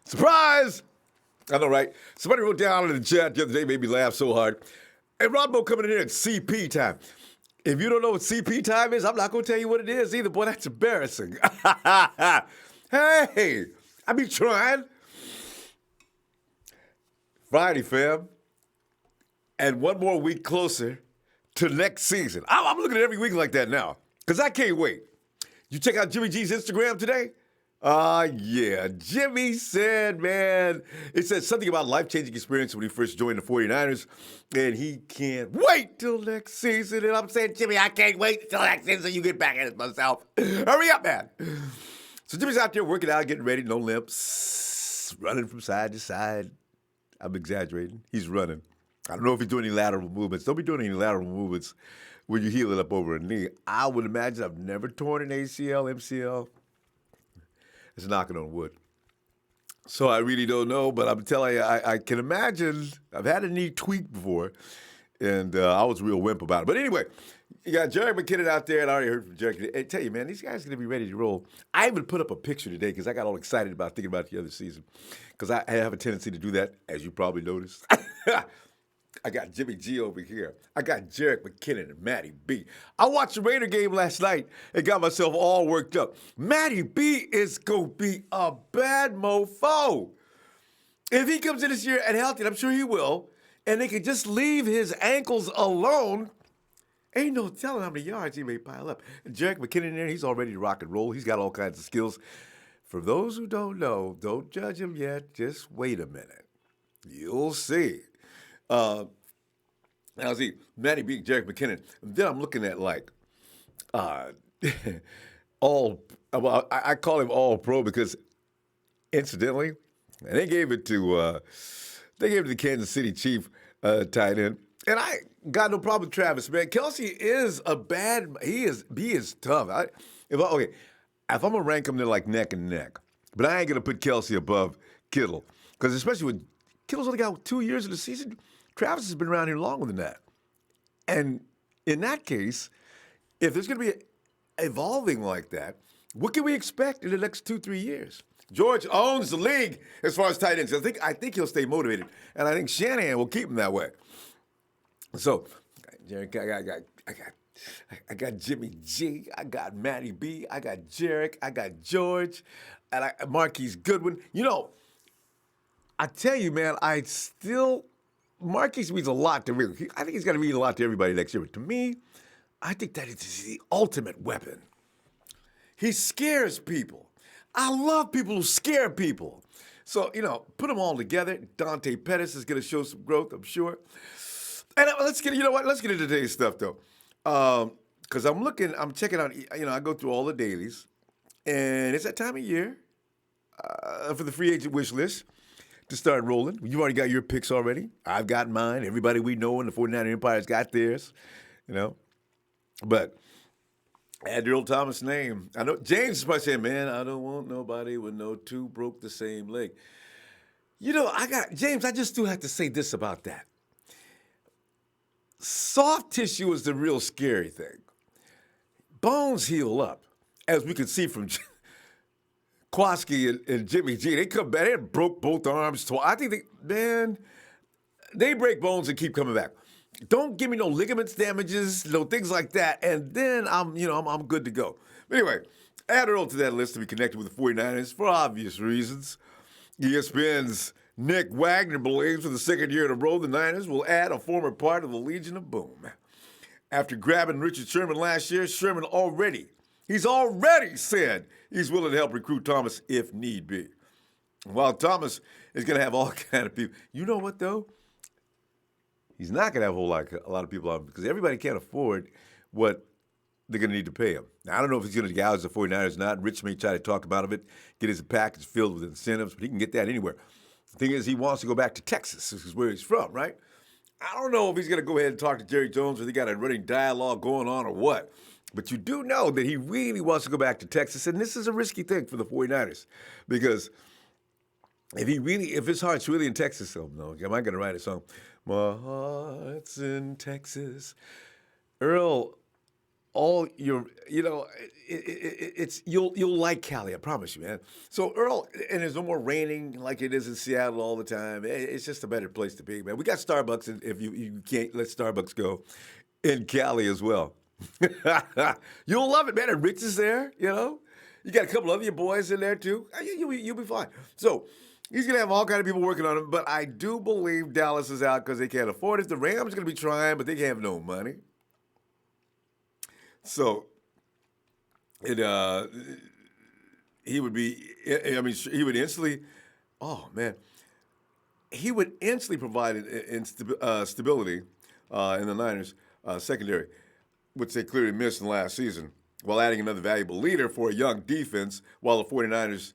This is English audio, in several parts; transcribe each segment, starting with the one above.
Surprise! I know, right? Somebody wrote down in the chat the other day, made me laugh so hard. Hey, Ronbo coming in here at CP time. If you don't know what CP time is, I'm not going to tell you what it is either. Boy, that's embarrassing. Hey, I be trying. Friday, fam. And one more week closer to next season. I'm looking at every week like that now because I can't wait. You check out Jimmy G's Instagram today? Yeah. Jimmy said, man, it said something about life-changing experience when he first joined the 49ers, and he can't wait till next season. And I'm saying, Jimmy, I can't wait till next season so you get back at it myself. Hurry up, man. So Jimmy's out there working out, getting ready, no limps, running from side to side. I'm exaggerating. He's running. I don't know if he's doing any lateral movements. Don't be doing any lateral movements when you heel it up over a knee. I would imagine I've never torn an ACL, MCL. It's knocking on wood. So I really don't know, but I'm telling you, I can imagine. I've had a knee tweak before, and I was real wimp about it. But anyway, you got Jerick McKinnon out there, and I already heard from Jerick. I tell you, man, these guys are going to be ready to roll. I even put up a picture today because I got all excited about thinking about the other season because I have a tendency to do that, as you probably noticed. I got Jimmy G over here. I got Jerick McKinnon and Matty B. I watched the Raider game last night and got myself all worked up. Matty B is going to be a bad mofo. If he comes in this year and healthy, and I'm sure he will, and they can just leave his ankles alone, ain't no telling how many yards he may pile up. And Jerick McKinnon there, he's all ready to rock and roll. He's got all kinds of skills. For those who don't know, don't judge him yet. Just wait a minute. You'll see. Now, see, Matty B, Jerick McKinnon. And then I'm looking at all. Well, I call him all pro because, incidentally, and they gave it to the Kansas City Chief tight end, and I got no problem with Travis. Man, Kelsey is a bad. He is tough. If I'm gonna rank them, they're like neck and neck. But I ain't gonna put Kelsey above Kittle because especially when Kittle's only got 2 years of the season. Travis has been around here longer than that. And in that case, if there's going to be evolving like that, what can we expect in the next 2-3 years? George owns the league as far as tight ends. I think he'll stay motivated, and I think Shanahan will keep him that way. So, Jerick, I got Jimmy G, I got Matty B, I got Jerick, I got George, and Marquise Goodwin. You know, I tell you, man, Marquise means a lot to me. I think he's going to mean a lot to everybody next year. But to me, I think that is the ultimate weapon. He scares people. I love people who scare people. So, put them all together. Dante Pettis is going to show some growth, I'm sure. And let's get into today's stuff, though. Because I'm checking out, I go through all the dailies. And it's that time of year for the free agent wish list to start rolling. You've already got your picks already. I've got mine. Everybody we know in the 49er Empire's got theirs, But add Earl Thomas' name. I know James is probably saying, man, I don't want nobody with no two broke the same leg. James, I just do have to say this about that. Soft tissue is the real scary thing. Bones heal up, as we can see from Kwaski and Jimmy G. They come back. They broke both arms. I think they break bones and keep coming back. Don't give me no ligaments damages, no things like that, and then I'm good to go. But anyway, add Earl to that list to be connected with the 49ers for obvious reasons. ESPN's Nick Wagoner believes for the second year in a row the Niners will add a former part of the Legion of Boom. After grabbing Richard Sherman last year, Sherman He's already said he's willing to help recruit Thomas if need be. While Thomas is going to have all kind of people. You know what, though? He's not going to have a lot of people on because everybody can't afford what they're going to need to pay him. Now, I don't know if he's going to gouge the 49ers or not. Rich may try to talk about it, get his package filled with incentives, but he can get that anywhere. The thing is, he wants to go back to Texas. This is where he's from, right? I don't know if he's going to go ahead and talk to Jerry Jones or they got a running dialogue going on or what. But you do know that he really wants to go back to Texas, and this is a risky thing for the 49ers because if his heart's really in Texas, am I going to write a song? My heart's in Texas. Earl all your, it's you'll like Cali, I promise you, man. So Earl, and there's no more raining like it is in Seattle all the time. It's just a better place to be, man. We got Starbucks, and if you can't let Starbucks go, in Cali as well. You'll love it, man. And Rich is there, You got a couple other your boys in there too. You'll be fine. So he's gonna have all kind of people working on him, but I do believe Dallas is out because they can't afford it. The Rams are gonna be trying, but they have no money. So he would be. I mean, he would instantly. Oh man, he would instantly provide stability in the Niners secondary, which they clearly missed in last season, while adding another valuable leader for a young defense. While the 49ers,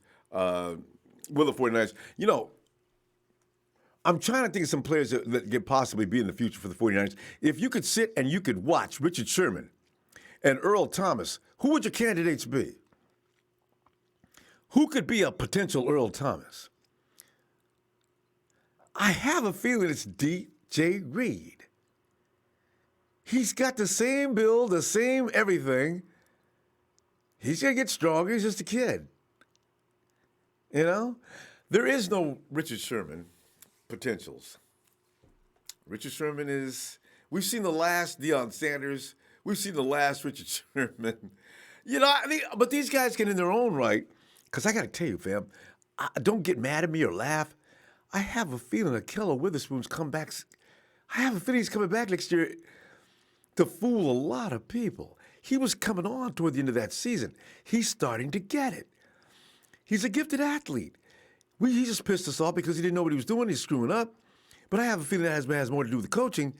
I'm trying to think of some players that could possibly be in the future for the 49ers. If you could sit and you could watch Richard Sherman and Earl Thomas, who would your candidates be? Who could be a potential Earl Thomas? I have a feeling it's DJ Reed. He's got the same build, the same everything. He's going to get stronger. He's just a kid. There is no Richard Sherman potentials. Richard Sherman is, we've seen the last Deion Sanders. We've seen the last Richard Sherman. But these guys get in their own right, because I got to tell you, fam, don't get mad at me or laugh. I have a feeling that Keller Witherspoon's come back. I have a feeling he's coming back next year to fool a lot of people. He was coming on toward the end of that season. He's starting to get it. He's a gifted athlete. He just pissed us off because he didn't know what he was doing. He's screwing up. But I have a feeling that has more to do with the coaching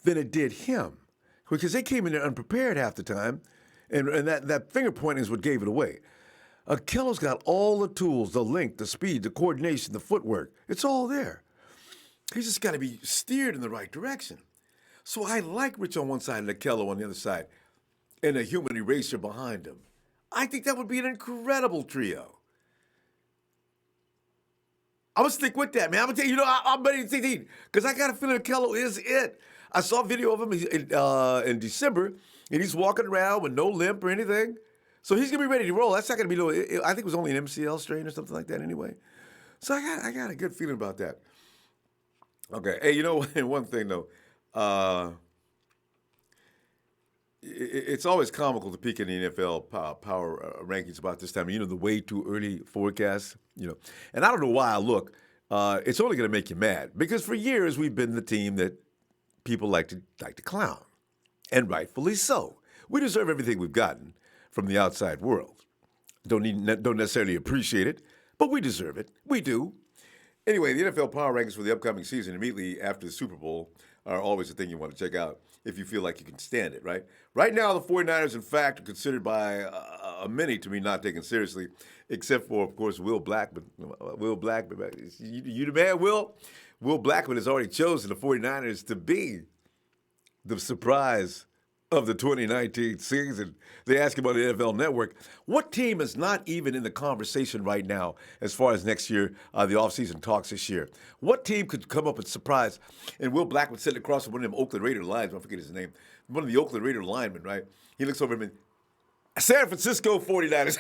than it did him. Because they came in there unprepared half the time, and that finger pointing is what gave it away. Keller's got all the tools, the length, the speed, the coordination, the footwork. It's all there. He's just got to be steered in the right direction. So I like Rich on one side and Keller on the other side, and a human eraser behind him. I think that would be an incredible trio. I'm going to stick with that, man. I'm going to tell you, I'm ready to think, because I got a feeling Keller is it. I saw a video of him in December, and he's walking around with no limp or anything. So he's going to be ready to roll. That's not going to be I think it was only an MCL strain or something like that anyway. So I got a good feeling about that. Okay. Hey, one thing, though. It's always comical to peek in the NFL power rankings about this time. The way too early forecasts, And I don't know why I look. It's only going to make you mad. Because for years, we've been the team that people like to clown. And rightfully so. We deserve everything we've gotten from the outside world. Don't necessarily appreciate it, but we deserve it. We do. Anyway, the NFL power rankings for the upcoming season immediately after the Super Bowl are always a thing you want to check out if you feel like you can stand it, right? Right now, the 49ers, in fact, are considered by many to be not taken seriously, except for, of course, Will Blackman. Will Blackman, you the man, Will? Will Blackman has already chosen the 49ers to be the surprise of the 2019 season. They ask him on the NFL Network, what team is not even in the conversation right now as far as next year, the offseason talks this year? What team could come up with surprise? And Will Blackman sitting across from one of them Oakland Raider linemen, I forget his name, one of the Oakland Raider linemen, right? He looks over at him and, San Francisco 49ers.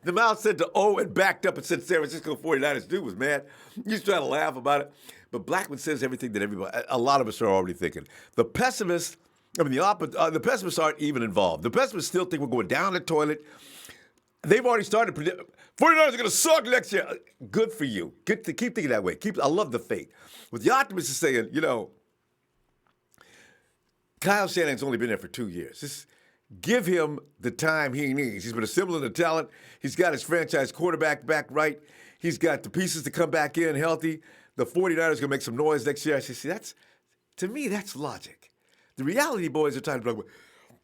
The mouth said to O and backed up and said San Francisco 49ers. Dude was mad. He's trying to laugh about it. But Blackman says everything that a lot of us are already thinking. The pessimists, the pessimists aren't even involved. The pessimists still think we're going down the toilet. They've already started predicting 49ers are going to suck next year. Good for you. Good to keep thinking that way. I love the faith. What the optimists are saying, Kyle Shanahan's only been there for 2 years. Just give him the time he needs. He's been assembling the talent. He's got his franchise quarterback back right. He's got the pieces to come back in healthy. The 49ers are going to make some noise next year. I say, to me, that's logic. The reality boys are trying to be like,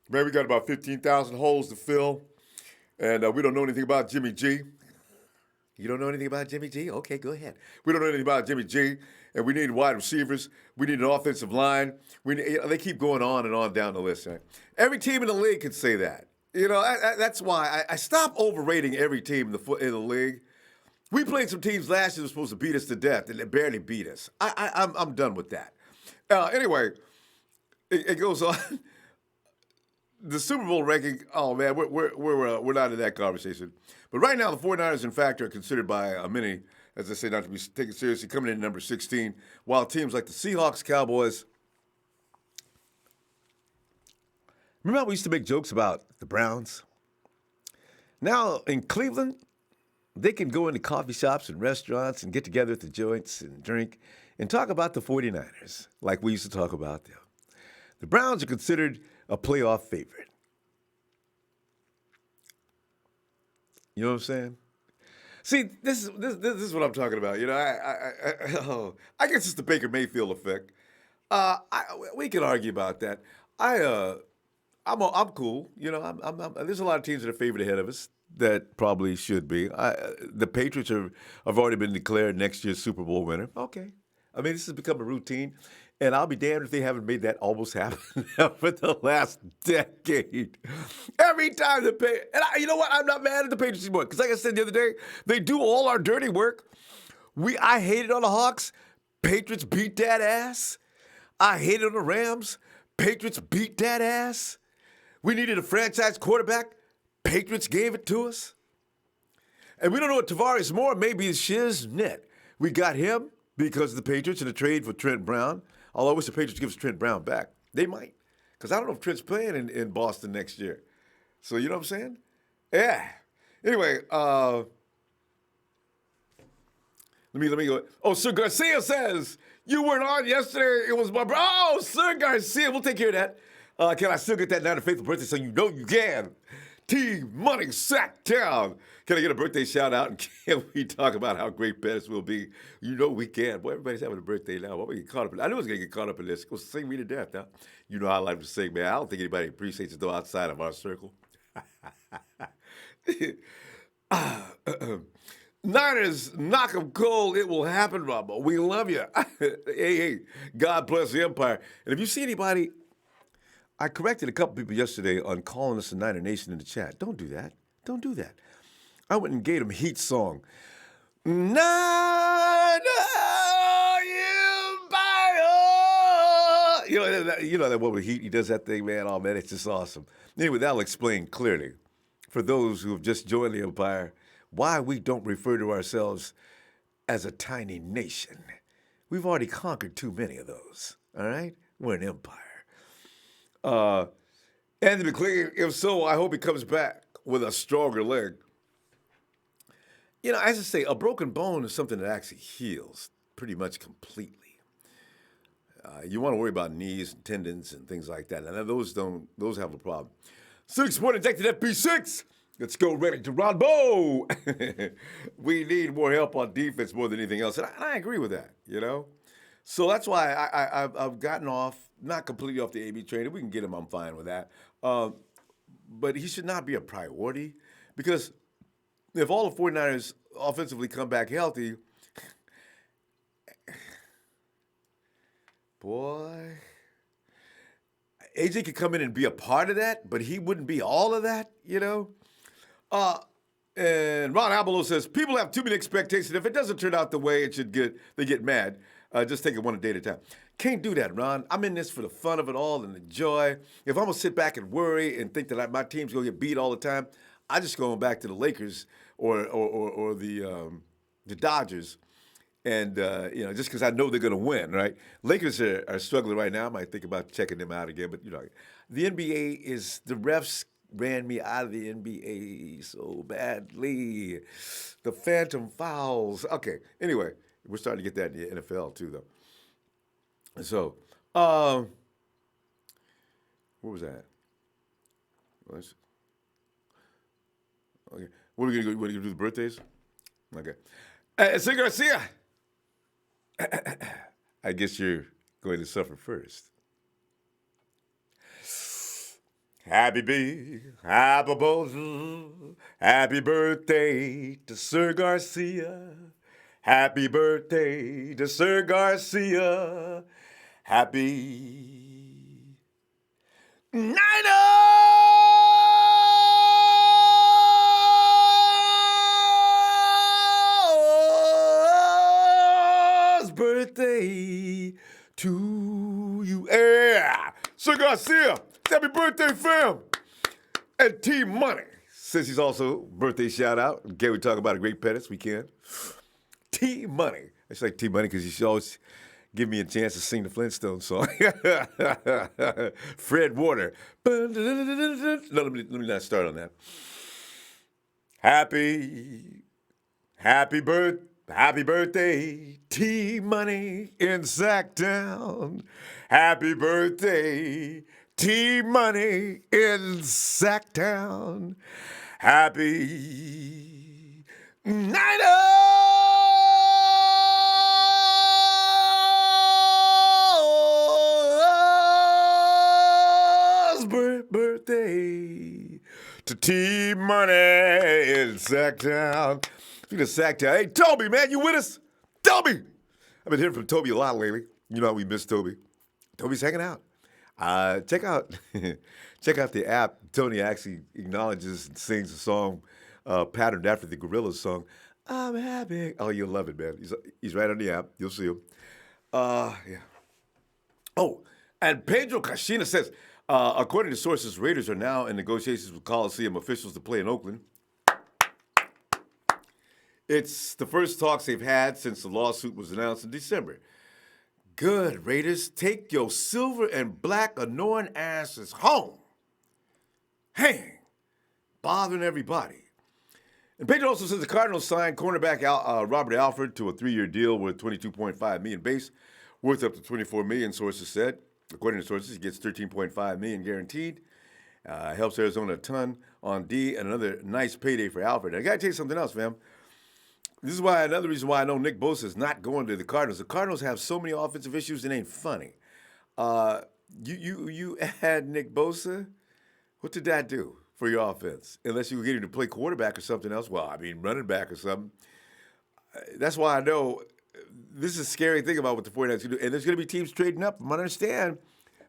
man, we got about 15,000 holes to fill, and we don't know anything about Jimmy G. You don't know anything about Jimmy G? Okay, go ahead. We don't know anything about Jimmy G, and we need wide receivers. We need an offensive line. They keep going on and on down the list. Right? Every team in the league can say that. That's why I stop overrating every team in the league. We played some teams last year that were supposed to beat us to death, and they barely beat us. I'm done with that. Anyway, it goes on. the Super Bowl ranking, oh man, we're not in that conversation. But right now, the 49ers, in fact, are considered by many, as I say, not to be taken seriously, coming in at number 16, while teams like the Seahawks, Cowboys. Remember how we used to make jokes about the Browns? Now in Cleveland, they can go into coffee shops and restaurants and get together at the joints and drink and talk about the 49ers like we used to talk about them. The Browns are considered a playoff favorite. You know what I'm saying? See, this is what I'm talking about. You know, I guess it's the Baker Mayfield effect. We can argue about that. I'm cool. You know, there's a lot of teams that are favored ahead of us that probably should be. The Patriots have already been declared next year's Super Bowl winner. Okay. I mean, this has become a routine, and I'll be damned if they haven't made that almost happen for the last decade. Every time the Patriots, and you know what? I'm not mad at the Patriots anymore because, like I said the other day, they do all our dirty work. I hated on the Hawks. Patriots beat that ass. I hated on the Rams. Patriots beat that ass. We needed a franchise quarterback. Patriots gave it to us. And we don't know what Tavares Moore may be shiz net. We got him because of the Patriots in a trade for Trent Brown. Although I wish the Patriots give us Trent Brown back. They might. Because I don't know if Trent's playing in Boston next year. So you know what I'm saying? Yeah. Anyway, let me go. Oh, Sir Garcia says, you weren't on yesterday. It was my bro. Oh, Sir Garcia. We'll take care of that. Can I still get that 9 of faithful birthday so you know you can? T Money Sack Town. Can I get a birthday shout out? And can we talk about how great Pettis will be? You know we can. Boy, everybody's having a birthday now. Why we get caught up in? I knew I was going to get caught up in this. Go sing me to death, huh? You know how I like to sing, man. I don't think anybody appreciates it though outside of our circle. Niners, knock 'em cold. It will happen, Ronbo. We love you. Hey, God bless the Empire. And if you see anybody, I corrected a couple people yesterday on calling us a Niner Nation in the chat. Don't do that. Don't do that. I went and gave them Heat song. Niner Empire. You know that one with Heat. He does that thing, man. Oh man, it's just awesome. Anyway, that'll explain clearly for those who have just joined the Empire why we don't refer to ourselves as a tiny nation. We've already conquered too many of those. All right, we're an empire. Anthony McClain, if so, I hope he comes back with a stronger leg. You know, as I say, a broken bone is something that actually heals pretty much completely. You want to worry about knees and tendons and things like that, and those have a problem. 6-point ejected FP6. Let's go ready to Ronbo. We need more help on defense more than anything else, and I agree with that. You know, so that's why I've gotten off. Not completely off the AB train. If we can get him, I'm fine with that. But he should not be a priority because if all the 49ers offensively come back healthy, boy, AJ could come in and be a part of that, but he wouldn't be all of that, you know? And Ron Abelo says, people have too many expectations. If it doesn't turn out the way it should get, they get mad. Just take it one day at a time. Can't do that, Ron. I'm in this for the fun of it all and the joy. If I'm going to sit back and worry and think that my team's going to get beat all the time, I just go back to the Lakers or the Dodgers. And, just because I know they're going to win, right? Lakers are struggling right now. I might think about checking them out again. But, the NBA the refs ran me out of the NBA so badly. The phantom fouls. Okay, anyway, we're starting to get that in the NFL too, though. So, where was that? Okay, what are we going to do the birthdays? Okay. Sir Garcia, I guess you're going to suffer first. Happy birthday to Sir Garcia. Happy birthday to Sir Garcia. Happy Niners birthday to you. Yeah, Sir Garcia. Happy birthday, fam! And T Money, since he's also birthday shout out. Can we talk about a great Pettis? We can. T Money. I should like T Money because you should always give me a chance to sing the Flintstones song. Fred Warner. No, let me not start on that. Happy birthday, T Money in Sacktown. Happy birthday, T Money in Sacktown. Happy Niners birthday to T Money in Sacktown. Speaking of Sacktown, hey Toby, man, you with us? Toby! I've been hearing from Toby a lot lately. You know how we miss Toby. Toby's hanging out. Check out the app. Tony actually acknowledges and sings a song patterned after the Gorillaz song. I'm happy. Oh, you'll love it, man. He's right on the app. You'll see him. Yeah. Oh, and Pedro Cachina says, according to sources, Raiders are now in negotiations with Coliseum officials to play in Oakland. It's the first talks they've had since the lawsuit was announced in December. Good, Raiders. Take your silver and black annoying asses home. Hang. Bothering everybody. And Pedro also says the Cardinals signed cornerback Robert Alford to a 3-year deal with $22.5 million base, worth up to $24 million, sources said. According to sources, he gets $13.5 million guaranteed. Helps Arizona a ton on D, and another nice payday for Alford. I got to tell you something else, fam. This is another reason why I know Nick Bosa is not going to the Cardinals. The Cardinals have so many offensive issues, it ain't funny. You add Nick Bosa, what did that do for your offense? Unless you were getting to play quarterback or something else. Well, I mean, running back or something. That's why I know this is a scary thing about what the 49ers can do. And there's going to be teams trading up. I understand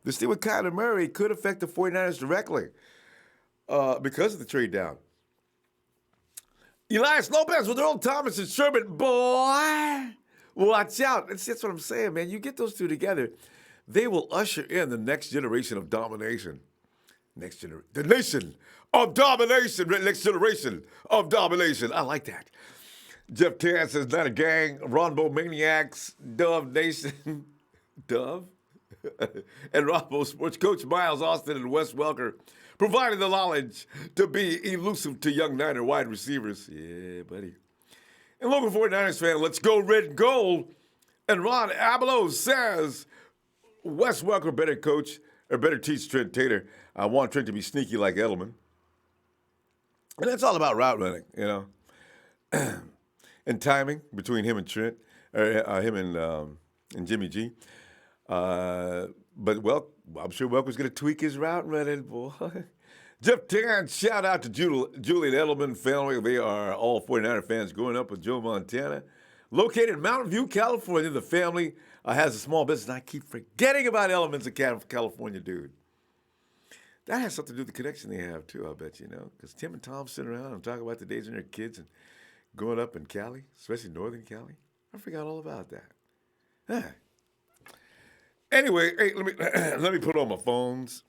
the deal with Kyler Murray could affect the 49ers directly because of the trade down. Elias Lopez with Earl Thomas and Sherman. Boy, watch out. That's what I'm saying, man. You get those two together, they will usher in the next generation of domination. The nation of domination. Next generation of domination. I like that. Jeff Tan says, not a gang. Ronbo Maniacs. Dove Nation. Dove? And Ronbo Sports Coach Miles Austin and Wes Welker providing the knowledge to be elusive to young Niner wide receivers. Yeah, buddy. And local 49ers fan, let's go red and gold. And Ron Abelow says, Wes Welker better coach or better teach Trent Taylor. I want Trent to be sneaky like Edelman. And that's all about route running, you know. And timing between him and Trent, or him and Jimmy G. But I'm sure Welker's going to tweak his route running, boy. Jeff Tan, shout out to Julian Edelman family. They are all 49er fans growing up with Joe Montana. Located in Mountain View, California, the family has a small business. And I keep forgetting about Edelman's a California dude. That has something to do with the connection they have, too, I bet you know. Because Tim and Tom sit around and talk about the days when they're kids and growing up in Cali, especially Northern Cali. I forgot all about that. Huh. Anyway, hey, let me put on my phones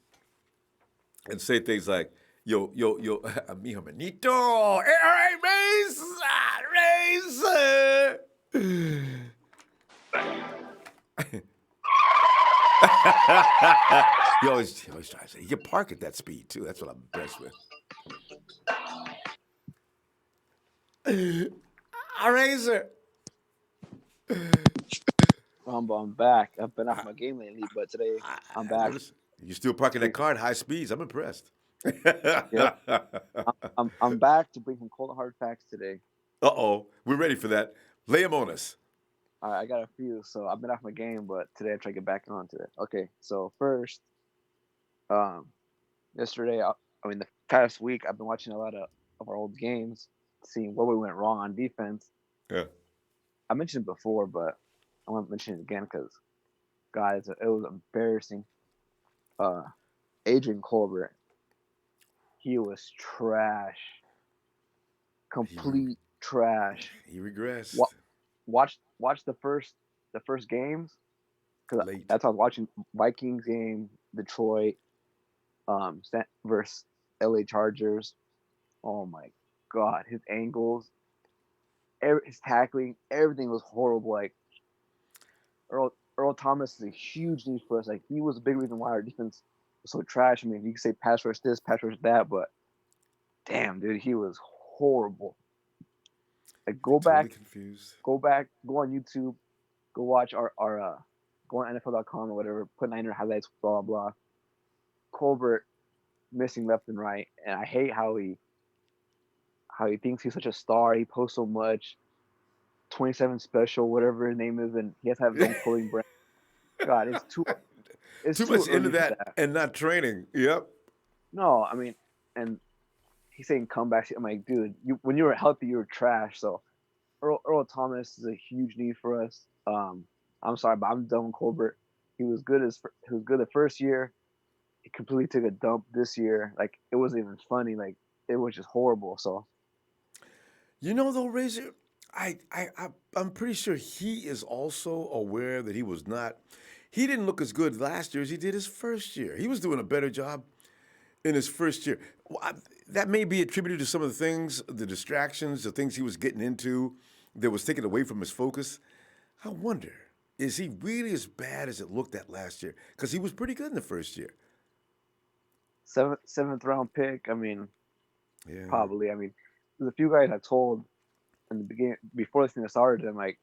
and say things like, yo, mi hermanito, hey, race. You always try to say, you park at that speed, too. That's what I'm impressed with. Razor. Ronbo, I'm back. I've been off my game lately, but today I'm back. You still parking that car at high speeds. I'm impressed. Yep. I'm back to bring some cold hard facts today. Uh-oh. We're ready for that. Lay them on us. All right, I got a few. So I've been off my game, but today I try to get back onto it. Okay, so first, yesterday, the past week, I've been watching a lot of our old games, seeing where we went wrong on defense. Yeah. I mentioned it before, but I want to mention it again because, guys, it was embarrassing. Adrian Colbert, he was trash. Complete trash. He regressed. Watch the first games because that's how I was watching Vikings game, Detroit, versus LA Chargers. Oh my God, his angles, his tackling, everything was horrible. Like Earl Thomas is a huge need for us. Like he was a big reason why our defense was so trash. I mean, you can say pass rush this, pass rush that, but damn, dude, he was horrible. Like Totally confused. go on YouTube, go watch our go on NFL.com or whatever, put Niner highlights, blah blah. Colbert missing left and right, and I hate how he thinks he's such a star. He posts so much. 27 special, whatever his name is, and he has to have his own clothing brand. God, it's Too too much into early for that that. and not training. Yep. No, I mean, and he's saying comebacks. I'm like, dude, when you were healthy, you were trash. So Earl Thomas is a huge need for us. I'm sorry, but I'm done with Colbert. He was good the first year. He completely took a dump this year. Like it wasn't even funny. Like it was just horrible. So You know, though, Razor, I'm pretty sure he is also aware that he was not. He didn't look as good last year as he did his first year. He was doing a better job in his first year. Well, that may be attributed to some of the things, the distractions, the things he was getting into that was taken away from his focus. I wonder, is he really as bad as it looked at last year? Because he was pretty good in the first year. seventh round pick. I mean, Yeah. probably. I mean, there's a few guys I told in the beginning before this thing started. I'm like,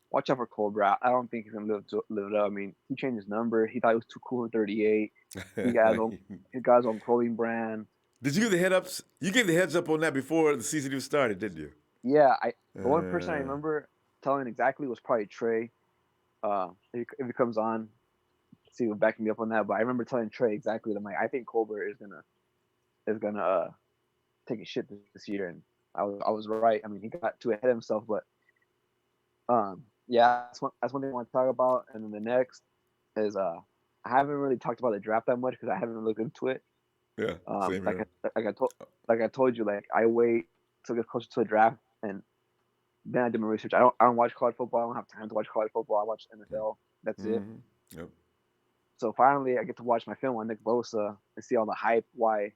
watch out for Colbert. I don't think he's gonna live it up. I mean, he changed his number. He thought it was too cool at 38. He got his own clothing brand. Did you give the head ups? You gave the heads up on that before the season even started, didn't you? Yeah, the one person I Uh, remember telling exactly was probably Trey. If he comes on, see, he'll back me up on that. But I remember telling Trey exactly that I'm like, I think Colbert is gonna take a shit this year, and I was right. I mean, he got too ahead of himself, but yeah, that's one thing I want to talk about. And then the next is I haven't really talked about the draft that much because I haven't looked into it. yeah, same Like here. I told you, like I wait till get closer to the draft, and then I do my research. I don't watch college football. I don't have time to watch college football. I watch NFL. That's it. Mm-hmm. Yep. So finally, I get to watch my film on Nick Bosa and see all the hype why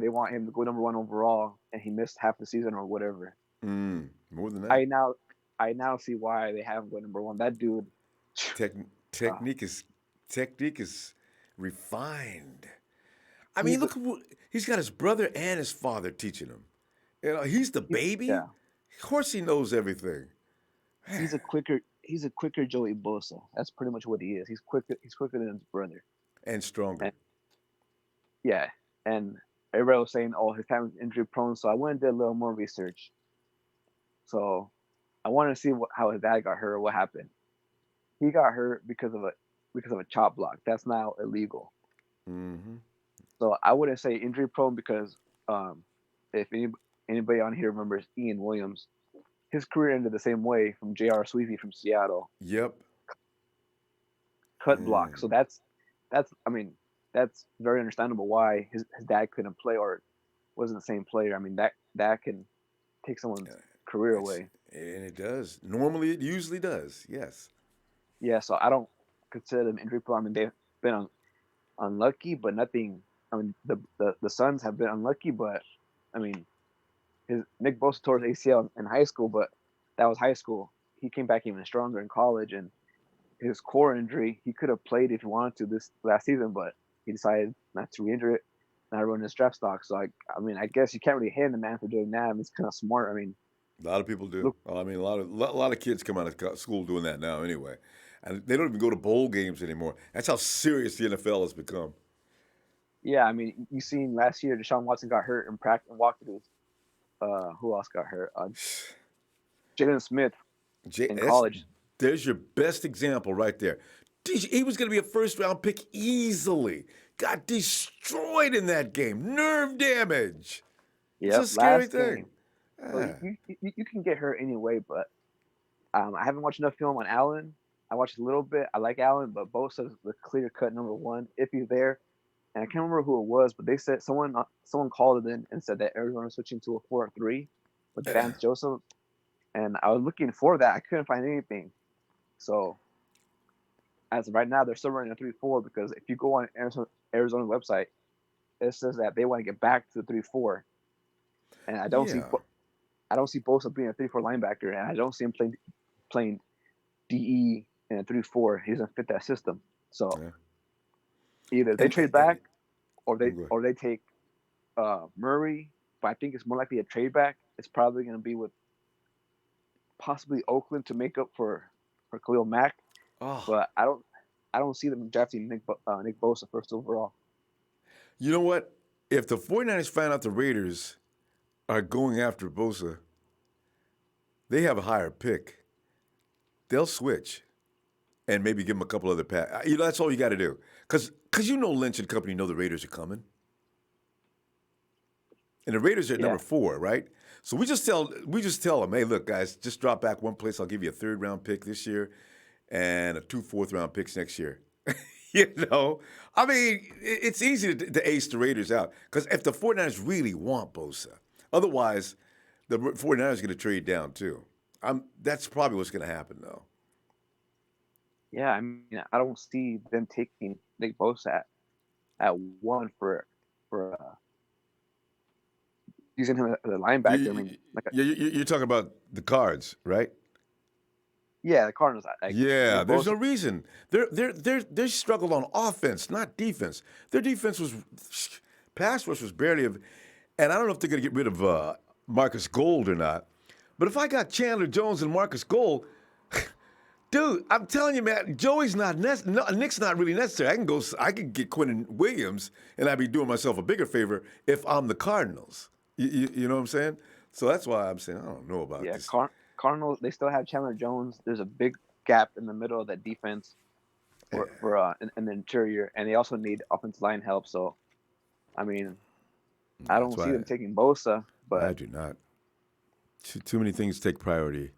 they want him to go number one overall, and he missed half the season or whatever. More than that. I now I now see why they have him go number one. That dude, Tech, uh, technique is technique is refined. I mean, he's a, look, he's got his brother and his father teaching him. You know, he's the baby. yeah, Of course, he knows everything. he's a quicker Joey Bosa. That's pretty much what he is. He's quicker than his brother. And stronger. And yeah, and everybody was saying, oh, his family's injury prone. So I went and did a little more research. So I wanted to see how his dad got hurt or what happened. He got hurt because of a chop block. That's now illegal. Mm-hmm. So I wouldn't say injury prone because if anybody on here remembers Ian Williams, his career ended the same way from J.R. Sweezy from Seattle, Yep. cut block. So Man. that's I mean that's very understandable why his dad couldn't play or wasn't the same player. I mean that can take someone's career It's away. and it does. Normally, it usually does. Yes. Yeah, so I don't consider them injury prone. I mean they've been unlucky, but nothing. I mean the Suns have been unlucky, but I mean his Nick Bosa tore his ACL in high school, but that was high school. He came back even stronger in college, and his core injury, he could have played if he wanted to this last season, but he decided not to re-injure it, not ruin his draft stock. So I mean, I guess you can't really hate the man for doing that. I mean, it's kind of smart. I mean, A lot of people do. look, Well, I mean, a lot of kids come out of school doing that now, anyway, and they don't even go to bowl games anymore. That's how serious the NFL has become. yeah, I mean, you seen last year, Deshaun Watson got hurt in practice and walkthroughs. Who else got hurt? Jalen Smith in That's, college. there's your best example right there. He was going to be a first round pick easily. Got destroyed in that game. Nerve damage. It's a Yep, scary last thing. game. So Ah, you can get hurt anyway, but I haven't watched enough film on Allen. I watched a little bit. I like Allen, but Bosa's the clear cut number one if he's there. And I can't remember who it was, but they said someone called it in and said that Arizona was switching to a 4-3 with Vance Joseph, and I was looking for that. I couldn't find anything. So as of right now, they're still running a 3-4 because if you go on Arizona website, it says that they want to get back to the 3-4, and I don't Yeah. see Bosa being a 3-4 linebacker, and I don't see him playing DE in a 3-4. He doesn't fit that system. So Yeah. either they trade back or Go ahead. they take Murray, but I think it's more likely a trade back. It's probably going to be with possibly Oakland to make up for Khalil Mack, Oh, but I don't see them drafting Nick Bosa first overall. you know what? If the 49ers find out the Raiders are going after Bosa, they have a higher pick. They'll switch and maybe give him a couple other passes. You know, that's all you got to do. Because you know Lynch and company know the Raiders are coming. And the Raiders are at number 4, right? So we just tell them, hey, look, guys, just drop back one place. I'll give you a 3rd-round pick this year and 2 4th-round picks next year. You know? I mean, it's easy to ace the Raiders out. Because if the 49ers really want Bosa, otherwise the 49ers are going to trade down too. That's probably what's going to happen, though. Yeah, I mean, I don't see them taking Nick Bosa at 1 for using him as a linebacker. I mean, You're talking about the Cards, right? Yeah, the Cardinals. Yeah, there's no reason. They struggled on offense, not defense. Their defense was pass rush was barely and I don't know if they're going to get rid of Marcus Gold or not. But if I got Chandler Jones and Marcus Gold, dude, I'm telling you, man, Nick's not really necessary. I can get Quentin Williams, and I'd be doing myself a bigger favor if I'm the Cardinals. You know what I'm saying? So that's why I'm saying I don't know about this. Cardinals, they still have Chandler Jones. There's a big gap in the middle of that defense for in the interior, and they also need offensive line help. So, I mean, I don't see them taking Bosa, but I do not. Too many things take priority.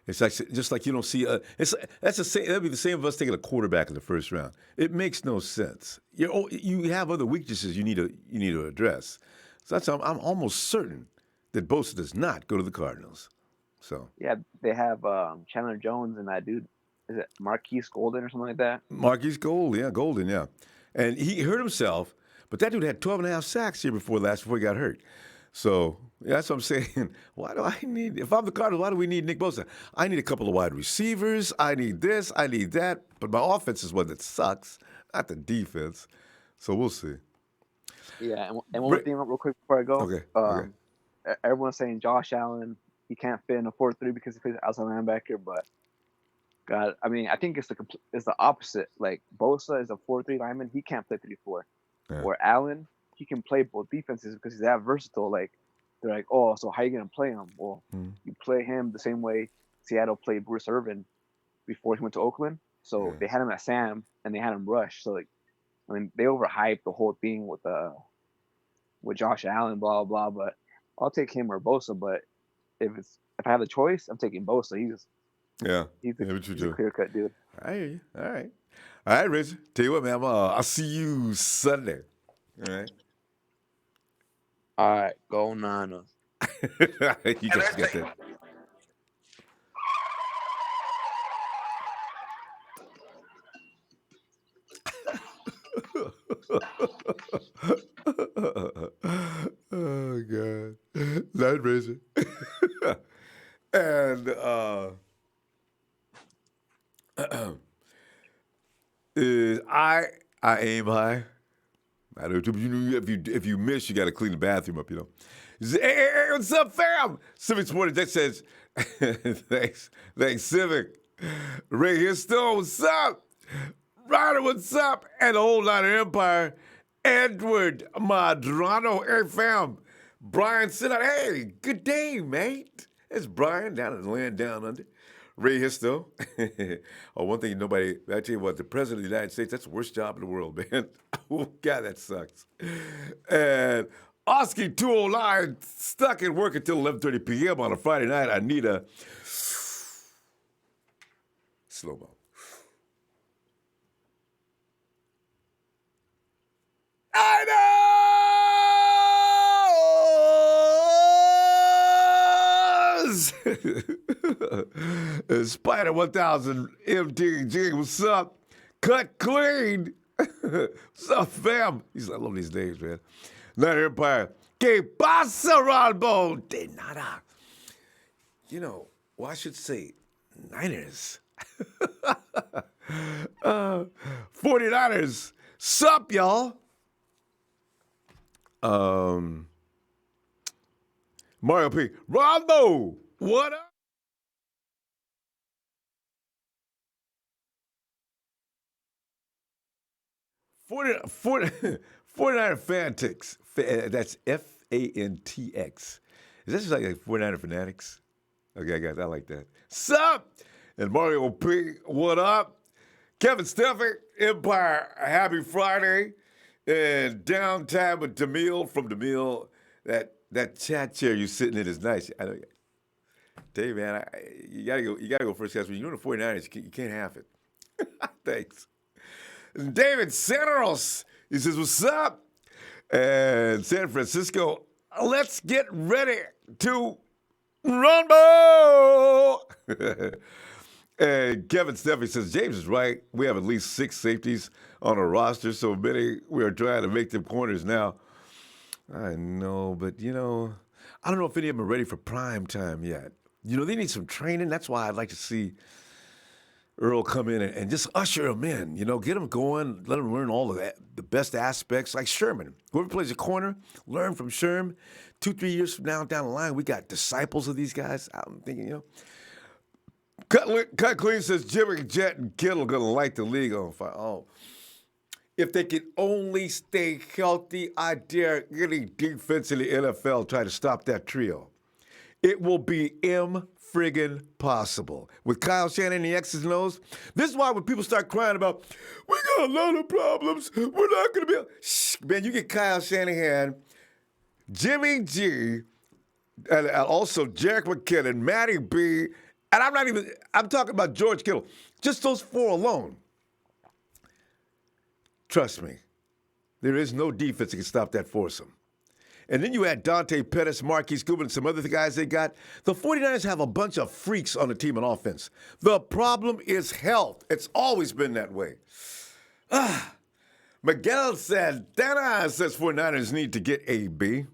It's like just like you don't see that'd be the same of us taking a quarterback in the 1st round. It makes no sense. You have other weaknesses you need to address. So I'm almost certain that Bosa does not go to the Cardinals. So yeah, they have Chandler Jones and that dude. Is it Marquise Golden or something like that? Marquise Golden, yeah. And he hurt himself, but that dude had 12.5 sacks here before he got hurt. So that's what I'm saying. If I'm the Cardinals, why do we need Nick Bosa? I need a couple of wide receivers. I need this. I need that. But my offense is one that sucks, not the defense. So we'll see. Yeah, and one more thing real quick before I go. Okay. Everyone's saying Josh Allen, he can't fit in a 4-3 because he plays outside linebacker, but God, I mean, I think it's the opposite. Like Bosa is a 4-3 lineman, he can't play 3-4. Yeah. Or Allen, he can play both defenses because he's that versatile. Like they're like, oh, so how are you gonna play him? Well, you play him the same way Seattle played Bruce Irvin before he went to Oakland. So they had him at Sam and they had him rush. So like, I mean, they overhyped the whole thing with Josh Allen, blah blah. But I'll take him or Bosa. But if I have the choice, I'm taking Bosa. He's a clear cut dude. I hear you. All right, Richard. Tell you what, man. I'll see you Sunday. All right, go Niners. You got that. Oh God, night raiser. And I aim high. I don't. If you miss, you got to clean the bathroom up. You know. Hey, what's up, fam? Civic Sporting that says, thanks, Civic. Ray Histo, what's up? Ryder, what's up? And the whole lot of Empire. Edward Madrano, hey, fam. Brian Sinner, hey, good day, mate. It's Brian down in the land down under. Ray Histo. Oh, one thing I tell you what, the President of the United States, that's the worst job in the world, man. Oh, God, that sucks. And Oski 209, stuck at work until 11:30 p.m. on a Friday night. I need a slow-mo. I know! Spider 1000 MTG, what's up? Cut clean. What's up, fam? I love these names, man. Niner Empire. Que pasa, Ronbo? De nada. You know, well, I should say Niners. 49ers. Sup, y'all? Mario P. Ronbo, what up? 49er Fantics. That's Fantx. Is that just like 49er Fanatics? Okay, guys, I like that. Sup? And Mario P, what up? Kevin Stefan, Empire, happy Friday. And downtime with Demille from Demille. That chat chair you're sitting in is nice. I know, Dave, man, you gotta go first class. When you're in the 49ers, you can't have it. Thanks. And David Santos, he says, what's up? And San Francisco, let's get ready to Ronbo! And Kevin Steffi says, James is right. We have at least 6 safeties on our roster, so many we are trying to make them corners now. I know, but, I don't know if any of them are ready for prime time yet. They need some training. That's why I'd like to see Earl come in and just usher them in, get them going, let them learn all of that, the best aspects, like Sherman. Whoever plays a corner, learn from Sherman. 2-3 years from now down the line, we got disciples of these guys. I'm thinking, Cut Clean says Jimmy, Jet, and Kittle going to light the league on fire. Oh, if they can only stay healthy, I dare any defense in the NFL try to stop that trio. It will be friggin' possible. With Kyle Shanahan and the X's and O's, this is why when people start crying about, we got a lot of problems, we're not going to be able... Shh, man, you get Kyle Shanahan, Jimmy G, and also Jerick McKinnon, Matty B, and I'm talking about George Kittle. Just those 4 alone. Trust me, there is no defense that can stop that foursome. And then you add Dante Pettis, Marquise Goodwin, and some other guys they got. The 49ers have a bunch of freaks on the team on offense. The problem is health. It's always been that way. Miguel said, Dana says 49ers need to get AB.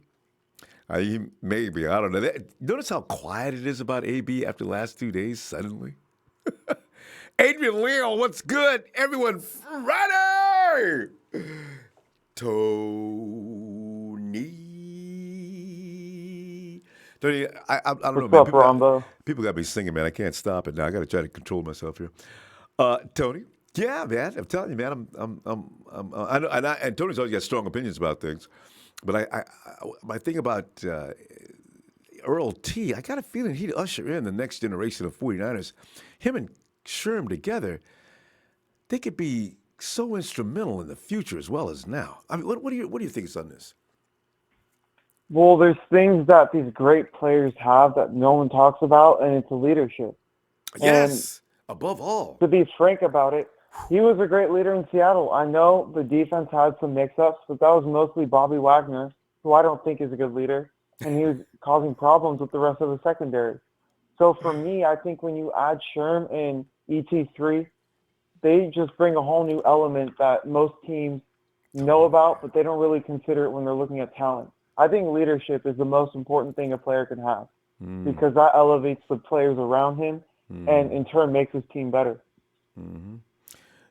Maybe, I don't know. Notice how quiet it is about AB after the last 2 days suddenly? Adrian Leo, what's good? Everyone, Friday! Tony, I don't know, man. What's up, Ronbo? People got me singing, man. I can't stop it now. I got to try to control myself here. Tony, yeah, man. I'm telling you, man. I know, and Tony's always got strong opinions about things, but my thing about Earl T, I got a feeling he'd usher in the next generation of 49ers. Him and Sherm together, they could be so instrumental in the future as well as now. I mean, what do you think is on this? Well, there's things that these great players have that no one talks about, and it's leadership. Yes, and above all. To be frank about it, he was a great leader in Seattle. I know the defense had some mix-ups, but that was mostly Bobby Wagner, who I don't think is a good leader, and he was causing problems with the rest of the secondary. So for me, I think when you add Sherm and ET3, they just bring a whole new element that most teams know about, but they don't really consider it when they're looking at talent. I think leadership is the most important thing a player can have because that elevates the players around him and in turn makes his team better. Mm-hmm.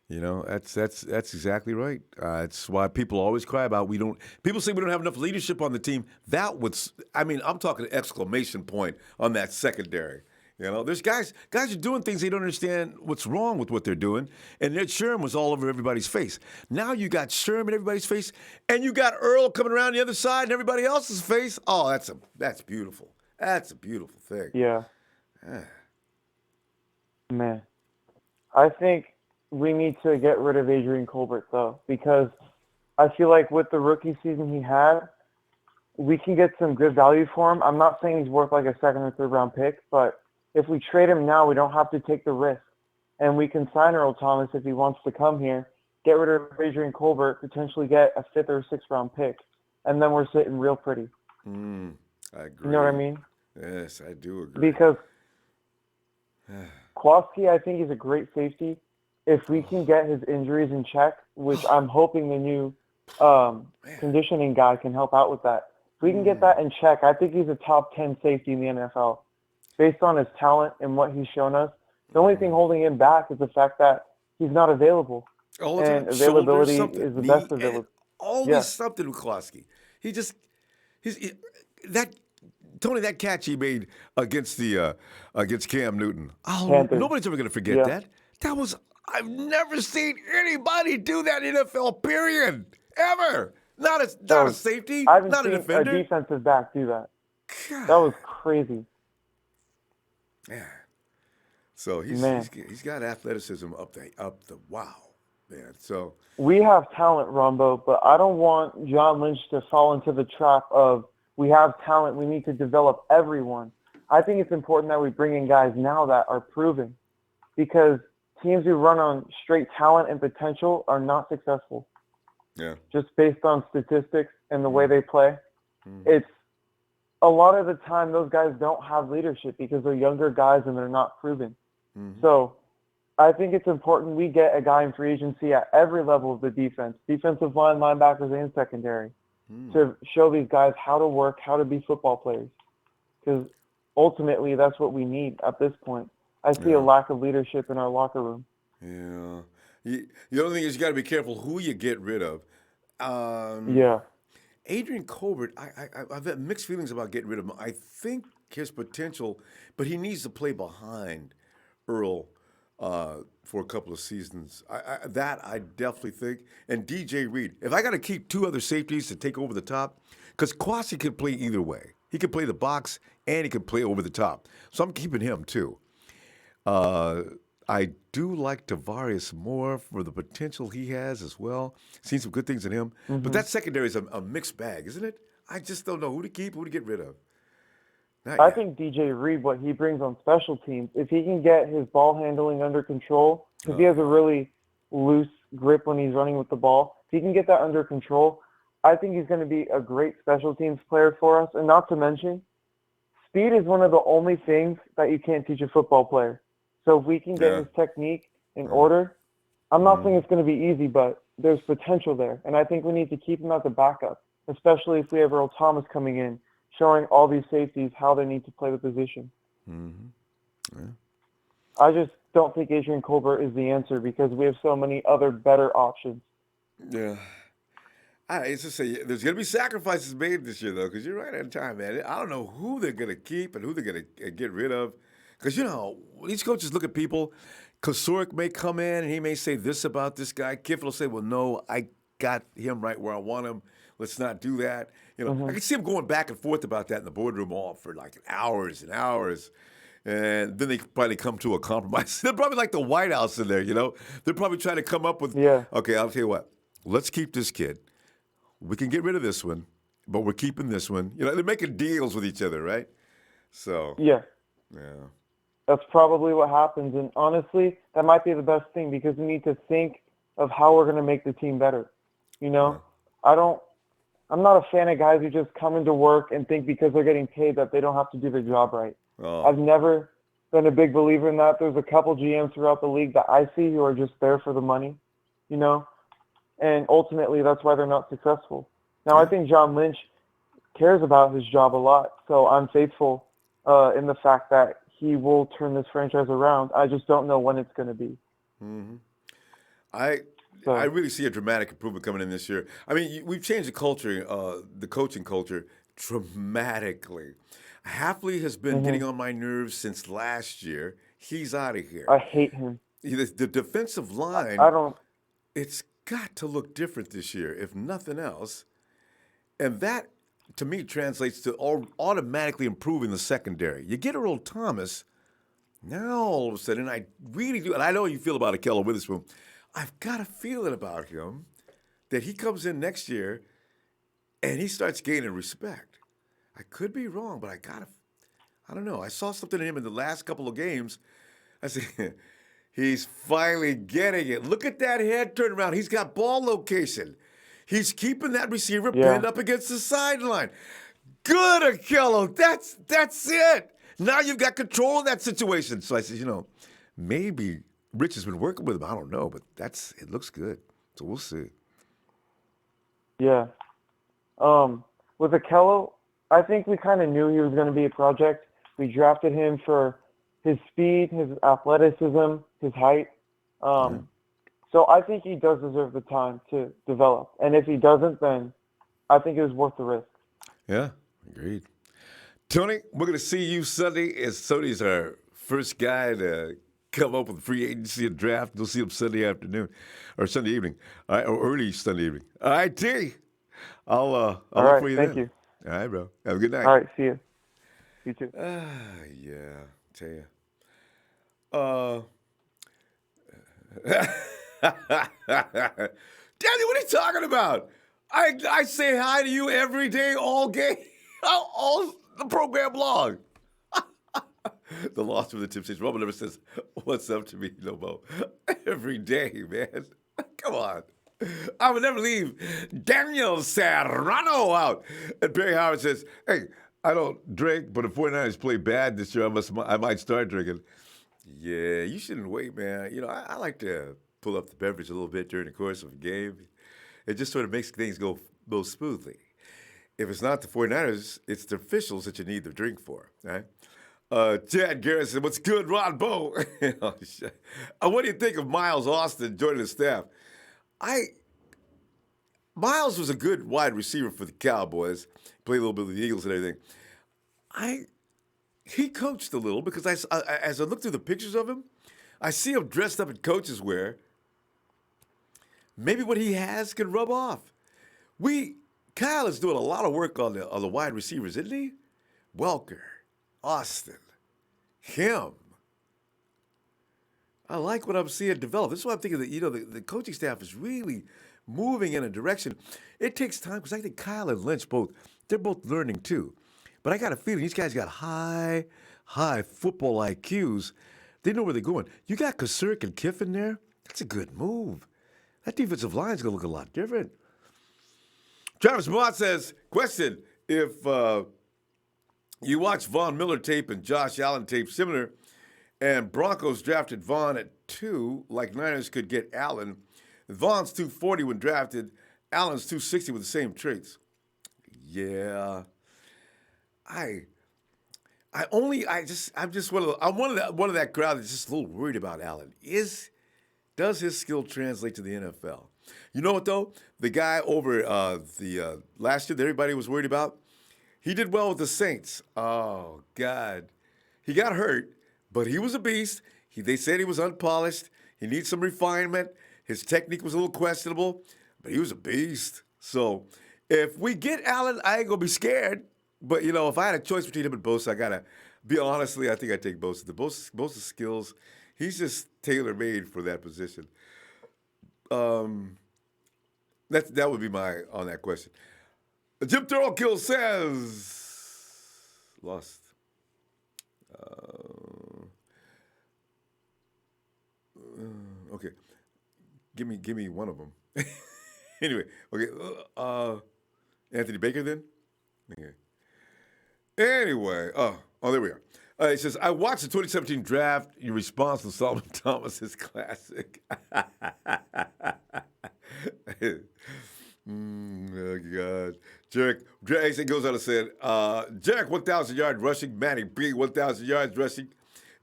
That's exactly right. It's why people always cry about people say we don't have enough leadership on the team. I'm talking exclamation point on that secondary. There's guys are doing things they don't understand what's wrong with what they're doing, and that Sherm was all over everybody's face. Now you got Sherm in everybody's face, and you got Earl coming around the other side in everybody else's face. Oh, that's beautiful. That's a beautiful thing. Yeah. Man, I think we need to get rid of Adrian Colbert, though, because I feel like with the rookie season he had, we can get some good value for him. I'm not saying he's worth like a 2nd or 3rd round pick, but if we trade him now, we don't have to take the risk. And we can sign Earl Thomas if he wants to come here, get rid of Adrian Colbert, potentially get a 5th or 6th round pick, and then we're sitting real pretty. I agree. You know what I mean? Yes, I do agree. Because Kowalski, I think he's a great safety. if we can get his injuries in check, which I'm hoping the new conditioning guy can help out with that. If we can get that in check, I think he's a top 10 safety in the NFL. Based on his talent and what he's shown us, the only thing holding him back is the fact that he's not available. All the time. And availability Shoulder, is the knee, best availability. always something with Klosky. That Tony, that catch he made against Cam Newton. Oh, Panthers. nobody's ever going to forget that. I've never seen anybody do that in NFL. Period. Ever. Not a safety. I haven't not seen a defender. a defensive back do that. God. That was crazy. Yeah. So he's got athleticism up the wow, man. So We have talent, Ronbo, but I don't want John Lynch to fall into the trap of we have talent, we need to develop everyone. I think it's important that we bring in guys now that are proven, because teams who run on straight talent and potential are not successful. yeah. Just based on statistics and the way they play. It's a lot of the time those guys don't have leadership because they're younger guys and they're not proven. So I think it's important we get a guy in free agency at every level of the defense, defensive line, linebackers, and secondary, to show these guys how to work, how to be football players. Because ultimately that's what we need at this point. I see a lack of leadership in our locker room. Yeah. The only thing is you got to be careful who you get rid of. Adrian Colbert, I've had mixed feelings about getting rid of him. I think his potential, but he needs to play behind Earl for a couple of seasons. I definitely think. And DJ Reed, if I got to keep two other safeties to take over the top, because Kwasi could play either way. He could play the box and he could play over the top. So I'm keeping him too. I do like Tavarius more for the potential he has as well. Seen some good things in him. But that secondary is a mixed bag, isn't it? I just don't know who to keep, who to get rid of. I think DJ Reed, what he brings on special teams, if he can get his ball handling under control, because he has a really loose grip when he's running with the ball, if he can get that under control, I think he's going to be a great special teams player for us. And not to mention, speed is one of the only things that you can't teach a football player. So if we can get his technique in order, I'm not saying it's going to be easy, but there's potential there. And I think we need to keep him as a backup, especially if we have Earl Thomas coming in, showing all these safeties how they need to play the position. I just don't think Adrian Colbert is the answer because we have so many other better options. Yeah. It's just say there's going to be sacrifices made this year, though, because you're right on time, man. I don't know who they're going to keep and who they're going to get rid of. Because, these coaches look at people. Kosuric may come in and he may say this about this guy. Kiffin will say, well, no, I got him right where I want him. Let's not do that. I can see him going back and forth about that in the boardroom all for like hours and hours. And then they probably come to a compromise. They're probably like the White House in there, They're probably trying to come up with, okay, I'll tell you what. Let's keep this kid. We can get rid of this one, but we're keeping this one. They're making deals with each other, right? So. Yeah. That's probably what happens. And honestly, that might be the best thing because we need to think of how we're going to make the team better. I'm not a fan of guys who just come into work and think because they're getting paid that they don't have to do their job right. I've never been a big believer in that. There's a couple GMs throughout the league that I see who are just there for the money, and ultimately that's why they're not successful. Now, I think John Lynch cares about his job a lot, so I'm faithful in the fact that he will turn this franchise around. I just don't know when it's going to be. I really see a dramatic improvement coming in this year. I mean, we've changed the culture, the coaching culture, dramatically. Hafley has been getting on my nerves since last year. He's out of here. I hate him. The defensive line, it's got to look different this year, if nothing else. And that, to me, translates to automatically improving the secondary. You get Earl Thomas, now all of a sudden, I really do, and I know how you feel about Akello Witherspoon. I've got a feeling about him that he comes in next year and he starts gaining respect. I could be wrong, but I don't know. I saw something in him in the last couple of games. I said, he's finally getting it. Look at that head turnaround. He's got ball location. He's keeping that receiver pinned up against the sideline. Good, Akello. That's it. Now you've got control of that situation. So I said, maybe Rich has been working with him. I don't know, but it looks good. So we'll see. Yeah. With Akello, I think we kind of knew he was going to be a project. We drafted him for his speed, his athleticism, his height. So I think he does deserve the time to develop. And if he doesn't, then I think it was worth the risk. Yeah, agreed. Tony, we're going to see you Sunday. As Tony's our first guy to come up with free agency and draft. You'll see him Sunday afternoon or Sunday evening, all right, or early Sunday evening. All right, T. I'll All look right, for you thank then. you. All right, bro. Have a good night. All right, see you. You too. Yeah, tell you. Daddy, what are you talking about? I say hi to you every day, all game, all the program long. The loss from the tip station. Robo never says, "What's up to me, no more." Every day, man. Come on. I would never leave Daniel Serrano out. And Barry Howard says, "Hey, I don't drink, but if 49ers play bad this year, I might start drinking." Yeah, you shouldn't wait, man. You know, I like to pull up the beverage a little bit during the course of a game. It just sort of makes things go smoothly. If it's not the 49ers, it's the officials that you need the drink for, right? Chad Garrison, what's good, Ronbo? Oh, shit. What do you think of Miles Austin joining the staff? Miles was a good wide receiver for the Cowboys. Played a little bit with the Eagles and everything. He coached a little because as I look through the pictures of him, I see him dressed up in coach's wear. Maybe what he has can rub off. Kyle is doing a lot of work on the wide receivers, isn't he? Welker, Austin, him. I like what I'm seeing develop. This is why I'm thinking that, the coaching staff is really moving in a direction. It takes time because I think Kyle and Lynch they're both learning too. But I got a feeling these guys got high football IQs. They know where they're going. You got Kasurk and Kiffin there. That's a good move. That defensive line's going to look a lot different. Travis Mott says, question, if you watch Von Miller tape and Josh Allen tape similar, and Broncos drafted Von at 2, like Niners could get Allen, Von's 240 when drafted, Allen's 260 with the same traits. Yeah. I'm just one of that crowd that's just a little worried about Allen. Does his skill translate to the NFL? You know what though? The guy over the last year that everybody was worried about, he did well with the Saints. Oh God, he got hurt, but he was a beast. They said he was unpolished. He needs some refinement. His technique was a little questionable, but he was a beast. So if we get Allen, I ain't gonna be scared. But, if I had a choice between him and Bosa, I got to be honestly, I think I'd take Bosa. Bosa's skills, he's just tailor-made for that position. That would be my on that question. Jim Thorokill says, lost. Okay. Give me one of them. Anyway, okay. Anthony Baker then? Okay. Anyway, there we are. It says, I watched the 2017 draft. Your response to Solomon Thomas is classic. Oh, God. Jarek goes out and said, Jarek, 1,000 yards rushing. Manning B, 1,000 yards rushing.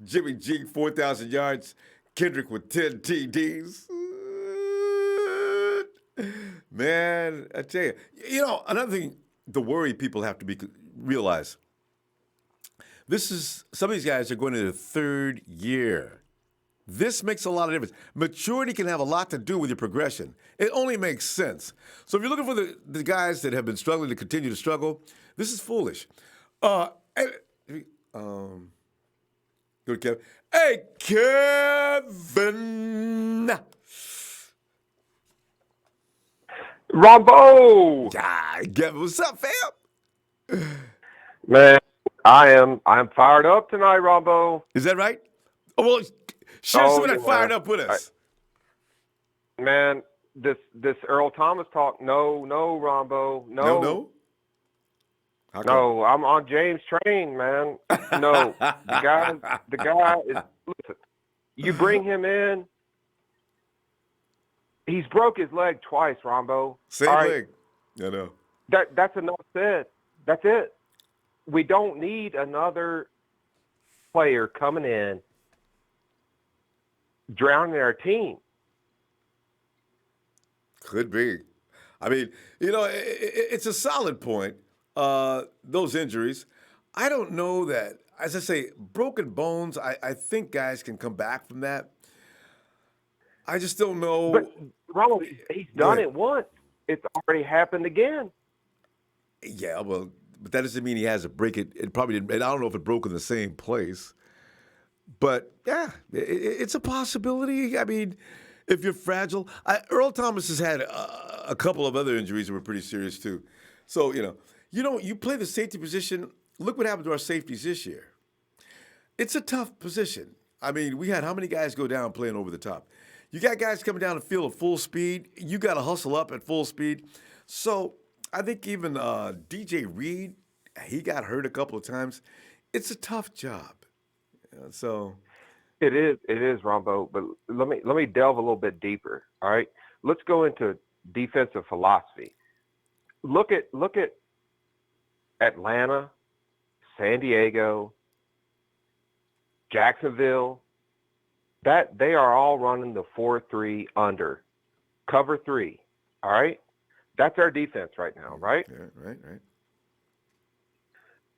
Jimmy G, 4,000 yards. Kendrick with 10 TDs. Man, I tell you. Another thing, the worry people have to realize, some of these guys are going into their third year. This makes a lot of difference. Maturity can have a lot to do with your progression. It only makes sense. So if you're looking for the guys that have been struggling to continue to struggle, this is foolish. Go to Kevin. Hey, Kevin. Ronbo! Yeah, Kevin, what's up, fam? Man, I'm fired up tonight, Ronbo. Is that right? Oh, well, share some of that fired up with us. Man, this Earl Thomas talk, no, Ronbo, no. No? No, I'm on James' train, man. No, the guy is, listen, You bring him in. He's broke his leg twice, Ronbo. Same All right? leg. I know. That's enough said. That's it. We don't need another player coming in drowning our team. Could be. I mean, it's a solid point. Those injuries. I don't know that, as I say, broken bones, I think guys can come back from that. I just don't know. But Ronald, he's Go done ahead. it once. It's already happened again. Yeah, well, but that doesn't mean he has to break it. It probably didn't. And I don't know if it broke in the same place. But yeah, it's a possibility. I mean, if you're fragile, Earl Thomas has had a couple of other injuries that were pretty serious too. So you play the safety position. Look what happened to our safeties this year. It's a tough position. I mean, we had how many guys go down playing over the top? You got guys coming down the field at full speed. You got to hustle up at full speed. So I think even DJ Reed, he got hurt a couple of times. It's a tough job. So It is, Ronbo. But let me delve a little bit deeper. All right, let's go into defensive philosophy. Look at Atlanta, San Diego, Jacksonville. That they are all running the 4-3 under, cover 3. All right, that's our defense right now, right? yeah, right.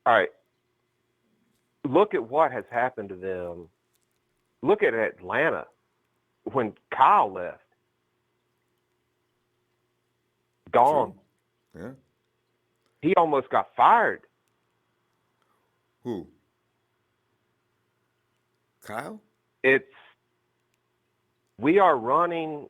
All right. Look at what has happened to them. Look at Atlanta when Kyle left. Gone. True. Yeah. He almost got fired. Who? Kyle? We are running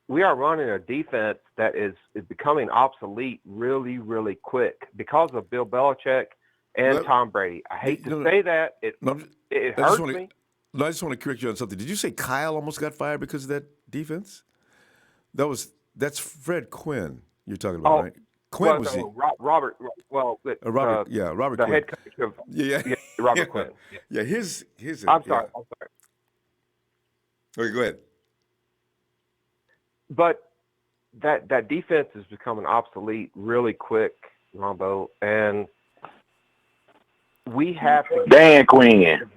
a defense that is becoming obsolete really, really quick because of Bill Belichick and Tom Brady. I hate to say that. It hurts me. No, I just want to correct you on something. Did you say Kyle almost got fired because of that defense? That's Fred Quinn you're talking about, right? Quinn was the Robert. Well, Robert the Quinn. head coach of Robert Quinn. Yeah, his. I'm sorry. Okay, go ahead. But that defense is becoming obsolete really quick, Ronbo, and we have to. Dan Quinn.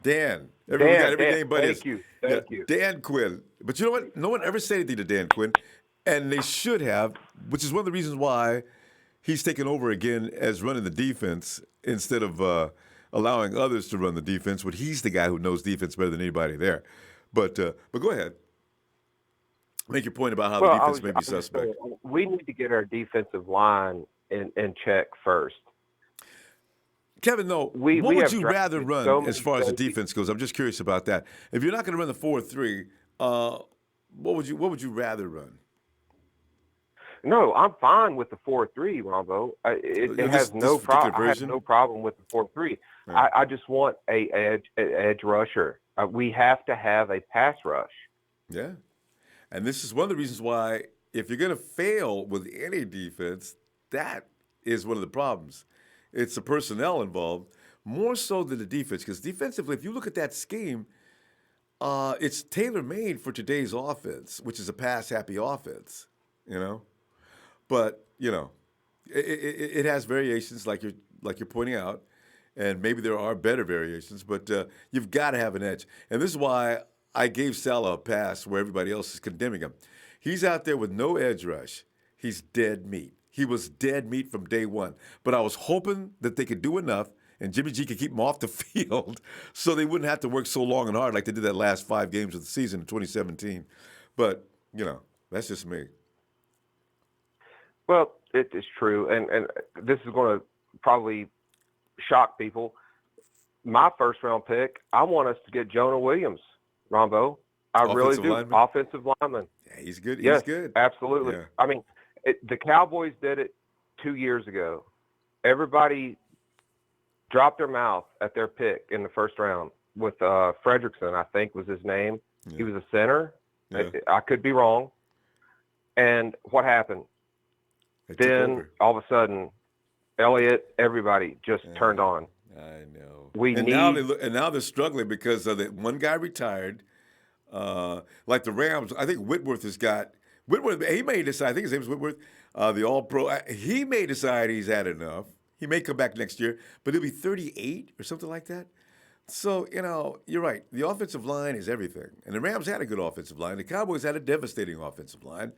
Dan. Everybody got every Dan, name but his. Thank you. Dan Quinn. But you know what? No one ever said anything to Dan Quinn, and they should have, which is one of the reasons why he's taken over again as running the defense instead of allowing others to run the defense. But he's the guy who knows defense better than anybody there. But go ahead. Make your point about how the defense may be suspect. We need to get our defensive line in check first. Kevin, though, what would you rather run as far as the defense goes? I'm just curious about that. If you're not going to run the 4-3, what would you rather run? No, I'm fine with the 4-3, Ronbo. It has no problem. I have no problem with the 4-3. Right. I just want a edge rusher. We have to have a pass rush. Yeah, and this is one of the reasons why if you're going to fail with any defense, that is one of the problems. It's the personnel involved more so than the defense, because defensively, if you look at that scheme, it's tailor-made for today's offense, which is a pass-happy offense. But it has variations like you're pointing out, and maybe there are better variations. But you've got to have an edge, and this is why I gave Salah a pass where everybody else is condemning him. He's out there with no edge rush. He's dead meat. He was dead meat from day one. But I was hoping that they could do enough and Jimmy G could keep him off the field so they wouldn't have to work so long and hard like they did that last 5 games of the season in 2017. But, that's just me. Well, it is true. And this is going to probably shock people. My first-round pick, I want us to get Jonah Williams, Ronbo. I really do. Lineman? Offensive lineman. Yeah, he's good. Yes, he's good. Absolutely. Yeah. I mean, the Cowboys did it 2 years ago. Everybody dropped their mouth at their pick in the first round with Fredrickson, I think was his name. Yeah. He was a center. Yeah. I could be wrong. And what happened? Then all of a sudden, Elliott, everybody just turned on. I know. We And need now they're struggling because that one guy retired. Like the Rams, I think Whitworth has got Whitworth. He may decide. I think his name is Whitworth, the All Pro. He may decide he's had enough. He may come back next year, but he'll be 38 or something like that. So you're right. The offensive line is everything, and the Rams had a good offensive line. The Cowboys had a devastating offensive line.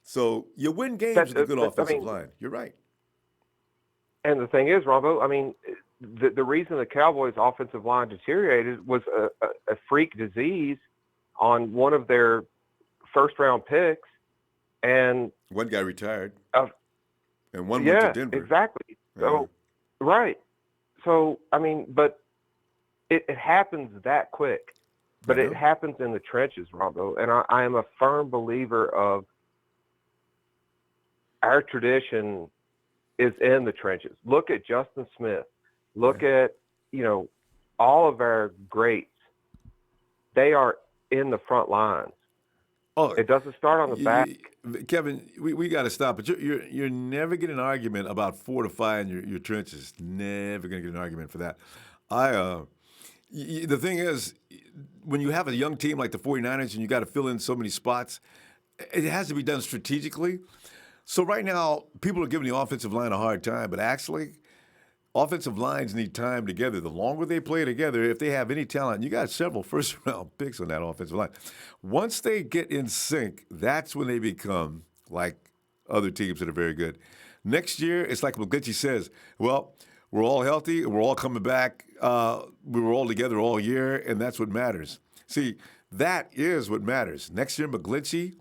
So you win games with a good offensive line. You're right. and the thing is, Ronbo, I mean, the reason the Cowboys' offensive line deteriorated was a freak disease on one of their first-round picks, and One guy retired, uh, and one went to yeah, Denver. exactly. So, right. So, I mean, but it happens that quick. But I it know. happens in the trenches, Ronbo. And I am a firm believer of our tradition is in the trenches. Look at Justin Smith. Look at, all of our greats. They are in the front lines. Oh, It doesn't start on the back. Kevin, we got to stop. But you're never getting an argument about fortifying your trenches. Never going to get an argument for that. The thing is, when you have a young team like the 49ers and you got to fill in so many spots, it has to be done strategically. So right now, people are giving the offensive line a hard time, but actually, offensive lines need time together. The longer they play together, if they have any talent, you got several first-round picks on that offensive line. Once they get in sync, that's when they become like other teams that are very good. Next year, it's like McGlinchey says, well, we're all healthy, we're all coming back, we were all together all year, and that's what matters. See, that is what matters. Next year, McGlinchey,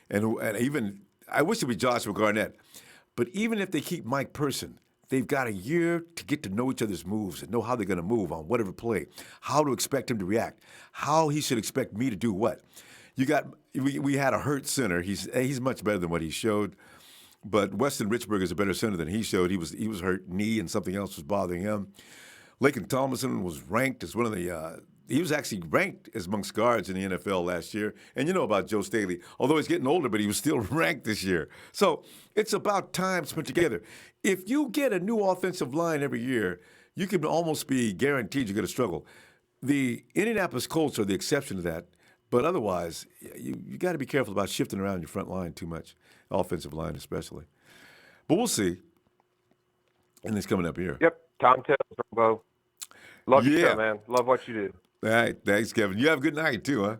and even, I wish it would be Joshua Garnett, but even if they keep Mike Person, they've got a year to get to know each other's moves and know how they're going to move on whatever play, how to expect him to react, how he should expect me to do what. We had a hurt center. He's much better than what he showed, but Weston Richburg is a better center than he showed. He was hurt knee and something else was bothering him. Laken Tomlinson was ranked as one of the. He was actually ranked as amongst guards in the NFL last year. And you know about Joe Staley. Although he's getting older, but he was still ranked this year. So it's about time spent together. If you get a new offensive line every year, you can almost be guaranteed you're going to struggle. The Indianapolis Colts are the exception to that. But otherwise, you got to be careful about shifting around your front line too much, offensive line especially. But we'll see. And it's coming up here. Yep, Tom tells, Ronbo. Love your Yeah. show, man. Love what you do. All right. Thanks, Kevin. You have a good night, too, huh?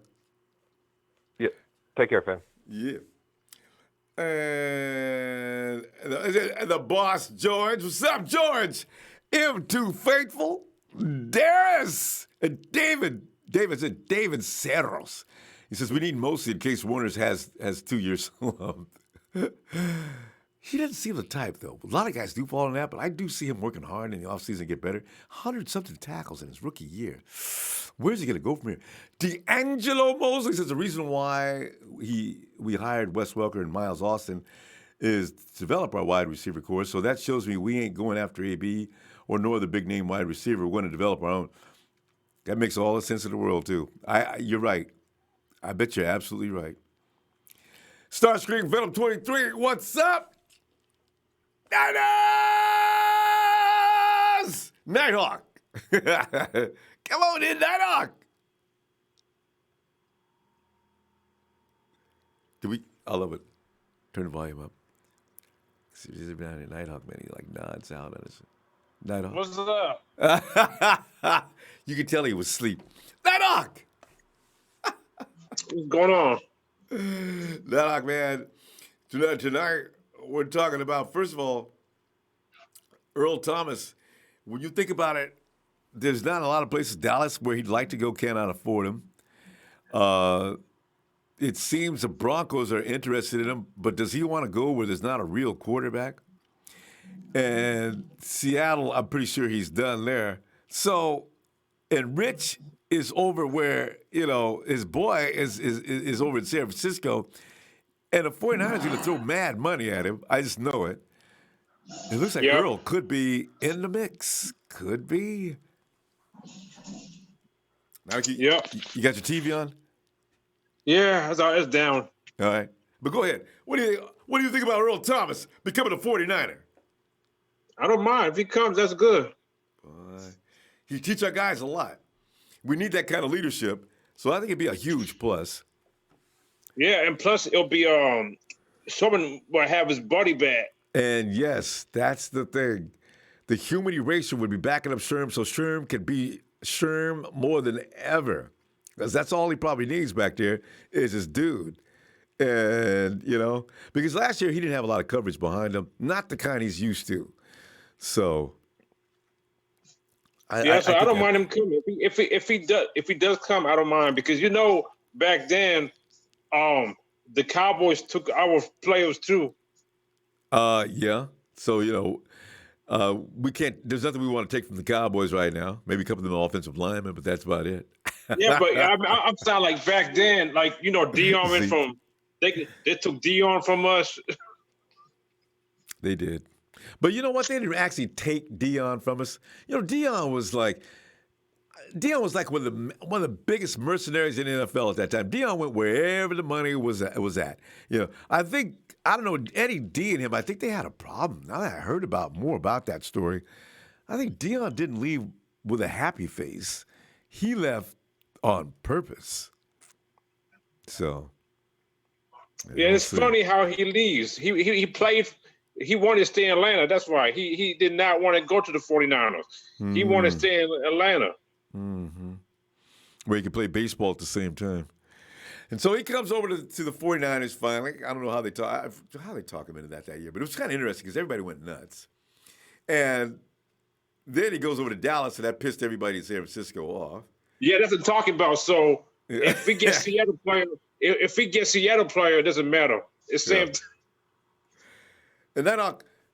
Yeah. Take care, fam. Yeah. And the boss, George. What's up, George? M2 Faithful, Darius, and David. David said David Cerros. He says, we need Mosley in case Warner's has 2 years slump. He doesn't seem the type, though. A lot of guys do fall in that, but I do see him working hard in the offseason to get better. 100-something tackles in his rookie year. Where's he going to go from here? D'Angelo Mosley says the reason why we hired Wes Welker and Miles Austin is to develop our wide receiver core. So that shows me we ain't going after AB or no other big-name wide receiver. We're going to develop our own. That makes all the sense in the world, too. You're right. I bet you're absolutely right. Starscream Venom 23, what's up? Niners! Nighthawk. Come on in, Nighthawk. I love it. Turn the volume up. See, Nighthawk, man, he like nods out at us. Nighthawk. What's up? You could tell he was asleep. Nighthawk! What's going on? Nighthawk, man. Tonight, we're talking about, first of all, Earl Thomas. When you think about it, there's not a lot of places, Dallas, where he'd like to go, cannot afford him. It seems the Broncos are interested in him, but does he want to go where there's not a real quarterback? And Seattle, I'm pretty sure he's done there. So, and Rich is over where, his boy is over in San Francisco. And the 49ers are going to throw mad money at him. I just know it. It looks like Earl could be in the mix. Could be. Now, you got your TV on? Yeah, it's down. All right. But go ahead. What do you think about Earl Thomas becoming a 49er? I don't mind. If he comes, that's good. He teach our guys a lot. We need that kind of leadership. So I think it'd be a huge plus. Yeah, and plus it'll be Sherman will have his buddy back. And yes, that's the thing. The human erasure would be backing up Sherm, so Sherm can be Sherm more than ever. Because that's all he probably needs back there is his dude. And, because last year he didn't have a lot of coverage behind him, not the kind he's used to. So, I don't mind him coming. If he does come, I don't mind because back then, the Cowboys took our players too. Yeah. So we can't. There's nothing we want to take from the Cowboys right now. Maybe a couple of them offensive linemen, but that's about it. Yeah, but I'm saying like back then, like Dion went from they took Dion from us. They did. But you know what? They didn't actually take Dion from us. Dion was like one of the biggest mercenaries in the NFL at that time. Dion went wherever the money was at. I don't know, Eddie D and him, I think they had a problem. Now that I heard more about that story, I think Dion didn't leave with a happy face. He left on purpose. So. Yeah, it's funny how he leaves. He played. He wanted to stay in Atlanta. That's why he did not want to go to the 49ers. Mm-hmm. He wanted to stay in Atlanta. Mm-hmm. Where he could play baseball at the same time. And so he comes over to the 49ers finally. I don't know how they talk him into that year, but it was kind of interesting because everybody went nuts. And then he goes over to Dallas, and that pissed everybody in San Francisco off. Yeah, that's what I'm talking about. So if he gets Seattle player, it doesn't matter. It's same. And then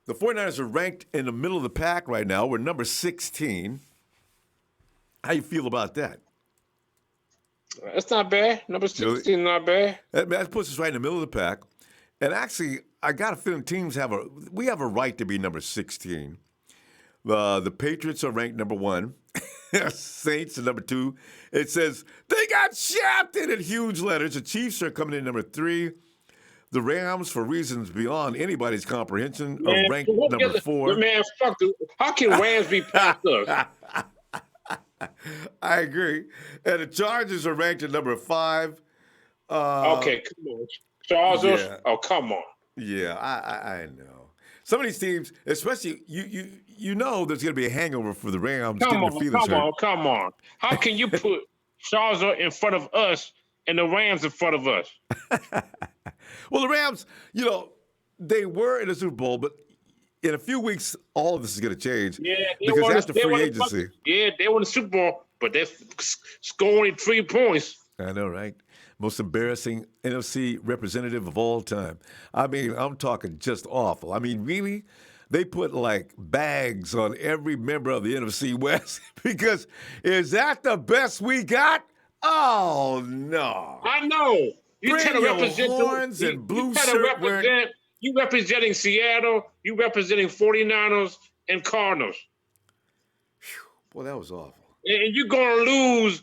the 49ers are ranked in the middle of the pack right now. We're number 16. How you feel about that? That's not bad. Number 16, not bad. That puts us right in the middle of the pack. And actually, I got a feeling teams have a right to be number 16. The Patriots are ranked number 1. Saints are number 2. It says they got shafted in huge letters. The Chiefs are coming in number 3. The Rams, for reasons beyond anybody's comprehension, are ranked number 4. Man, fuck the, how can Rams be past us? I agree. And the Chargers are ranked at number 5. Okay, come on. Chargers? Yeah. Oh, come on. Yeah, I know. Some of these teams, especially, you know there's going to be a hangover for the Rams. Come on. How can you put Chargers in front of us and the Rams in front of us? Well, the Rams, they were in the Super Bowl, but in a few weeks, all of this is going to change. Yeah, because after free agency. They won the Super Bowl, but they're scoring 3 points. I know, right? Most embarrassing NFC representative of all time. I mean, I'm talking just awful. I mean, really? They put like bags on every member of the NFC West because is that the best we got? Oh, no. I know. You trying to represent horns and blue shirt. You representing Seattle. You representing 49ers and Cardinals. Boy, that was awful. And you're going to lose.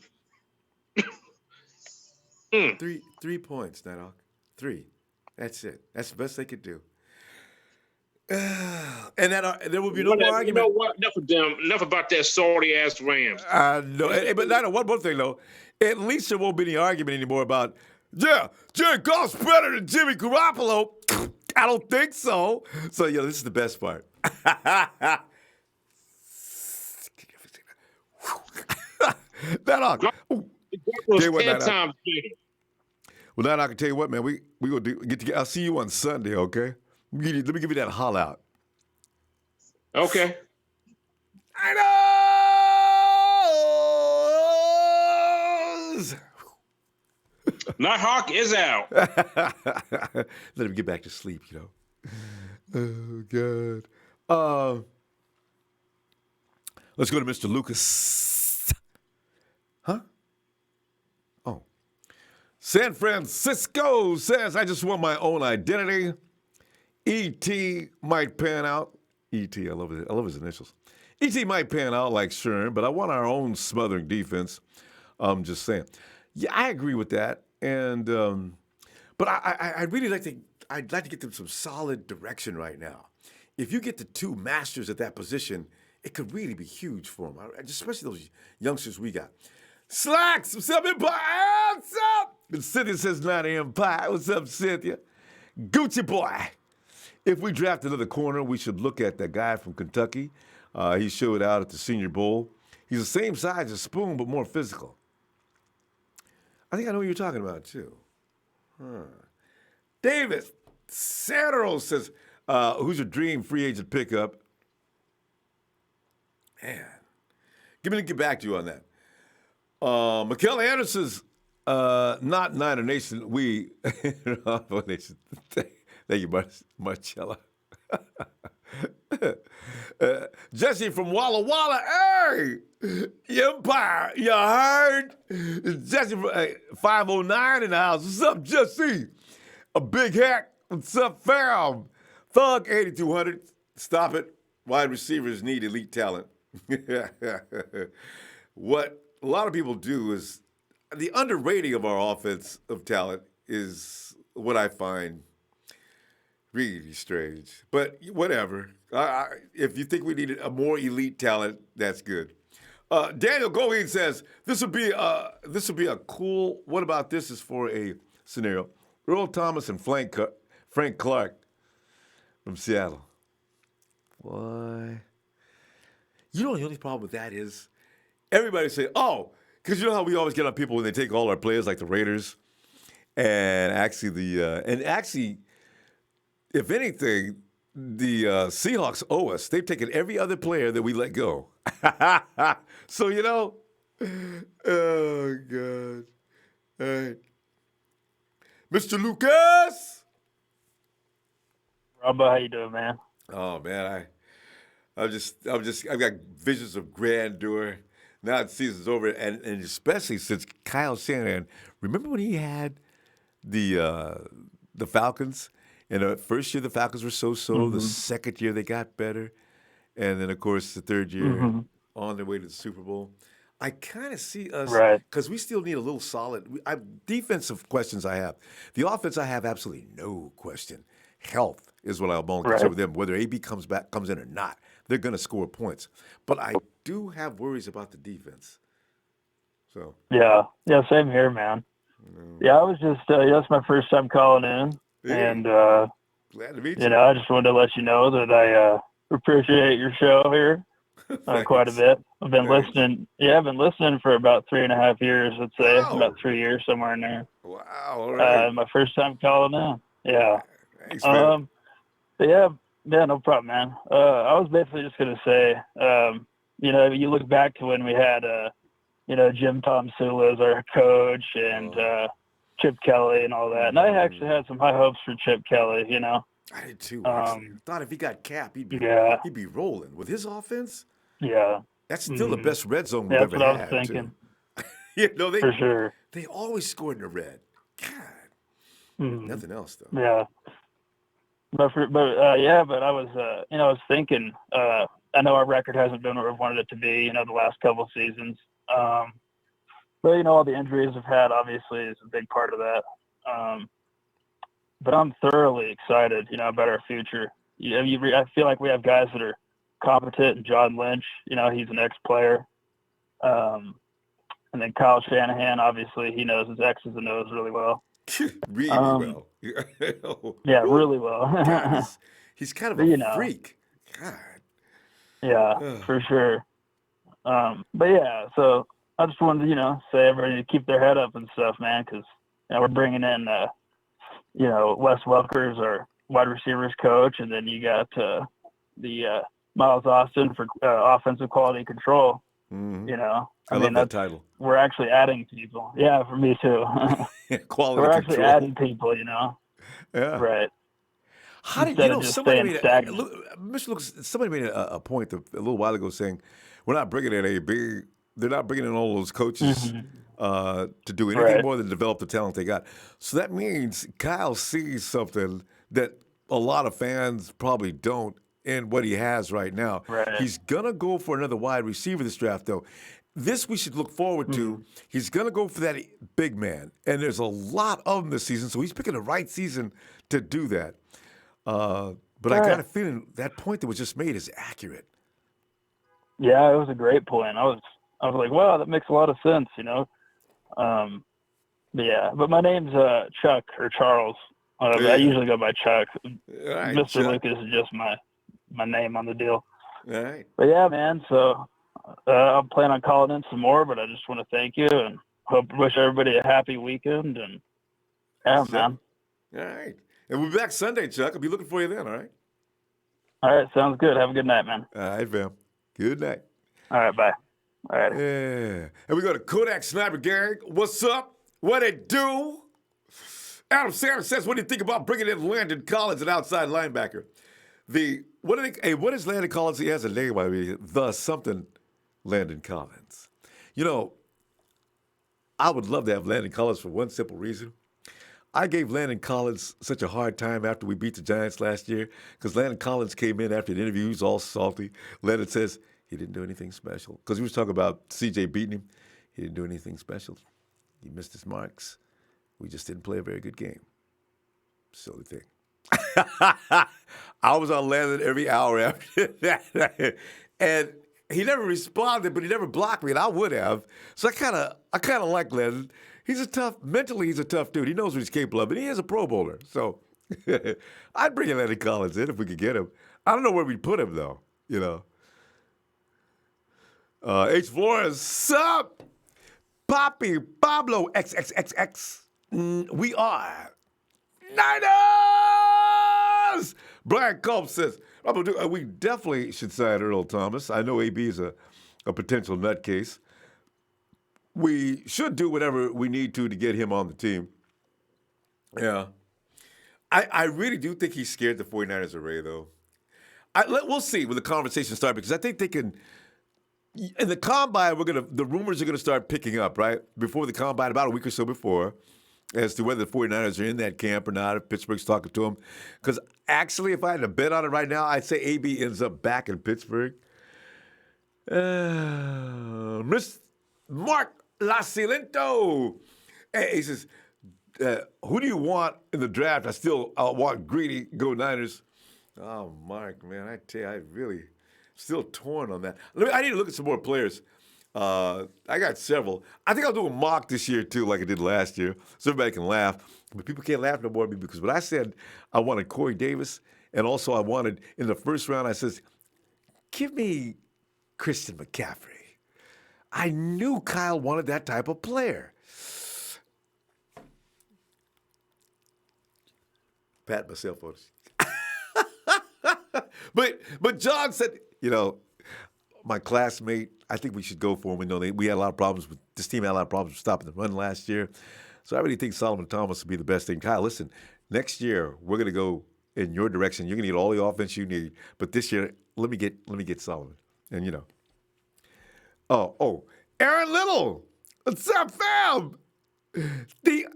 3 points, Nighthawk. 3. That's it. That's the best they could do. And there will be no more argument. You know what? Enough about that salty-ass Rams. No, but I know one more thing, though. At least there won't be any argument anymore about, Jared Goff's better than Jimmy Garoppolo. I don't think so. So, this is the best part. Nighthawk. Well, now I can tell you what, man. We gonna get together. I'll see you on Sunday, okay? Let me give you that holler out. Okay. I know. Nighthawk is out. Let him get back to sleep, Oh God. Let's go to Mr. Lucas. Huh? Oh. San Francisco says, I just want my own identity. E.T. might pan out. E.T., I love his initials. E.T. might pan out like Sherman, but I want our own smothering defense. I'm just saying. Yeah, I agree with that. And but I'd like to get them some solid direction right now. If you get the 2 masters at that position it could really be huge for him, especially those youngsters we got. Slacks, what's up, Empire? What's up? Cynthia says 9 a.m. Pie. What's up, Cynthia? Gucci boy. If we draft another corner, we should look at that guy from Kentucky. He showed out at the Senior Bowl. He's the same size as Spoon, but more physical. I think I know what you're talking about, too. David Sandero says, who's your dream free agent pickup? Man, give me to get back to you on that. Mikel Anderson's not Niner Nation. We Ronbo Nation. Thank you, Marcella. Jesse from Walla Walla. Hey, Empire, you heard? Jesse from 509 in the house. What's up, Jesse? A big hack. What's up, fam? Thug 8200. Stop it. Wide receivers need elite talent. What a lot of people do is the underrating of our offense of talent is what I find really strange. But whatever. If you think we need a more elite talent, that's good. Daniel Goheen says this would be a cool. What about this is for a scenario? Earl Thomas and Frank Clark from Seattle. Why? You know the only problem with that is everybody say, oh, because you know how we always get on people when they take all our players like the Raiders, and actually if anything, the Seahawks owe us. They've taken every other player that we let go. So, you know, oh, God. All right. Mr. Lucas. Ronbo, how you doing, man? Oh, man, I've got visions of grandeur. Now the season's over, and especially since Kyle Shanahan. Remember when he had the Falcons? And the first year the Falcons were so-so. Mm-hmm. The second year they got better, and then of course the third year on their way to the Super Bowl. I kind of see us because we still need a little solid. Defensive questions I have. The offense I have absolutely no question. Health is what I'm only concerned with them. Whether AB comes in or not, they're going to score points. But I do have worries about the defense. So yeah, same here, man. Yeah, I was just that's my first time calling in. And, glad to meet you. I just wanted to let you know that I appreciate your show here quite a bit. I've been listening. Yeah, I've been listening for about 3.5 years, let's say. Wow. About 3 years, somewhere in there. Wow. All right. My first time calling in. Yeah. Thanks, man. Yeah, no problem, man. I was basically just going to say, you look back to when we had, Jim Tom Sula as our coach and Chip Kelly and all that. And I actually had some high hopes for Chip Kelly, I did too. I thought if he got Cap, he'd be rolling. With his offense, that's still the best red zone we've ever had. That's what I was thinking. For sure. They always scored in the red. God. Nothing else, though. Yeah. But I was, I was thinking, I know our record hasn't been where we wanted it to be, the last couple of seasons. But, all the injuries we've had, obviously, is a big part of that. But I'm thoroughly excited, about our future. I feel like we have guys that are competent. And John Lynch, he's an ex-player. And then Kyle Shanahan, obviously, he knows his X's and O's really well. Really well. Yeah, really well. God, he's kind of a freak. God. Yeah, for sure. But, yeah, so I just wanted to, say everybody to keep their head up and stuff, man, because we're bringing in, Wes Welker's our wide receivers coach, and then you got the Miles Austin for offensive quality control. I love that title. We're actually adding people. Yeah, for me too. Quality we're control. actually adding people. Yeah. Right. How did somebody made a point a little while ago saying we're not bringing in AB. They're not bringing in all those coaches to do anything more than develop the talent they got. So that means Kyle sees something that a lot of fans probably don't in what he has right now. Right. He's going to go for another wide receiver this draft, though. This we should look forward to. He's going to go for that big man, and there's a lot of them this season, so he's picking the right season to do that. But I got a feeling that point that was just made is accurate. Yeah, it was a great point. I was like, wow, that makes a lot of sense, but my name's Chuck or Charles. I usually go by Chuck. All right, Mr. Chuck. Lucas is just my name on the deal. All right. But yeah, man. So I'll plan on calling in some more. But I just want to thank you and wish everybody a happy weekend. And yeah, man. All right. And we'll be back Sunday, Chuck. I'll be looking for you then. All right. All right, sounds good. Have a good night, man. All right, fam. Good night. All right, bye. All right. Yeah. And we go to Kodak Sniper Gang. What's up? What it do? Adam Sanders says, what do you think about bringing in Landon Collins, an outside linebacker? What is Landon Collins? He has a name, I mean, the something Landon Collins. I would love to have Landon Collins for one simple reason. I gave Landon Collins such a hard time after we beat the Giants last year because Landon Collins came in after an interview. He was all salty. Landon says he didn't do anything special because he was talking about CJ beating him. He didn't do anything special. He missed his marks. We just didn't play a very good game. Silly thing. I was on Landon every hour after that. And he never responded, but he never blocked me, and I would have. So I kind of like Landon. Mentally he's a tough dude. He knows what he's capable of, and he is a Pro Bowler. So I'd bring in Landon Collins in if we could get him. I don't know where we'd put him, though, H. Flores, sup? Poppy, Pablo, XXXX. We are Niners! Brian Culp says, we definitely should sign Earl Thomas. I know AB is a potential nutcase. We should do whatever we need to get him on the team. Yeah. I really do think he's scared the 49ers array, though. We'll see when the conversation starts because I think they can. In the combine, the rumors are going to start picking up, right? Before the combine, about a week or so before, as to whether the 49ers are in that camp or not, if Pittsburgh's talking to them. Because actually, if I had to bet on it right now, I'd say AB ends up back in Pittsburgh. Miss Mark Lacilento. Hey, he says, who do you want in the draft? I want Greedy, go Niners. Oh, Mark, man, I tell you, I really still torn on that. I need to look at some more players. I got several. I think I'll do a mock this year, too, like I did last year, so everybody can laugh. But people can't laugh no more at me because when I said I wanted Corey Davis, and also I wanted, in the first round, I says, give me Christian McCaffrey. I knew Kyle wanted that type of player. Pat myself on it. But John said, my classmate, I think we should go for him. We know we had a lot of problems with this team had a lot of problems with stopping the run last year. So I really think Solomon Thomas would be the best thing. Kyle, listen, next year we're gonna go in your direction. You're gonna need all the offense you need. But this year, let me get Solomon. And Aaron Little, what's up, fam? Deandra!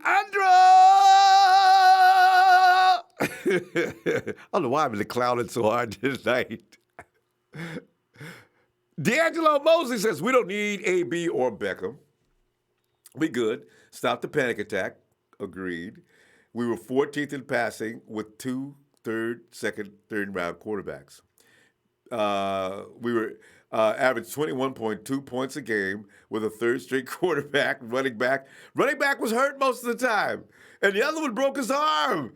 I don't know why I've been clowning so hard tonight. D'Angelo Mosley says, we don't need AB or Beckham. We good. Stop the panic attack. Agreed. We were 14th in passing with 2 second, third round quarterbacks. We were averaged 21.2 points a game with a third string quarterback, running back. Running back was hurt most of the time. And the other one broke his arm.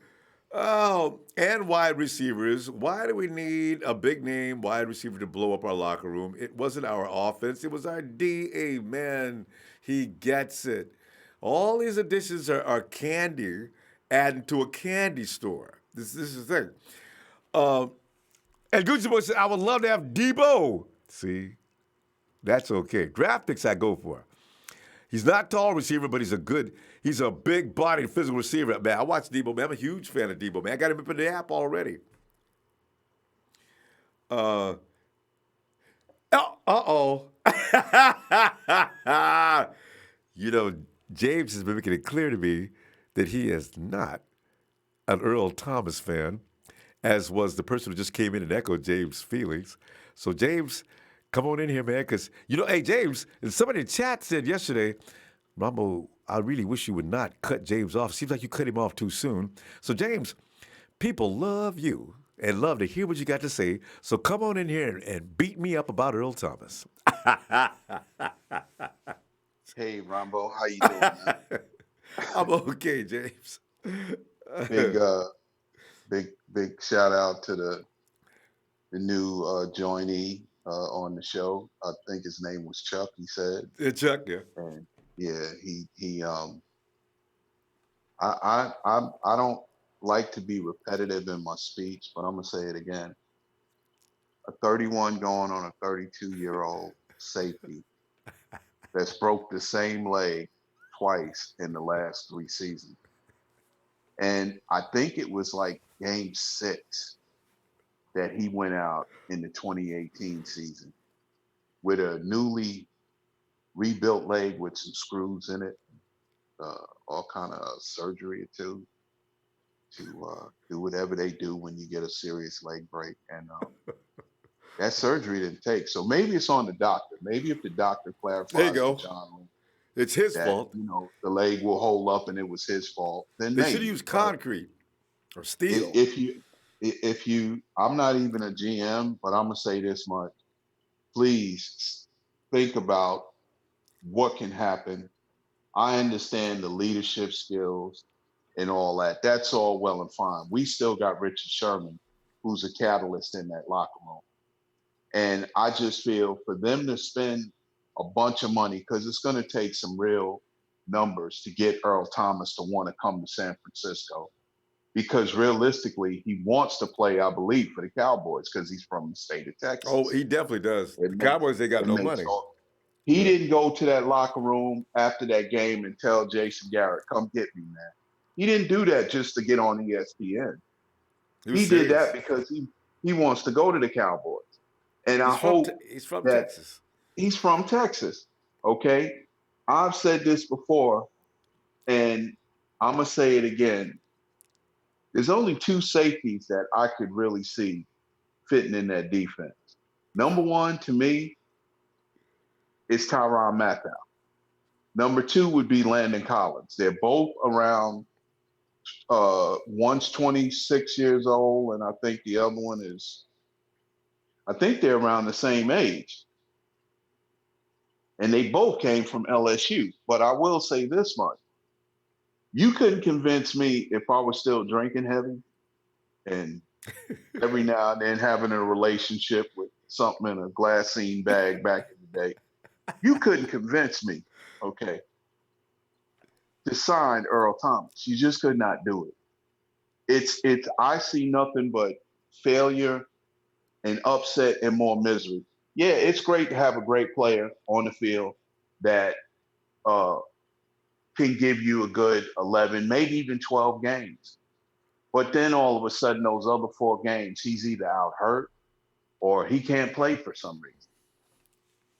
Oh, and wide receivers. Why do we need a big name wide receiver to blow up our locker room? It wasn't our offense. It was our D. Amen. He gets it. All these additions are candy adding to a candy store. This is the thing. And Gucci Boy said, I would love to have Debo. See, that's okay. Draft picks I go for. He's not a tall receiver, but he's a big-bodied physical receiver. Man, I watch Debo, man. I'm a huge fan of Debo, man. I got him up in the app already. James has been making it clear to me that he is not an Earl Thomas fan, as was the person who just came in and echoed James' feelings. So, James, come on in here, man, because, hey, James, and somebody in the chat said yesterday, Ronbo, I really wish you would not cut James off. Seems like you cut him off too soon. So, James, people love you. and love to hear what you got to say. So come on in here and beat me up about Earl Thomas. Hey, Ronbo, how you doing, man? I'm okay, James. Big, big shout out to the new joinee on the show. I think his name was Chuck. He said, Yeah, Chuck, yeah. and yeah, he I don't like to be repetitive in my speech, but I'm gonna say it again. A 31 going on a 32-year-old safety that's broke the same leg twice in the last 3 seasons. And I think it was like game 6 that he went out in the 2018 season with a newly rebuilt leg with some screws in it, all kind of surgery or two to do whatever they do when you get a serious leg break. And that surgery didn't take. So maybe it's on the doctor. Maybe if the doctor There you clarifies go. to John It's his that, fault. the leg will hold up and it was his fault, then They should maybe. use But concrete or steel. if you, I'm not even a GM, but I'm gonna say this much: please think about what can happen. I understand the leadership skills and all that. That's all well and fine. We still got Richard Sherman, who's a catalyst in that locker room. And I just feel for them to spend a bunch of money, because it's going to take some real numbers to get Earl Thomas to want to come to San Francisco. Because realistically, he wants to play, I believe, for the Cowboys because he's from the state of Texas. Oh, he definitely does. It The makes, Cowboys, they got it no makes money. all. He didn't go to that locker room after that game and tell Jason Garrett, "Come get me, man." He didn't do that just to get on ESPN. He did that because he wants to go to the Cowboys. And I hope he's from that Texas. he's from Texas. Okay. I've said this before, and I'm going to say it again. There's only 2 safeties that I could really see fitting in that defense. Number 1, to me, is Tyrann Mathieu. Number 2 would be Landon Collins. They're both around, one's 26 years old, and I think the other one I think they're around the same age. And they both came from LSU. But I will say this much. You couldn't convince me, if I was still drinking heavy and every now and then having a relationship with something in a glassine bag back in the day, you couldn't convince me, okay, to sign Earl Thomas. You just could not do it. I see nothing but failure and upset and more misery. Yeah, it's great to have a great player on the field that can give you a good 11, maybe even 12 games. But then all of a sudden, those other 4 games, he's either out hurt or he can't play for some reason.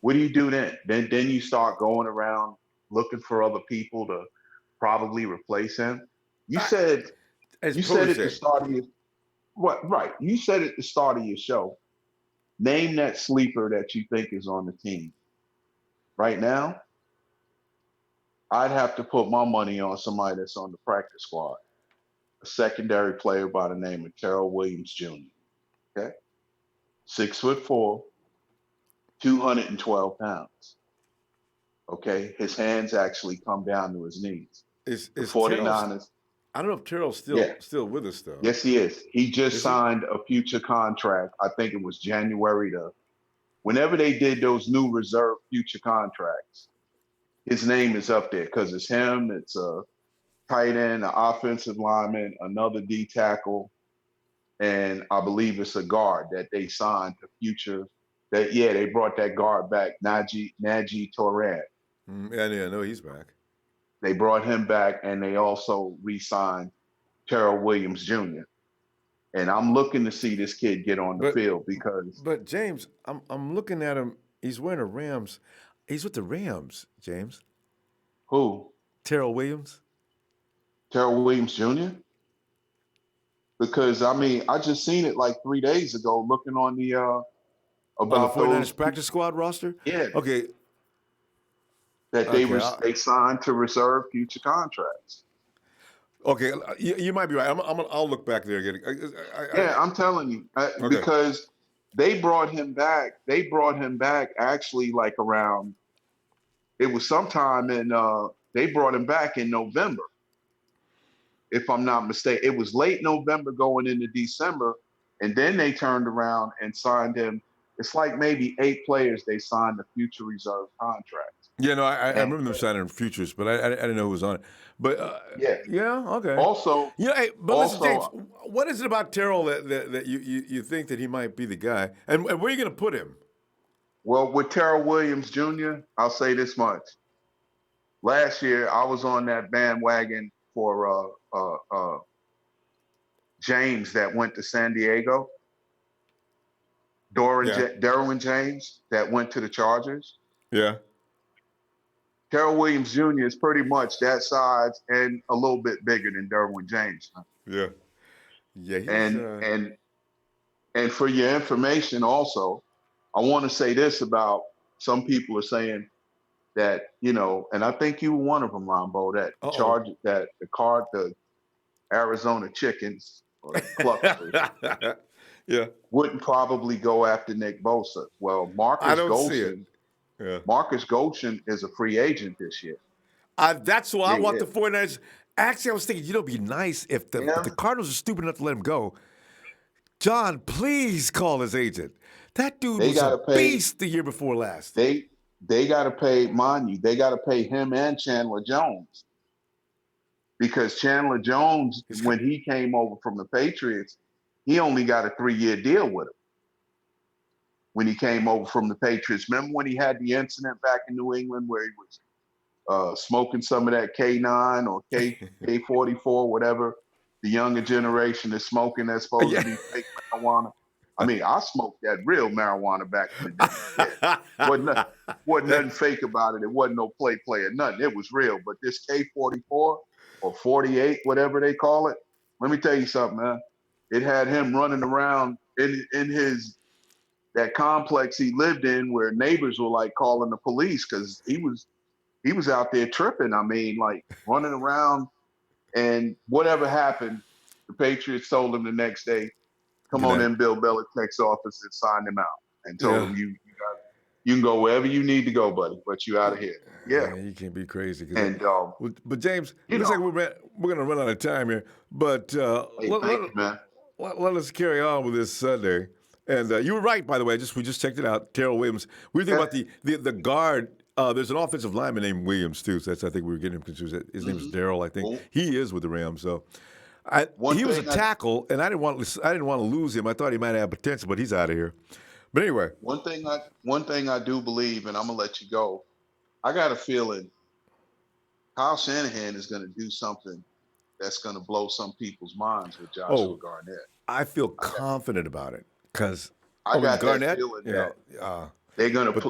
What do you do then? Then you start going around looking for other people to probably replace him. You said at the start of your You said at the start of your show, name that sleeper that you think is on the team. Right now, I'd have to put my money on somebody that's on the practice squad, a secondary player by the name of Terrell Williams Jr. Okay, 6'4", 212 pounds. Okay, his hands actually come down to his knees. Is 49ers. I don't know if Terrell's still with us though. Yes, he is. He just signed a future contract. I think it was January whenever they did those new reserve future contracts. His name is up there because it's him. It's a tight end, an offensive lineman, another D tackle, and I believe it's a guard that they signed to future. They brought that guard back, Najee Torrent. Yeah, I know he's back. They brought him back, and they also re-signed Terrell Williams Jr. And I'm looking to see this kid get on the field because. But James, I'm looking at him. He's wearing a Rams. He's with the Rams, James. Who? Terrell Williams. Terrell Williams Jr. Because I just seen it like 3 days ago, looking on the about the 49ers those practice squad roster. Yeah. Okay. That they signed to reserve future contracts. Okay, you might be right. I'll look back there again. Yeah, I'm telling you, Okay. because they brought him back. They brought him back actually like around. It was sometime in. They brought him back in November, if I'm not mistaken. It was late November going into December, and then they turned around and signed him. It's like maybe 8 players they signed the future reserve contracts. Yeah, no, I And remember them signing futures, but I didn't know who was on it. But yeah, okay. also, You know, hey, but listen, James, also, what is it about Terrell that you think that he might be the guy? And where are you going to put him? well, with Terrell Williams Jr., I'll say this much. Last year, I was on that bandwagon for James that went to San Diego. Derwin James that went to the Chargers. Yeah. Terrell Williams Jr. is pretty much that size and a little bit bigger than Derwin James. Yeah. Yeah. And for your information, also, I want to say this about some people are saying that, and I think you were one of them, Ronbo, the Arizona Chickens or the Clucksters yeah. wouldn't probably go after Nick Bosa. Well, I don't see it. Yeah. Marcus Goshen is a free agent this year. That's why I want the 49ers. Actually, I was thinking, it'd be nice if the Cardinals are stupid enough to let him go. John, please call his agent. That dude was a beast the year before last. They got to pay, mind you, they got to pay him and Chandler Jones. Because Chandler Jones, when he came over from the Patriots, he only got a 3-year deal with him. When he came over from the Patriots. Remember when he had the incident back in New England where he was smoking some of that K9 or K44, whatever the younger generation is smoking that's supposed to be fake marijuana? I mean, I smoked that real marijuana back in the day. Wasn't nothing fake about it. It wasn't no play or nothing. It was real. But this K44 or 48, whatever they call it, let me tell you something, man. It had him running around in that complex he lived in where neighbors were like calling the police because he was out there tripping. I mean, like running around, and whatever happened, the Patriots told him the next day, come on in Bill Belichick's office and sign him out and told him you can go wherever you need to go, buddy, but you out of here. Yeah. Man, you can't be crazy. And but James, it looks like we're going to run out of time here. But let us carry on with this Sunday. And you were right, by the way. We just checked it out. Terrell Williams. We were thinking about the guard. There's an offensive lineman named Williams too. So I think we were getting him confused. His name is Darryl. I think he is with the Rams. So he was a tackle, and I didn't want to lose him. I thought he might have potential, but he's out of here. But anyway, one thing I do believe, and I'm gonna let you go. I got a feeling Kyle Shanahan is gonna do something that's gonna blow some people's minds with Joshua Garnett. I feel confident about it because I got Garnett, that feeling that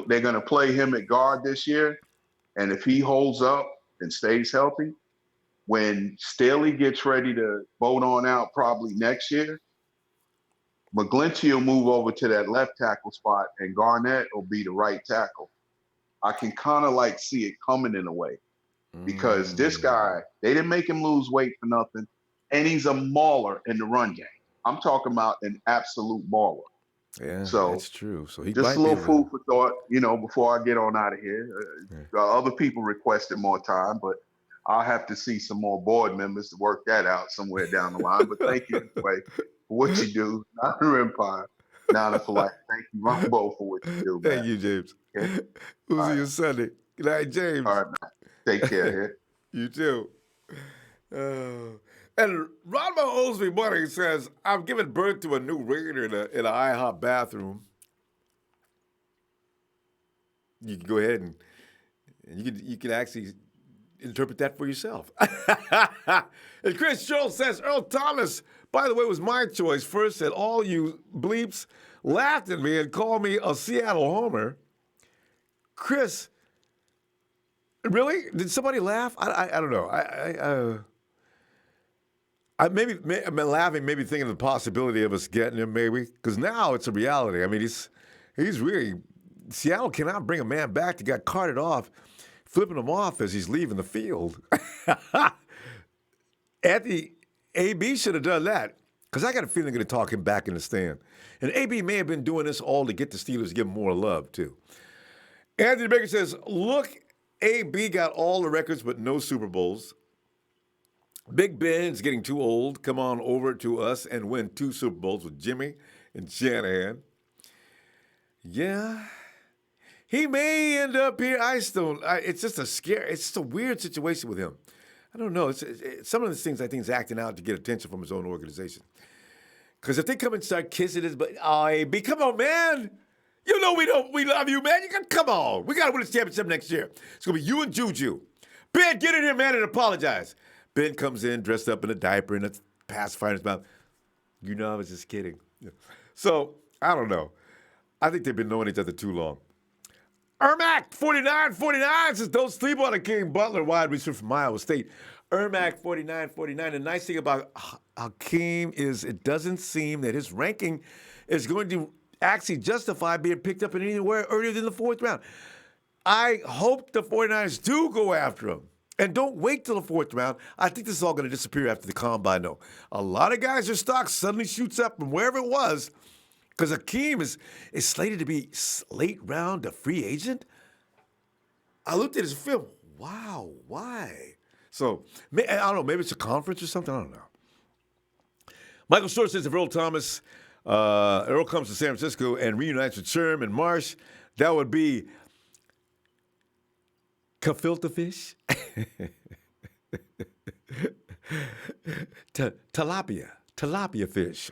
they're gonna play him at guard this year, and if he holds up and stays healthy, when Staley gets ready to vote on out probably next year, McGlinchey will move over to that left tackle spot, and Garnett will be the right tackle. I can kind of like see it coming in a way because this guy, they didn't make him lose weight for nothing, and he's a mauler in the run game. I'm talking about an absolute baller. Yeah, so that's true. So he just a little food for thought, before I get on out of here. Other people requested more time, but I'll have to see some more board members to work that out somewhere down the line. But thank you anyway for what you do. Niner Empire, Niner for life. Thank you, Ronbo, for what you do, man. Thank you, James. Okay? We'll see you Sunday. Good night, James. All right, man. Take care. You too. And Ronbo owes me money. He says, I'm giving birth to a new Raider in an IHOP bathroom. You can go ahead and you can actually interpret that for yourself. And Chris Schultz says, Earl Thomas, by the way, was my choice first, and all you bleeps laughed at me and called me a Seattle homer. Chris, really? Did somebody laugh? I don't know. I maybe I'm laughing, maybe thinking of the possibility of us getting him, maybe, because now it's a reality. I mean, he's really Seattle cannot bring a man back that got carted off, flipping him off as he's leaving the field. Anthony, AB should have done that because I got a feeling they're going to talk him back in the stand. And AB may have been doing this all to get the Steelers to give him more love, too. Anthony Baker says, look, AB got all the records but no Super Bowls. Big Ben's getting too old. Come on over to us and win 2 Super Bowls with Jimmy and Shanahan. Yeah. He may end up here. It's just a weird situation with him. I don't know. It's some of the things I think is acting out to get attention from his own organization. Because if they come and start kissing his butt, AB, come on, man. You know we love you, man. Come on. We got to win this championship next year. It's going to be you and Juju. Ben, get in here, man, and apologize. Ben comes in dressed up in a diaper and a pacifier in his mouth. You know, I was just kidding. So, I don't know. I think they've been knowing each other too long. Ermac, 49 says, don't sleep on Hakeem Butler, wide receiver from Iowa State. Ermac, 49. The nice thing about Hakeem is it doesn't seem that his ranking is going to actually justify being picked up in anywhere earlier than the 4th round. I hope the 49ers do go after him. And don't wait till the 4th round. I think this is all going to disappear after the combine, though. A lot of guys, their stock suddenly shoots up from wherever it was because Hakeem is slated to be late round a free agent. I looked at his film. Wow, why? So, I don't know. Maybe it's a conference or something. I don't know. Michael Short says if Earl Thomas, Earl comes to San Francisco and reunites with Sherman and Marsh, that would be gefilte fish. Tilapia fish.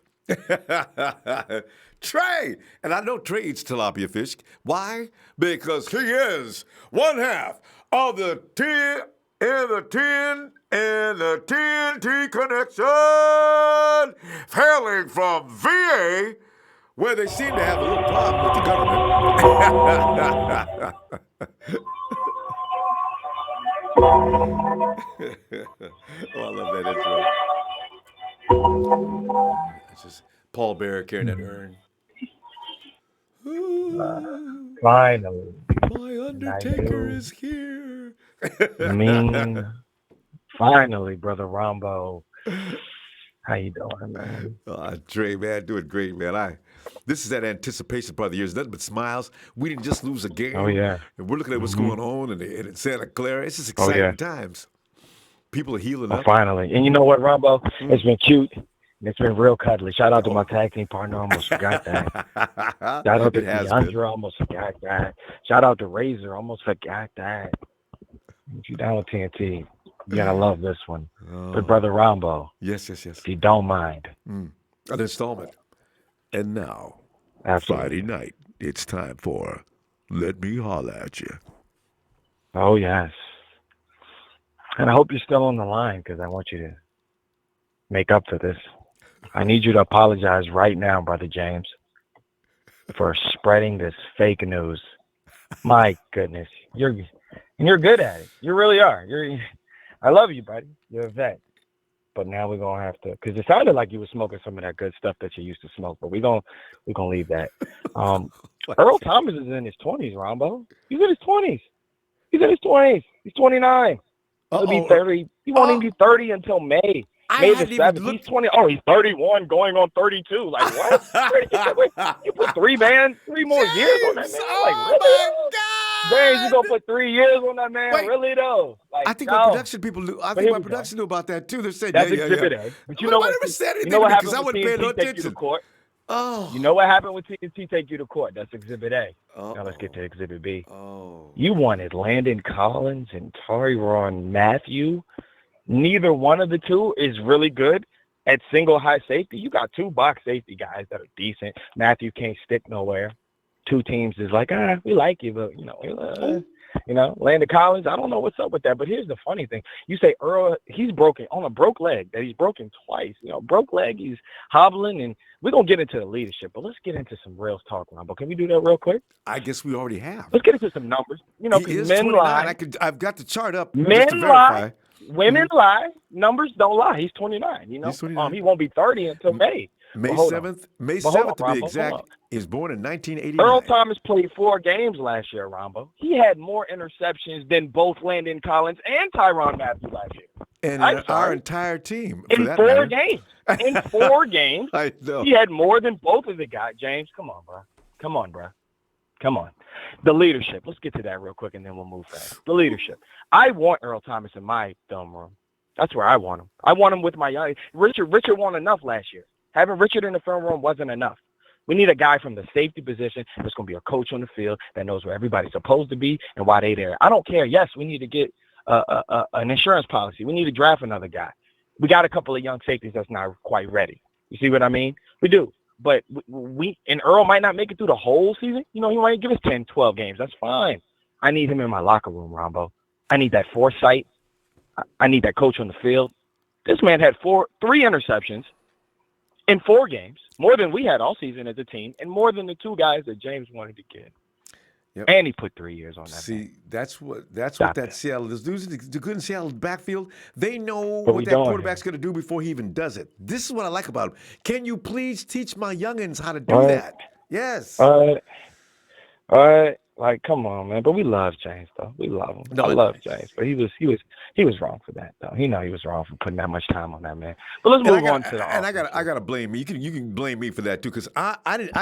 Trey, and I know Trey eats tilapia fish. Why? Because he is one half of the TNT connection, hailing from VA, where they seem to have a little problem with the government. Oh, I love that intro. It's just Paul Bearer carrying that urn. Finally. My Undertaker is here. Finally, Brother Ronbo. How you doing, man? Dre, man, doing great, man. This is that anticipation part of the year. It's nothing but smiles. We didn't just lose a game. Oh, yeah. And we're looking at what's going on in Santa Clara. It's just exciting times. People are healing up. Finally. And you know what, Ronbo? It's been cute. It's been real cuddly. Shout out to my tag team partner. Almost forgot that. Shout out to DeAndre. Almost forgot that. Shout out to Razor. Almost forgot that. If you down with TNT, you gotta love this one. But Brother Ronbo. Yes. If you don't mind. An installment. And now, Friday night, it's time for Let Me Holler at You. Oh, yes. And I hope you're still on the line because I want you to make up for this. I need you to apologize right now, Brother James, for spreading this fake news. My goodness. You're good at it. You really are. I love you, buddy. You're a vet. But now we're going to have to, because it sounded like you were smoking some of that good stuff that you used to smoke, but we're gonna leave that. Earl Thomas is in his 20s, Ronbo. He's in his 20s. He's 29. He'll be 30. He won't even be 30 until May. May the 7th. He's 20. Oh, he's 31 going on 32. Like, what? You put 3 more years on that man? Like, really? My God! James, you gonna put 3 years on that man? Wait, really though? Like, I think my production people knew. I think my production knew about that too. They said, that's Exhibit A. But you know what? You know what happened when TNT take you to court? Oh. You know what happened when TNT take you to court? That's Exhibit A. Uh-oh. Now let's get to Exhibit B. Oh. You wanted Landon Collins and Tyrann Mathieu. Neither one of the two is really good at single high safety. You got 2 box safety guys that are decent. Mathieu can't stick nowhere. 2 teams is like, we like you, but Landon Collins, I don't know what's up with that. But here's the funny thing: you say Earl, he's broken on a broke leg. That he's broken twice. Broke leg. He's hobbling, and we're gonna get into the leadership. But let's get into some real talk, Ronbo. Can we do that real quick? I guess we already have. Let's get into some numbers. Because men lie. I've got the chart up. Men lie. Women lie. Numbers don't lie. He's 29. He's 29. He won't be 30 until May. May 7th. May 7th to be exact. He was born in 1989. Earl Thomas played 4 games last year, Ronbo. He had more interceptions than both Landon Collins and Tyrann Mathieu last year. and I'm our sorry. entire team. In for that 4 matter. games. In 4 games, I know. he had more than both of the guys. James, come on, bro. Come on, bro. Come on. The leadership. Let's get to that real quick, and then we'll move fast. The leadership. I want Earl Thomas in my film room. That's where I want him. I want him with my young. Richard won enough last year. Having Richard in the film room wasn't enough. We need a guy from the safety position that's going to be a coach on the field that knows where everybody's supposed to be and why they there. I don't care. Yes, we need to get an insurance policy. We need to draft another guy. We got a couple of young safeties that's not quite ready. You see what I mean? We do. But we and Earl might not make it through the whole season. You know, he might give us 10, 12 games. That's fine. I need him in my locker room, Ronbo. I need that foresight. I need that coach on the field. This man had 3 interceptions in 4 games, more than we had all season as a team, and more than the 2 guys that James wanted to get. Yep. And he put 3 years on that. See, man. that's what that Seattle is. Dudes, the good in Seattle backfield, they know what that doing quarterback's going to do before he even does it. This is what I like about him. Can you please teach my youngins how to do that? Yes. All right. Like, come on, man. But we love James, though. We love him. No, I love James, but he was wrong for that, though. He was wrong for putting that much time on that man. But let's move on to the. And I gotta blame me. You can blame me for that too, because I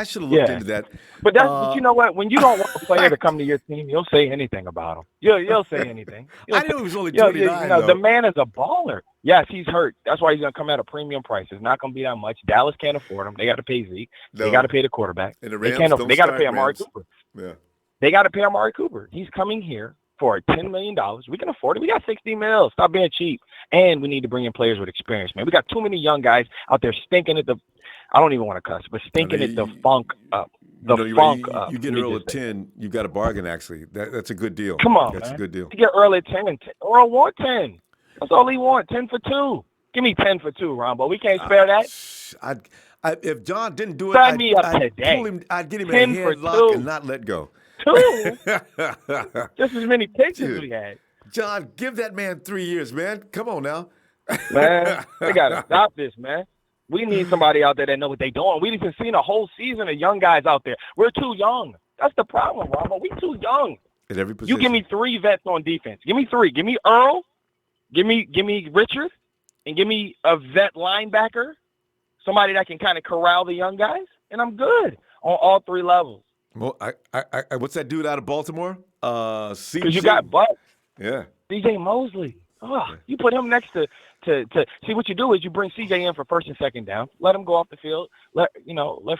should have looked into that. But but you know what? When you don't want a player to come to your team, you'll say anything about him. You'll say anything. I knew he was only 29. The man is a baller. Yes, he's hurt. That's why he's gonna come at a premium price. It's not gonna be that much. Dallas can't afford him. They got to pay Zeke. They got to pay the quarterback. And the Rams they got to pay Amari Cooper. Yeah. They got to pay Amari Cooper. He's coming here for $10 million. We can afford it. We got $60 million. Stop being cheap. And we need to bring in players with experience, man. We got too many young guys out there stinking at I don't even want to cuss, but stinking at the funk up. You get Earl at 10, you got a bargain, actually. That's a good deal. Come on, That's man. a good deal. You get Earl at 10. Earl want 10. That's all he wants, 10 for 2. Give me 10 for 2, Rombo. We can't spare that. If John didn't do it, Sign me up today. I'd get him in a headlock and not let go. 2? Just as many pitches we had. John, give that man 3 years, man. Come on now. Man, they got to stop this, man. We need somebody out there that know what they're doing. We've even seen a whole season of young guys out there. We're too young. That's the problem, Ronbo. We too young. At every position. You give me 3 vets on defense. Give me 3. Give me Earl. Give me Richard. And give me a vet linebacker. Somebody that can kind of corral the young guys. And I'm good on all 3 levels. Well, what's that dude out of Baltimore? Because you got Buck. Yeah. C.J. Mosley. Oh, you put him next to see what you do is you bring C.J. in for first and second down. Let him go off the field. Let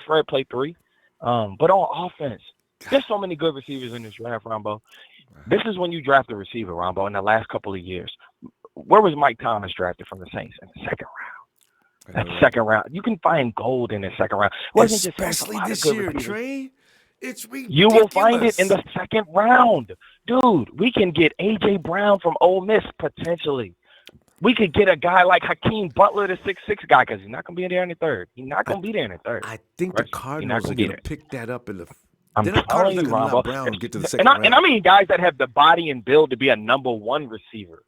Fred play 3. But on offense, there's so many good receivers in this draft, Ronbo. This is when you draft a receiver, Ronbo, in the last couple of years. Where was Mike Thomas drafted from the Saints in the second round? That second round. You can find gold in the second round. Especially this year, Trey. It's ridiculous. You will find it in the second round. Dude, we can get A.J. Brown from Ole Miss potentially. We could get a guy like Hakeem Butler, the 6'6" guy, because he's not going to be there in the third. He's not going to be there in the third. I think the Cardinals are going to pick that up in the I'm telling you, Ronbo. Brown get to the second round. And I mean guys that have the body and build to be a number 1 receiver.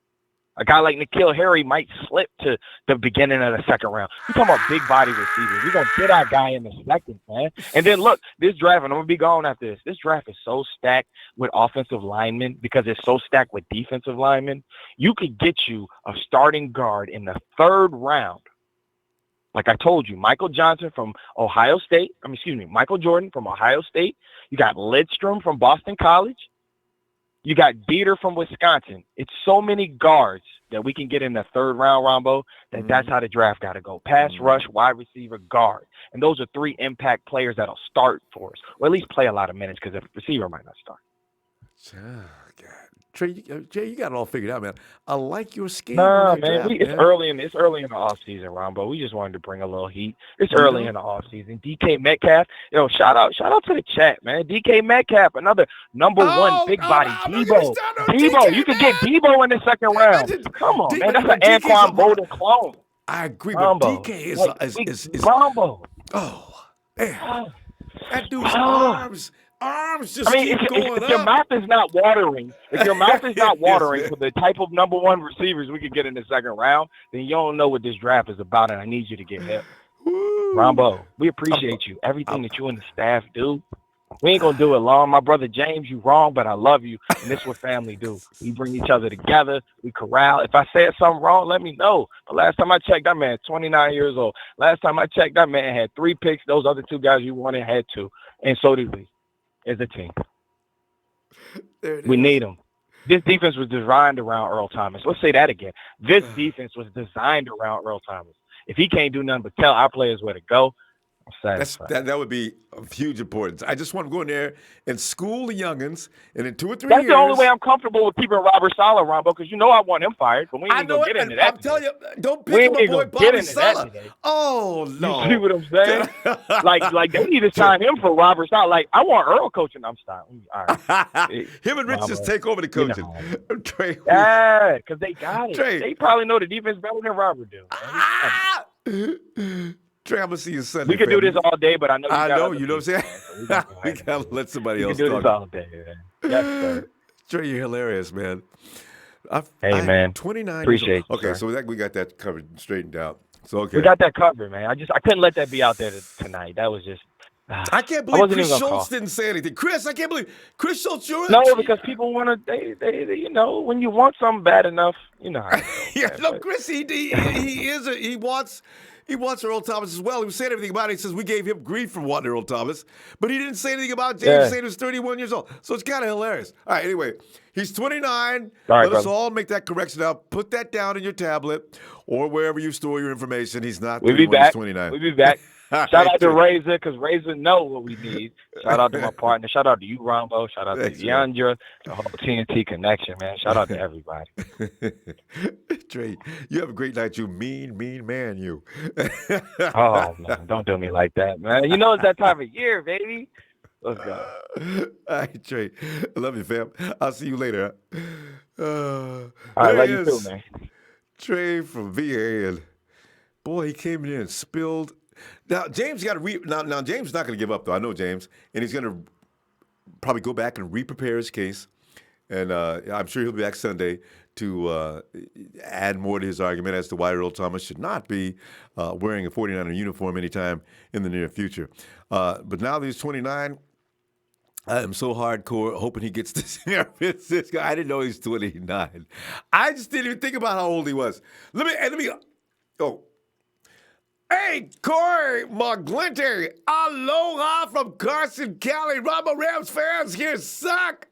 A guy like N'Keal Harry might slip to the beginning of the second round. We're talking about big body receivers. We're going to get our guy in the second, man. And then, look, this draft, and I'm going to be gone after this. This draft is so stacked with offensive linemen because it's so stacked with defensive linemen. You could get you a starting guard in the 3rd round. Like I told you, Michael Jordan from Ohio State. You got Lidstrom from Boston College. You got Dieter from Wisconsin. It's so many guards that we can get in the 3rd round, Ronbo, that's how the draft got to go. Pass rush, wide receiver, guard. And those are 3 impact players that'll start for us, or at least play a lot of minutes because the receiver might not start. Oh, God. Trey, you got it all figured out, man. I like your scheme. Nah, man. It's early in the offseason, Ronbo. We just wanted to bring a little heat. It's early in the offseason. DK Metcalf, shout out to the chat, man. DK Metcalf, another number 1 big body. Debo, you can get Debo in the second round. Come on, man. That's an Anquan Bolden clone. I agree, but DK is Ronbo. Oh, man. That dude's arms just keep going up. If your mouth is not watering, for the type of number 1 receivers we could get in the second round, then you don't know what this draft is about, and I need you to get help. Ronbo, we appreciate you. Everything that you and the staff do, We ain't gonna do it long. My brother James, you wrong, but I love you. And this is what family do. We bring each other together. We corral. If I said something wrong, let me know. But last time I checked, that man 29 years old. Last time I checked, that man had 3 picks. Those other 2 guys you wanted had 2. And so did we as a team. We need them. This defense was designed around Earl Thomas. Let's say that again. This defense was designed around Earl Thomas. If he can't do nothing but tell our players where to go, that would be of huge importance. I just want to go in there and school the youngins, and in 2 or 3 That's years. the only way I'm comfortable with keeping Robert Saleh, Ronbo, because you know I want him fired. But we ain't gonna get into that. I'm telling you, don't pick my boy Bobby Saleh. Oh no! You see what I'm saying? like they need to sign him for Robert Saleh. Like I want Earl coaching. I'm stopping. All right. Him and Rich just take over the coaching. Trey, yeah, because they got it. Trey. They probably know the defense better than Robert do. Trey, I'm gonna see you Sunday. We could do this all day, but I know you know what I'm saying. We gotta let somebody else talk. We can do this all day, man. Yes, sir. Trey, you're hilarious, man. Man. 29. Appreciate you. Okay, sir. so we got that covered, straightened out. So okay, we got that covered, man. I couldn't let that be out there tonight. That was just. I can't believe Chris Schultz didn't say anything. Chris, I can't believe Chris Schultz. No, because people want to. They when you want something bad enough, you know. How Chris, he wants Earl Thomas as well. He was saying everything about it. He says we gave him grief for wanting Earl Thomas, but he didn't say anything about James saying he was 31 years old. So it's kind of hilarious. All right, anyway, he's 29. Let us all make that correction now. Put that down in your tablet or wherever you store your information. He's not 31, he's 29. We'll be back. Shout out to Razor, because Razor know what we need. Shout out to my partner. Shout out to you, Ronbo. Shout out to Yandra, the whole TNT connection, man. Shout out to everybody. Trey, you have a great night, you mean man, you. Oh, man, don't do me like that, man. You know it's that time of year, baby. Let's go. All right, Trey. I love you, fam. I'll see you later. All right, love you too, man. Trey from VA, and boy, he came in here and spilled. Now James got to now James is not going to give up though. I know James, and he's going to probably go back and re-prepare his case, and I'm sure he'll be back Sunday to add more to his argument as to why Earl Thomas should not be wearing a 49er uniform anytime in the near future. But now that he's 29, I am so hardcore hoping he gets to San Francisco. I didn't know he's 29. I just didn't even think about how old he was. Let me go. Hey, Corey McGlinty, aloha from Carson, Cali. Ronbo Rams fans here suck.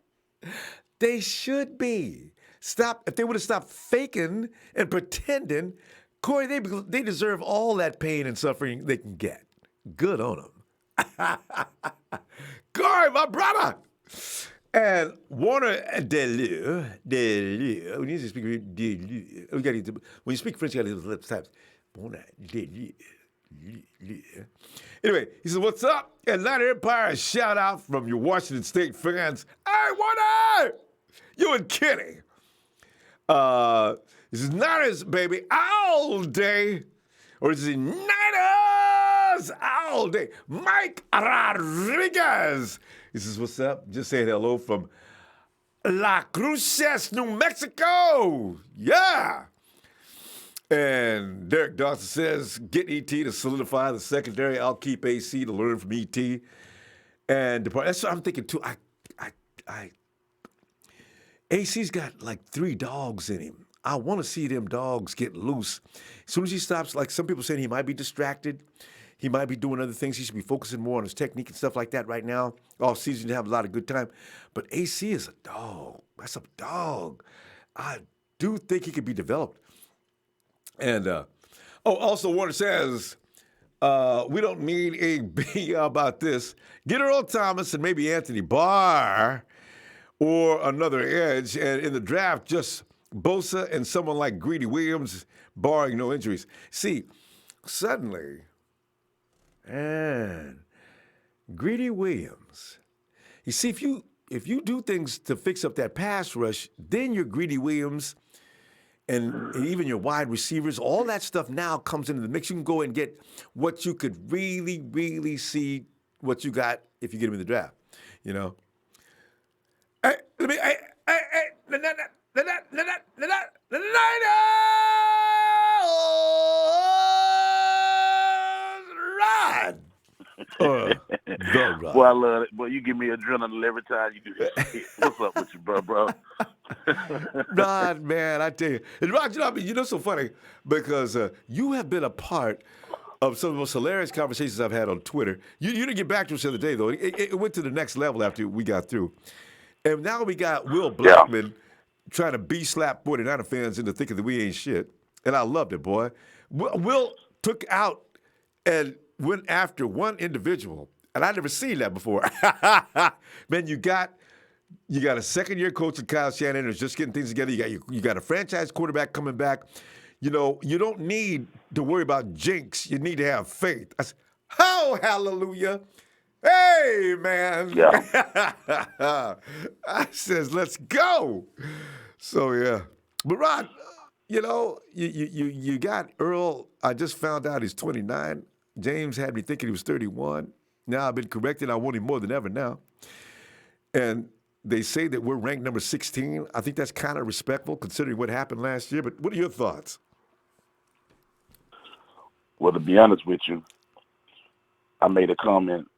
They should be. If they would have stopped faking and pretending, Corey, they deserve all that pain and suffering they can get. Good on them. Corey, my brother. And Warner Deleu, when you speak Deleu, when you speak French, you got to do lips taps. Anyway, he says, what's up? Atlanta Empire, shout out from your Washington State fans. Hey, Warner! You and Kenny. This is Niners, baby, all day. Or is it Niners all day? Mike Rodriguez. He says, what's up? Just saying hello from La Cruces, New Mexico. Yeah. And Derek Dawson says, get ET to solidify the secondary. I'll keep AC to learn from ET. And that's what I'm thinking too. AC's got like 3 dogs in him. I want to see them dogs get loose. As soon as he stops, like some people saying he might be distracted. He might be doing other things. He should be focusing more on his technique and stuff like that right now. All season to have a lot of good time. But AC is a dog. That's a dog. I do think he could be developed. And, also Warner says, we don't need a B about this. Get Earl Thomas and maybe Anthony Barr or another edge. And in the draft, just Bosa and someone like Greedy Williams, barring no injuries. See, suddenly, and Greedy Williams. You see, if you do things to fix up that pass rush, then you're Greedy Williams. And even your wide receivers, all that stuff now comes into the mix. You can go and get what you could really, really see what you got if you get him in the draft, you know. The Niners run. The Rock. Boy, I love it. Boy, you give me adrenaline every time you do this shit. What's up with you, bro? Rod, man, I tell you. And Rod, you know, so funny because you have been a part of some of the most hilarious conversations I've had on Twitter. You didn't get back to us the other day, though. It went to the next level after we got through. And now we got Will Blackman trying to slap 49er fans into thinking that we ain't shit. And I loved it, boy. Will took out and went after one individual. And I never seen that before. Man, you got a second-year coach in Kyle Shanahan who's just getting things together. You got a franchise quarterback coming back. You know, you don't need to worry about jinx. You need to have faith. I said, oh, hallelujah. Hey, man. Yeah. I says, let's go. So, yeah. But, Rod, you know, you got Earl. I just found out he's 29. James had me thinking he was 31. Now I've been corrected. I want him more than ever now. And they say that we're ranked number 16. I think that's kind of respectful considering what happened last year. But what are your thoughts? Well, to be honest with you, I made a comment,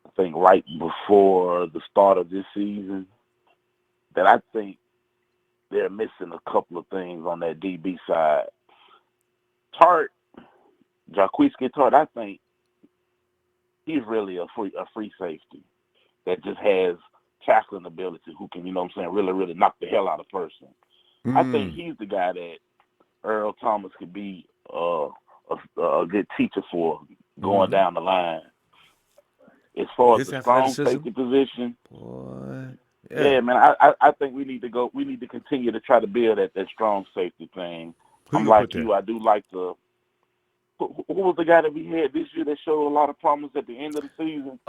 I think, right before the start of this season that I think they're missing a couple of things on that DB side. Jaquiski Tart, I think he's really a free safety that just has tackling ability, who can, you know what I'm saying, really, really knock the hell out of a person. I think he's the guy that Earl Thomas could be a good teacher for going down the line. As far as the strong safety position, boy, yeah, man, I think we need to continue to try to build that strong safety thing. I'm like you, I do like the. Who was the guy that we had this year that showed a lot of promise at the end of the season?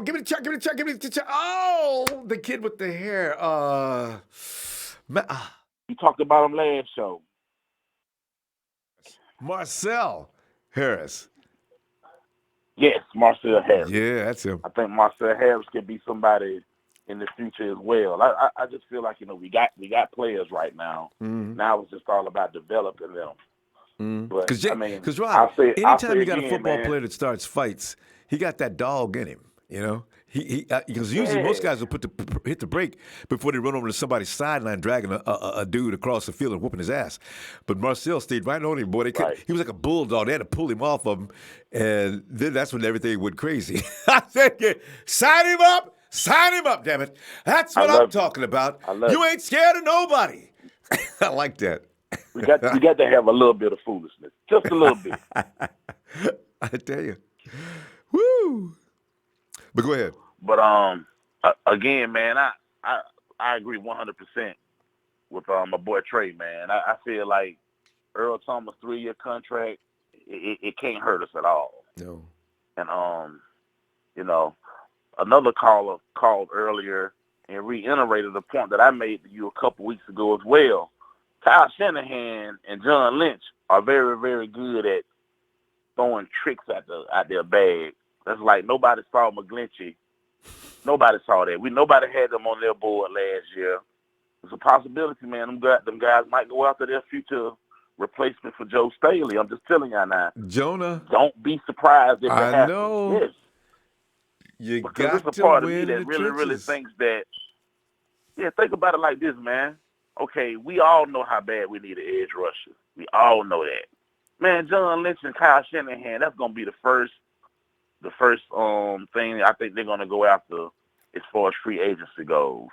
Give me the check. Oh, the kid with the hair. You talked about him last show. Marcel Harris. Yes, Marcel Harris. Yeah, that's him. I think Marcel Harris could be somebody in the future as well. I just feel like, you know, we got players right now. Now it's just all about developing them. Because Rod, I'll say anytime you got a again, football man, player that starts fights, he got that dog in him. You know, because usually most guys will hit the brake before they run over to somebody's sideline, dragging a dude across the field and whooping his ass. But Marcel stayed right on him, boy. He was like a bulldog. They had to pull him off of him, and then that's when everything went crazy. I said, sign him up, damn it. That's what I'm talking about. You ain't scared of nobody. I like that. We got to have a little bit of foolishness, just a little bit. I tell you, woo. But go ahead. But again, man, I agree 100% with my boy Trey, man. I feel like Earl Thomas' 3-year contract, it can't hurt us at all. No. And you know, another caller called earlier and reiterated the point that I made to you a couple weeks ago as well. Kyle Shanahan and John Lynch are very, very good at throwing tricks out their bag. That's like nobody saw McGlinchey. Nobody saw that. Nobody had them on their board last year. It's a possibility, man. Them guys might go after their future replacement for Joe Staley. I'm just telling y'all now. Jonah. Don't be surprised if it happens. I know. Yes. You because got there's to a part win of me that really, trenches. really thinks that, think about it like this, man. Okay, we all know how bad we need an edge rusher. We all know that. Man, John Lynch and Kyle Shanahan, that's going to be the first thing I think they're going to go after as far as free agency goes.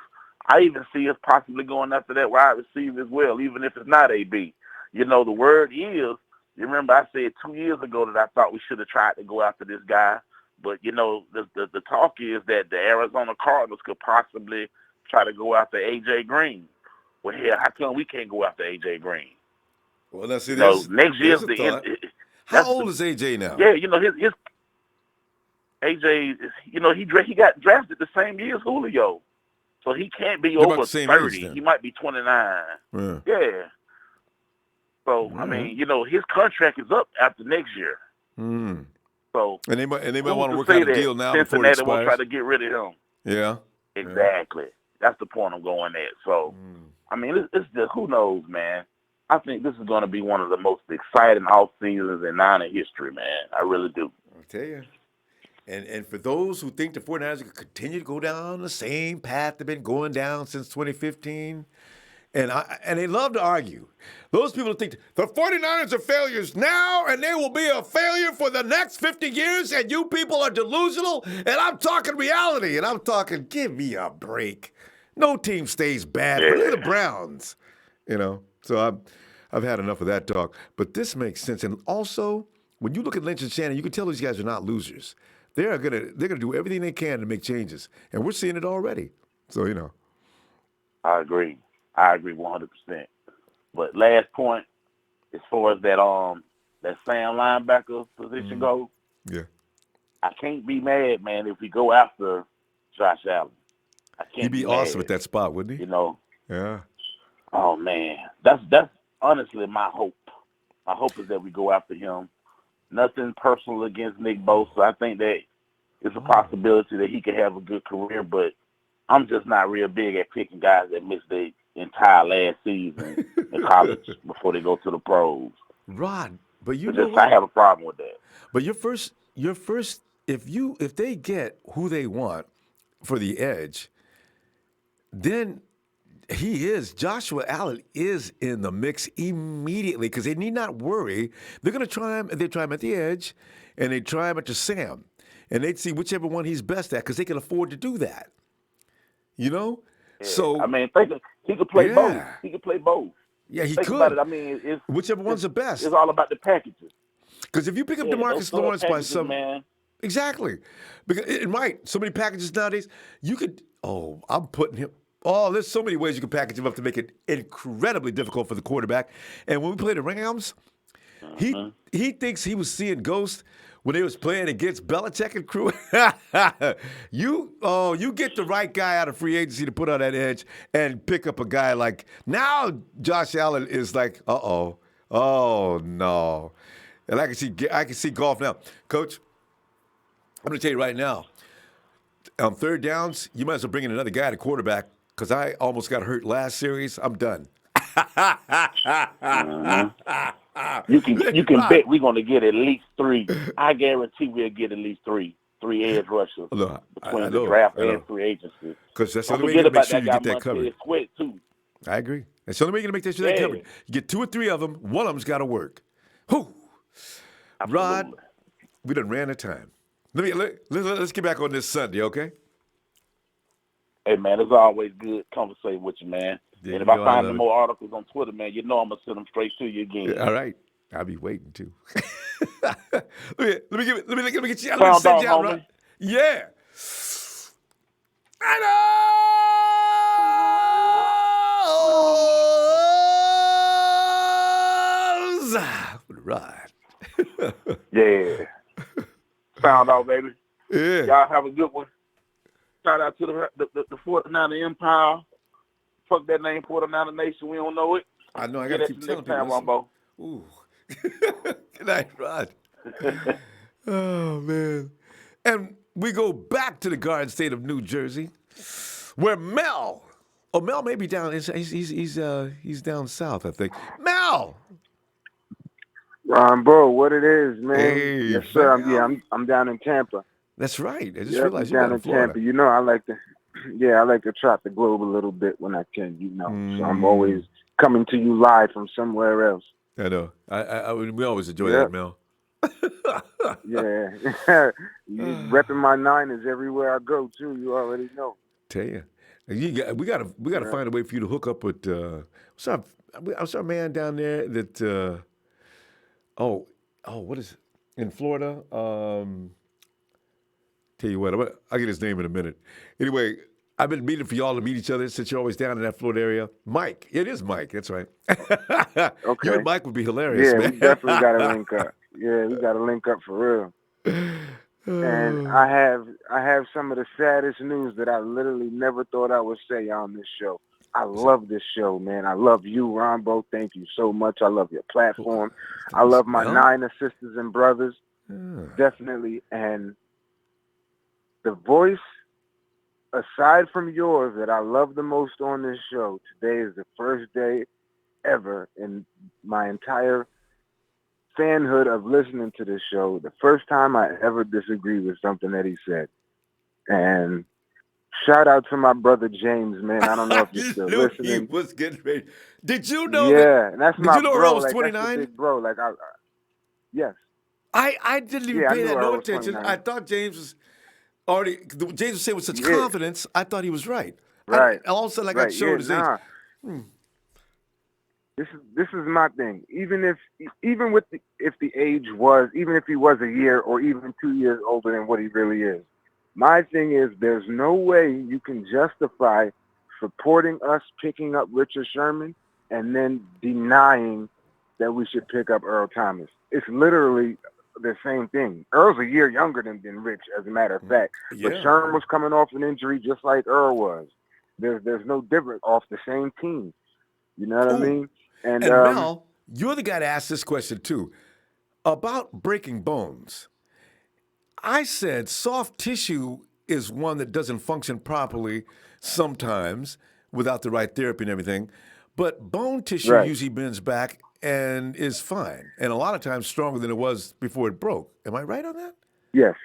I even see us possibly going after that wide receiver as well, even if it's not AB. You know, the word is, you remember I said 2 years ago that I thought we should have tried to go after this guy. But, you know, the talk is that the Arizona Cardinals could possibly try to go after A.J. Green. Well, hell, how come we can't go after A.J. Green? Well, now see, next year's the end. How old is A.J. now? Yeah, you know, his A.J., you know, he got drafted the same year as Julio. So he can't be over 30. He might be 29. Yeah. So, I mean, you know, his contract is up after next year. So, and they might want to work out a deal now before it expires. Cincinnati will try to get rid of him. Yeah. Exactly. That's the point I'm going at. So, I mean, it's just, who knows, man? I think this is going to be one of the most exciting off seasons in Niner history, man. I really do. I'll tell you. And for those who think the 49ers can continue to go down the same path they've been going down since 2015, and they love to argue. Those people think the 49ers are failures now and they will be a failure for the next 50 years, and you people are delusional, and I'm talking reality, and I'm talking, give me a break. No team stays bad. Yeah. Look at the Browns, So I've had enough of that talk. But this makes sense. And also, when you look at Lynch and Shannon, you can tell these guys are not losers. They're gonna do everything they can to make changes, and we're seeing it already. So I agree 100%. But last point, as far as that Sam linebacker position goes, yeah, I can't be mad, man, if we go after Josh Allen. I can't. He'd be awesome at that spot, wouldn't he? Yeah. Oh man, that's honestly my hope. My hope is that we go after him. Nothing personal against Nick Bosa. I think that it's a possibility that he could have a good career, but I'm just not real big at picking guys that missed their entire last season in college before they go to the pros. Rod, but I have a problem with that. But your first, if they get who they want for the edge, then Joshua Allen is in the mix immediately because they need not worry. They're going to try him. They try him at the edge, and they try him at the Sam, and they'd see whichever one he's best at because they can afford to do that. Yeah. So I mean, he could play both. He could play both. Yeah, he think could. About it. I mean, whichever one's the best. It's all about the packages. Because if you pick up DeMarcus Lawrence by some man. Exactly. Because it might. So many packages nowadays. You could. Oh, I'm putting him. Oh, there's so many ways you can package him up to make it incredibly difficult for the quarterback. And when we play the Rams, he thinks he was seeing ghosts when they was playing against Belichick and crew. You get the right guy out of free agency to put on that edge and pick up a guy like now. Josh Allen is like, oh no, and I can see golf now, Coach. I'm going to tell you right now. On third downs, you might as well bring in another guy to quarterback. Because I almost got hurt last series. I'm done. You can bet we're going to get at least 3. I guarantee we'll get at least 3 edge rushers between the draft and free agency. Because that's the only way you're going to make sure you get that covered. Sweat too. I agree. That's the only way you're going to make sure that covered. You get 2 or 3 of them. One of them's got to work. Whew. Rod, we done ran out of time. Let's get back on this Sunday, okay? Hey, man, it's always good conversating with you, man. Yeah, and if I find some more articles on Twitter, man, you know I'm going to send them straight to you again. Yeah, all right. I'll be waiting, too. let me get you out of the down, right? Yeah. Right. Yeah. Sound off, baby. Yeah. Y'all have a good one. Shout out to the 49er Empire. Fuck that name, 49er Nation. We don't know it. I know. I got to keep telling people. Ronbo. Ooh. Good night, Rod. Oh, man. And we go back to the Garden State of New Jersey, where Mel may be down. He's down south, I think. Mel. Ronbo, what it is, man? Hey, yes, sir. I'm down in Tampa. That's right. I just realized you're down in Florida. Tampa. You know, I like to trot the globe a little bit when I can. You know, so I'm always coming to you live from somewhere else. I know. We always enjoy that, Mel. Yeah, you repping my Niners everywhere I go too. You already know. Tell you, we gotta find a way for you to hook up with. I saw a man down there that. What is it? In Florida? Tell you what, I'll get his name in a minute. Anyway, I've been meaning for y'all to meet each other since you're always down in that Florida area. Mike. It is Mike. That's right. Okay. You and Mike would be hilarious, man. Yeah, we definitely got to link up. Yeah, we got to link up for real. And I have some of the saddest news that I literally never thought I would say on this show. I love this show, man. I love you, Ronbo. Thank you so much. I love your platform. I love my Niner sisters and brothers. Definitely. And the voice, aside from yours, that I love the most on this show, today is the first day ever in my entire fanhood of listening to this show, the first time I ever disagreed with something that he said. And shout out to my brother James, man. I don't know if you're You still knew he listening. was getting ready. Did you know that? Yeah, and that's Did my you know bro. Earl was Like, that's the 29? big bro. Like, yes. I didn't even Yeah, I pay knew that Earl no was attention. 29. I thought James was already. James was saying with such Yeah, confidence. I thought he was right. right, All of a sudden, I got right. Yeah, showed his age. nah. This is my thing. Even if he was a year or even 2 years older than what he really is, my thing is there's no way you can justify supporting us picking up Richard Sherman and then denying that we should pick up Earl Thomas. It's literally the same thing. Earl's a year younger than Rich, as a matter of fact. But Yeah. Sherman was coming off an injury just like Earl was. There's no difference off the same team. You know what I Ooh. mean? And Mel, you're the guy to ask this question too about breaking bones. I said soft tissue is one that doesn't function properly sometimes without the right therapy and everything, but bone tissue right. usually bends back and is fine, and a lot of times stronger than it was before it broke. Am I right on that? Yes.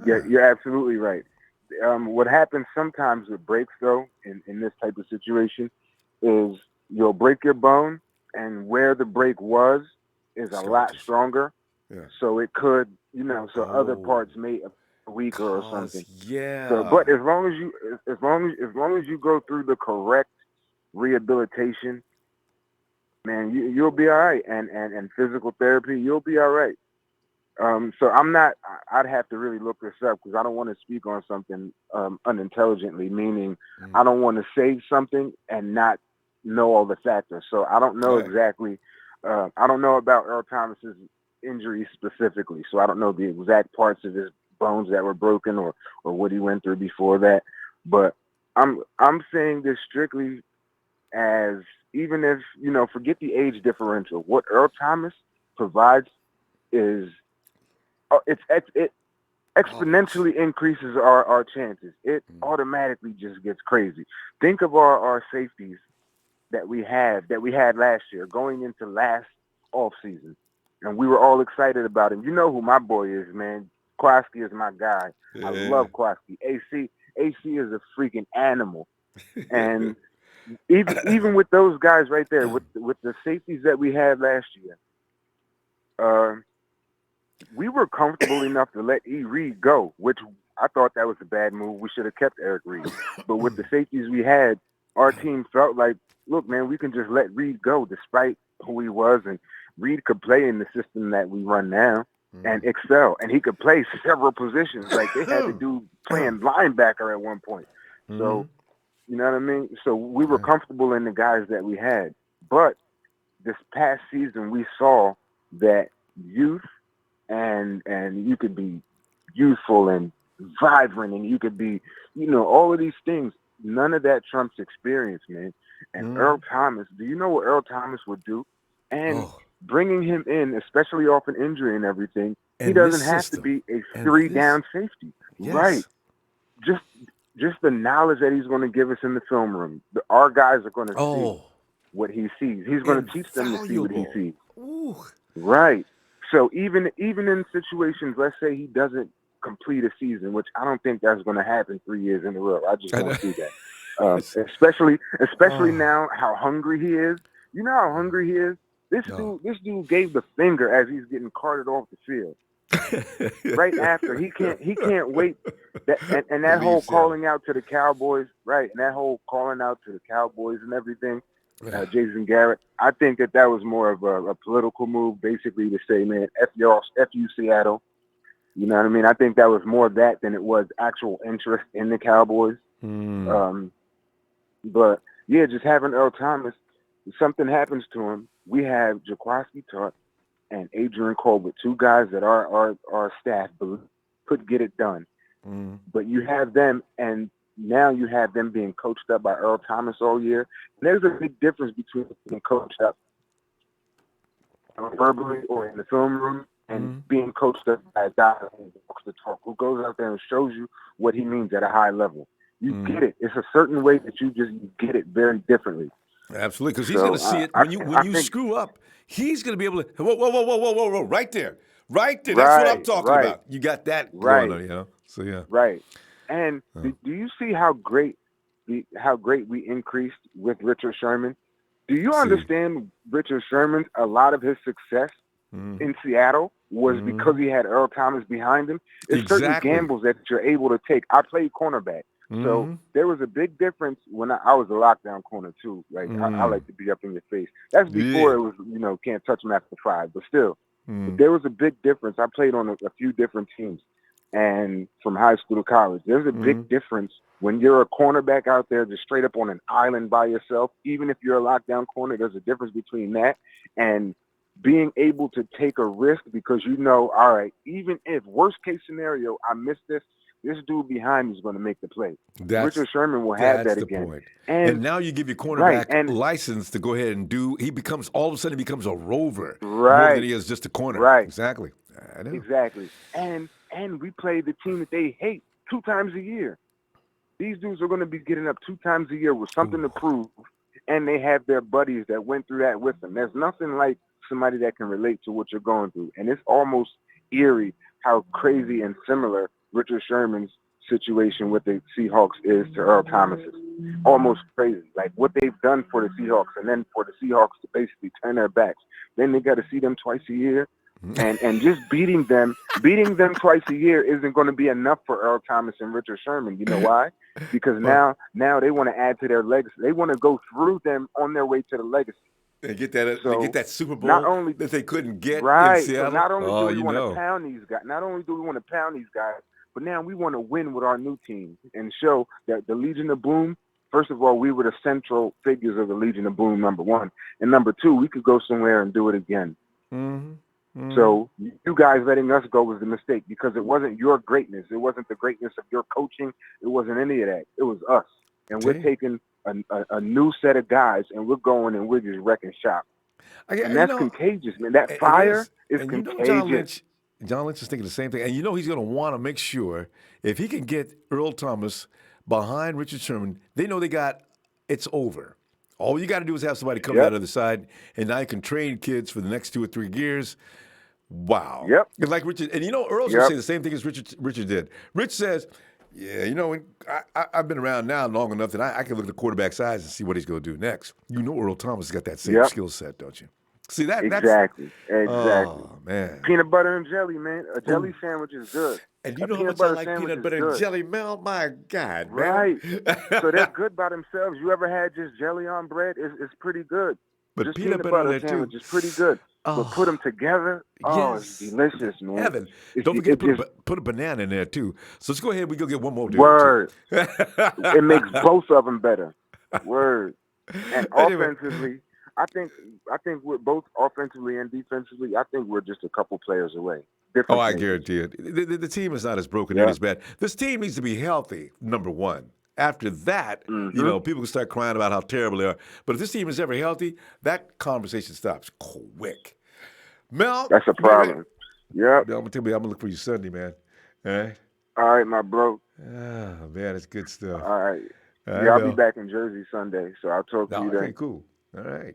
Yeah, you're absolutely right. What happens sometimes with breaks, though, in this type of situation, is you'll break your bone, and where the break was is a lot stronger. Yeah. So it could, other parts may appear weaker or something. So, but as long as you go through the correct rehabilitation, man, you'll be all right. And physical therapy, you'll be all right. So I'd have to really look this up because I don't want to speak on something unintelligently, meaning I don't want to say something and not know all the factors. So I don't know exactly, I don't know about Earl Thomas's injury specifically. So I don't know the exact parts of his bones that were broken or what he went through before that. But I'm saying this strictly as, even if, forget the age differential, what Earl Thomas provides is it exponentially increases our chances. It automatically just gets crazy. Think of our safeties that we had last year going into last off season, and we were all excited about him. You know who my boy is, man. Kwaski is my guy. I love Kwaski. AC is a freaking animal, and even with those guys right there, with the safeties that we had last year, we were comfortable enough to let E. Reed go, which I thought that was a bad move. We should have kept Eric Reed. But with the safeties we had, our team felt like, look, man, we can just let Reed go despite who he was. And Reed could play in the system that we run now and excel. And he could play several positions. Like they had to do playing linebacker at one point. So, you know what I mean? So we were comfortable in the guys that we had. But this past season, we saw that youth, and you could be youthful and vibrant, and you could be, all of these things. None of that trumps experience, man. And Earl Thomas, do you know what Earl Thomas would do? And bringing him in, especially off an injury and everything, he doesn't have to be a 3-down safety. Yes. Right. Just the knowledge that he's going to give us in the film room. Our guys are going to see what he sees. He's going to teach them to see what he sees. Ooh. Right. So even in situations, let's say he doesn't complete a season, which I don't think that's going to happen 3 years in a row. I just don't see that. Especially now how hungry he is. You know how hungry he is? This dude gave the finger as he's getting carted off the field. Right after he can't wait. That whole calling out to the Cowboys, right? And that whole calling out to the Cowboys and everything. Jason Garrett, I think that was more of a political move, basically to say, man, F you, Seattle. You know what I mean? I think that was more of that than it was actual interest in the Cowboys. But yeah, just having Earl Thomas, if something happens to him, we have Jaquaski Tart and Adrian Colbert, two guys that our staff could get it done. But you have them, and now you have them being coached up by Earl Thomas all year. And there's a big difference between being coached up verbally or in the film room and being coached up by a guy who walks the talk, who goes out there and shows you what he means at a high level. You get it. It's a certain way that you get it very differently. Absolutely, because he's So going to see it I when I you think screw up. He's going to be able to. Whoa, whoa, whoa, whoa, whoa, whoa, whoa! Right there, right there. That's what I'm right, talking right, about. You got that going right, on, you know. So yeah. right. And Uh, do you see how great we increased with Richard Sherman? Do you see. understand Richard Sherman's a lot of his success Mm-hmm. in Seattle was because Mm-hmm. he had Earl Thomas behind him? It's certain Exactly. gambles that you're able to take. I played cornerback. So Mm-hmm. there was a big difference when I was a lockdown corner too. Like I Mm. like to be up in your face. That's before Yeah. it was, can't touch them after 5, but still. But Mm. there was a big difference. I played on a few different teams and from high school to college. There's a big Mm. difference when you're a cornerback out there just straight up on an island by yourself. Even if you're a lockdown corner, there's a difference between that and being able to take a risk because all right, even if worst case scenario, I miss this dude behind me is going to make the play. That's Richard Sherman will have that's that the again. point. And And now you give your right, cornerback and license to go ahead and do. He becomes all of a sudden he becomes a rover more than right, he is just a corner. right, Exactly. I know. exactly. And we play the team that they hate 2 times a year. These dudes are going to be getting up 2 times a year with something to Ooh. prove, and they have their buddies that went through that with them. There's nothing like somebody that can relate to what you're going through, and it's almost eerie how crazy and similar Richard Sherman's situation with the Seahawks is to Earl Thomas's. Almost crazy, like what they've done for the Seahawks, and then for the Seahawks to basically turn their backs. Then they got to see them twice a year, and just beating them twice a year isn't going to be enough for Earl Thomas and Richard Sherman. You know why? Because Well, now they want to add to their legacy. They want to go through them on their way to the legacy. they get So that Super not Bowl only that they couldn't get in right, so Seattle. not only do Oh, we you want to know. pound these guys, but now we want to win with our new team and show that the Legion of Boom. First of all, we were the central figures of the Legion of Boom, number one, and number two, we could go somewhere and do it again. Mm-hmm. Mm-hmm. So you guys letting us go was the mistake because it wasn't your greatness. It wasn't the greatness of your coaching. It wasn't any of that. It was us. And we're Okay. taking a new set of guys and we're going and we're just wrecking shop. And You that's know, contagious, man. That it fire is. is And you know, contagious. John Lynch is thinking the same thing. And you know, he's going to want to make sure if he can get Earl Thomas behind Richard Sherman, they know it's over. All you got to do is have somebody come Yep. out of the side, and now you can train kids for the next 2 or 3 years. Wow. Yep. And like Richard, and Earl's going to Yep. say the same thing as Richard did. Rich says, yeah, I've been around now long enough that I can look at the quarterback's eyes and see what he's going to do next. You know Earl Thomas has got that same Yep. skill set, don't you? See, that's... Exactly. Oh, man. Peanut butter and jelly, man. A jelly sandwich is good. And you A know how peanut much I butter like sandwich peanut is butter and good. jelly, Mel? My God, man. Right. So they're good by themselves. You ever had just jelly on bread? It's pretty good. But Just peanut butter on there, sandwich too. is pretty good. But put them Oh, together, it's yes. delicious, man. Heaven. It's, Don't forget it to just put a banana in there, too. So let's go ahead. We go get one more there, word. too. It makes both of them better. Word. And Anyway. offensively, I think we're both offensively and defensively. I think we're just a couple players away. Oh, Difference I makers. guarantee it. The team is not as broken Yeah. as bad. This team needs to be healthy, number one. After that, Mm-hmm. people can start crying about how terrible they are. But if this team is ever healthy, that conversation stops quick. Mel, That's a you ready? problem. Yep. Mel, I'm gonna look for you Sunday, man. All right? All right, my bro. Oh, man, it's good stuff. All right. All right, Yeah, I'll be Mel. back in Jersey Sunday, so I'll talk to No, you okay, then. cool. All right.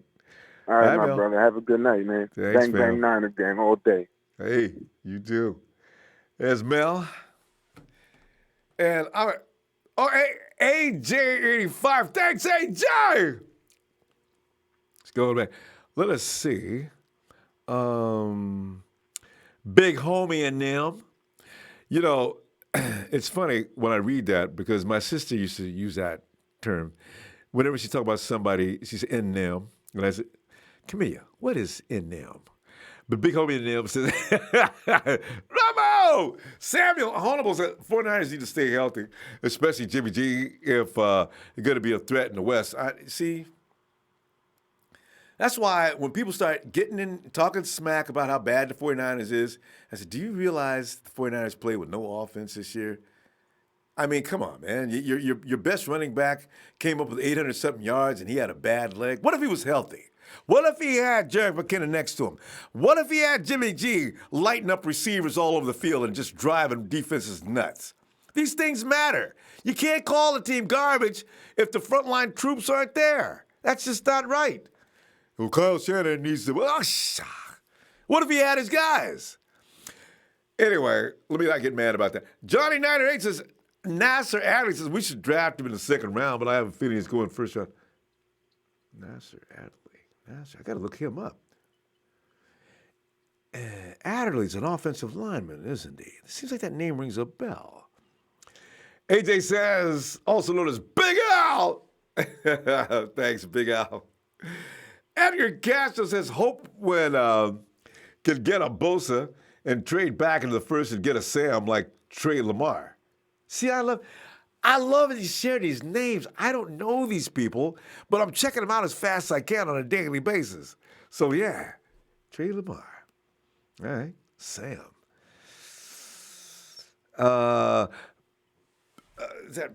All right, All right, my Mel. brother. Have a good night, man. Thanks, Bang, Mel. bang, Niner gang all day. Hey, you too. There's Mel. And AJ85. Thanks, AJ. Let's go back. Let us see. Big homie and them. It's funny when I read that because my sister used to use that term. Whenever she talked about somebody, she said, in them. And I said, Camilla, what is in them? But Big Homie in them says, Ronbo! Samuel Honorable said, 49ers need to stay healthy, especially Jimmy G, if they're going to be a threat in the West. See, that's why when people start talking smack about how bad the 49ers is, I said, do you realize the 49ers play with no offense this year? I mean, come on, man. Your best running back came up with 800-something yards and he had a bad leg. What if he was healthy? What if he had Jerick McKinnon next to him? What if he had Jimmy G lighting up receivers all over the field and just driving defenses nuts? These things matter. You can't call the team garbage if the frontline troops aren't there. That's just not right. Well, Kyle Shanahan needs to. What if he had his guys? Anyway, let me not get mad about that. Johnny 908 says, Nasser Adderley says we should draft him in the second round, but I have a feeling he's going first round. Nasser Adderley. I got to look him up. Adderley's an offensive lineman, isn't he? It seems like that name rings a bell. AJ says, also known as Big Al. Thanks, Big Al. Edgar Castro says, hope when can get a Bosa and trade back into the first and get a Sam like Trey Lamar. See, I love that you share these names. I don't know these people, but I'm checking them out as fast as I can on a daily basis. So, yeah, Trey Lamar. All right, Sam. Is that,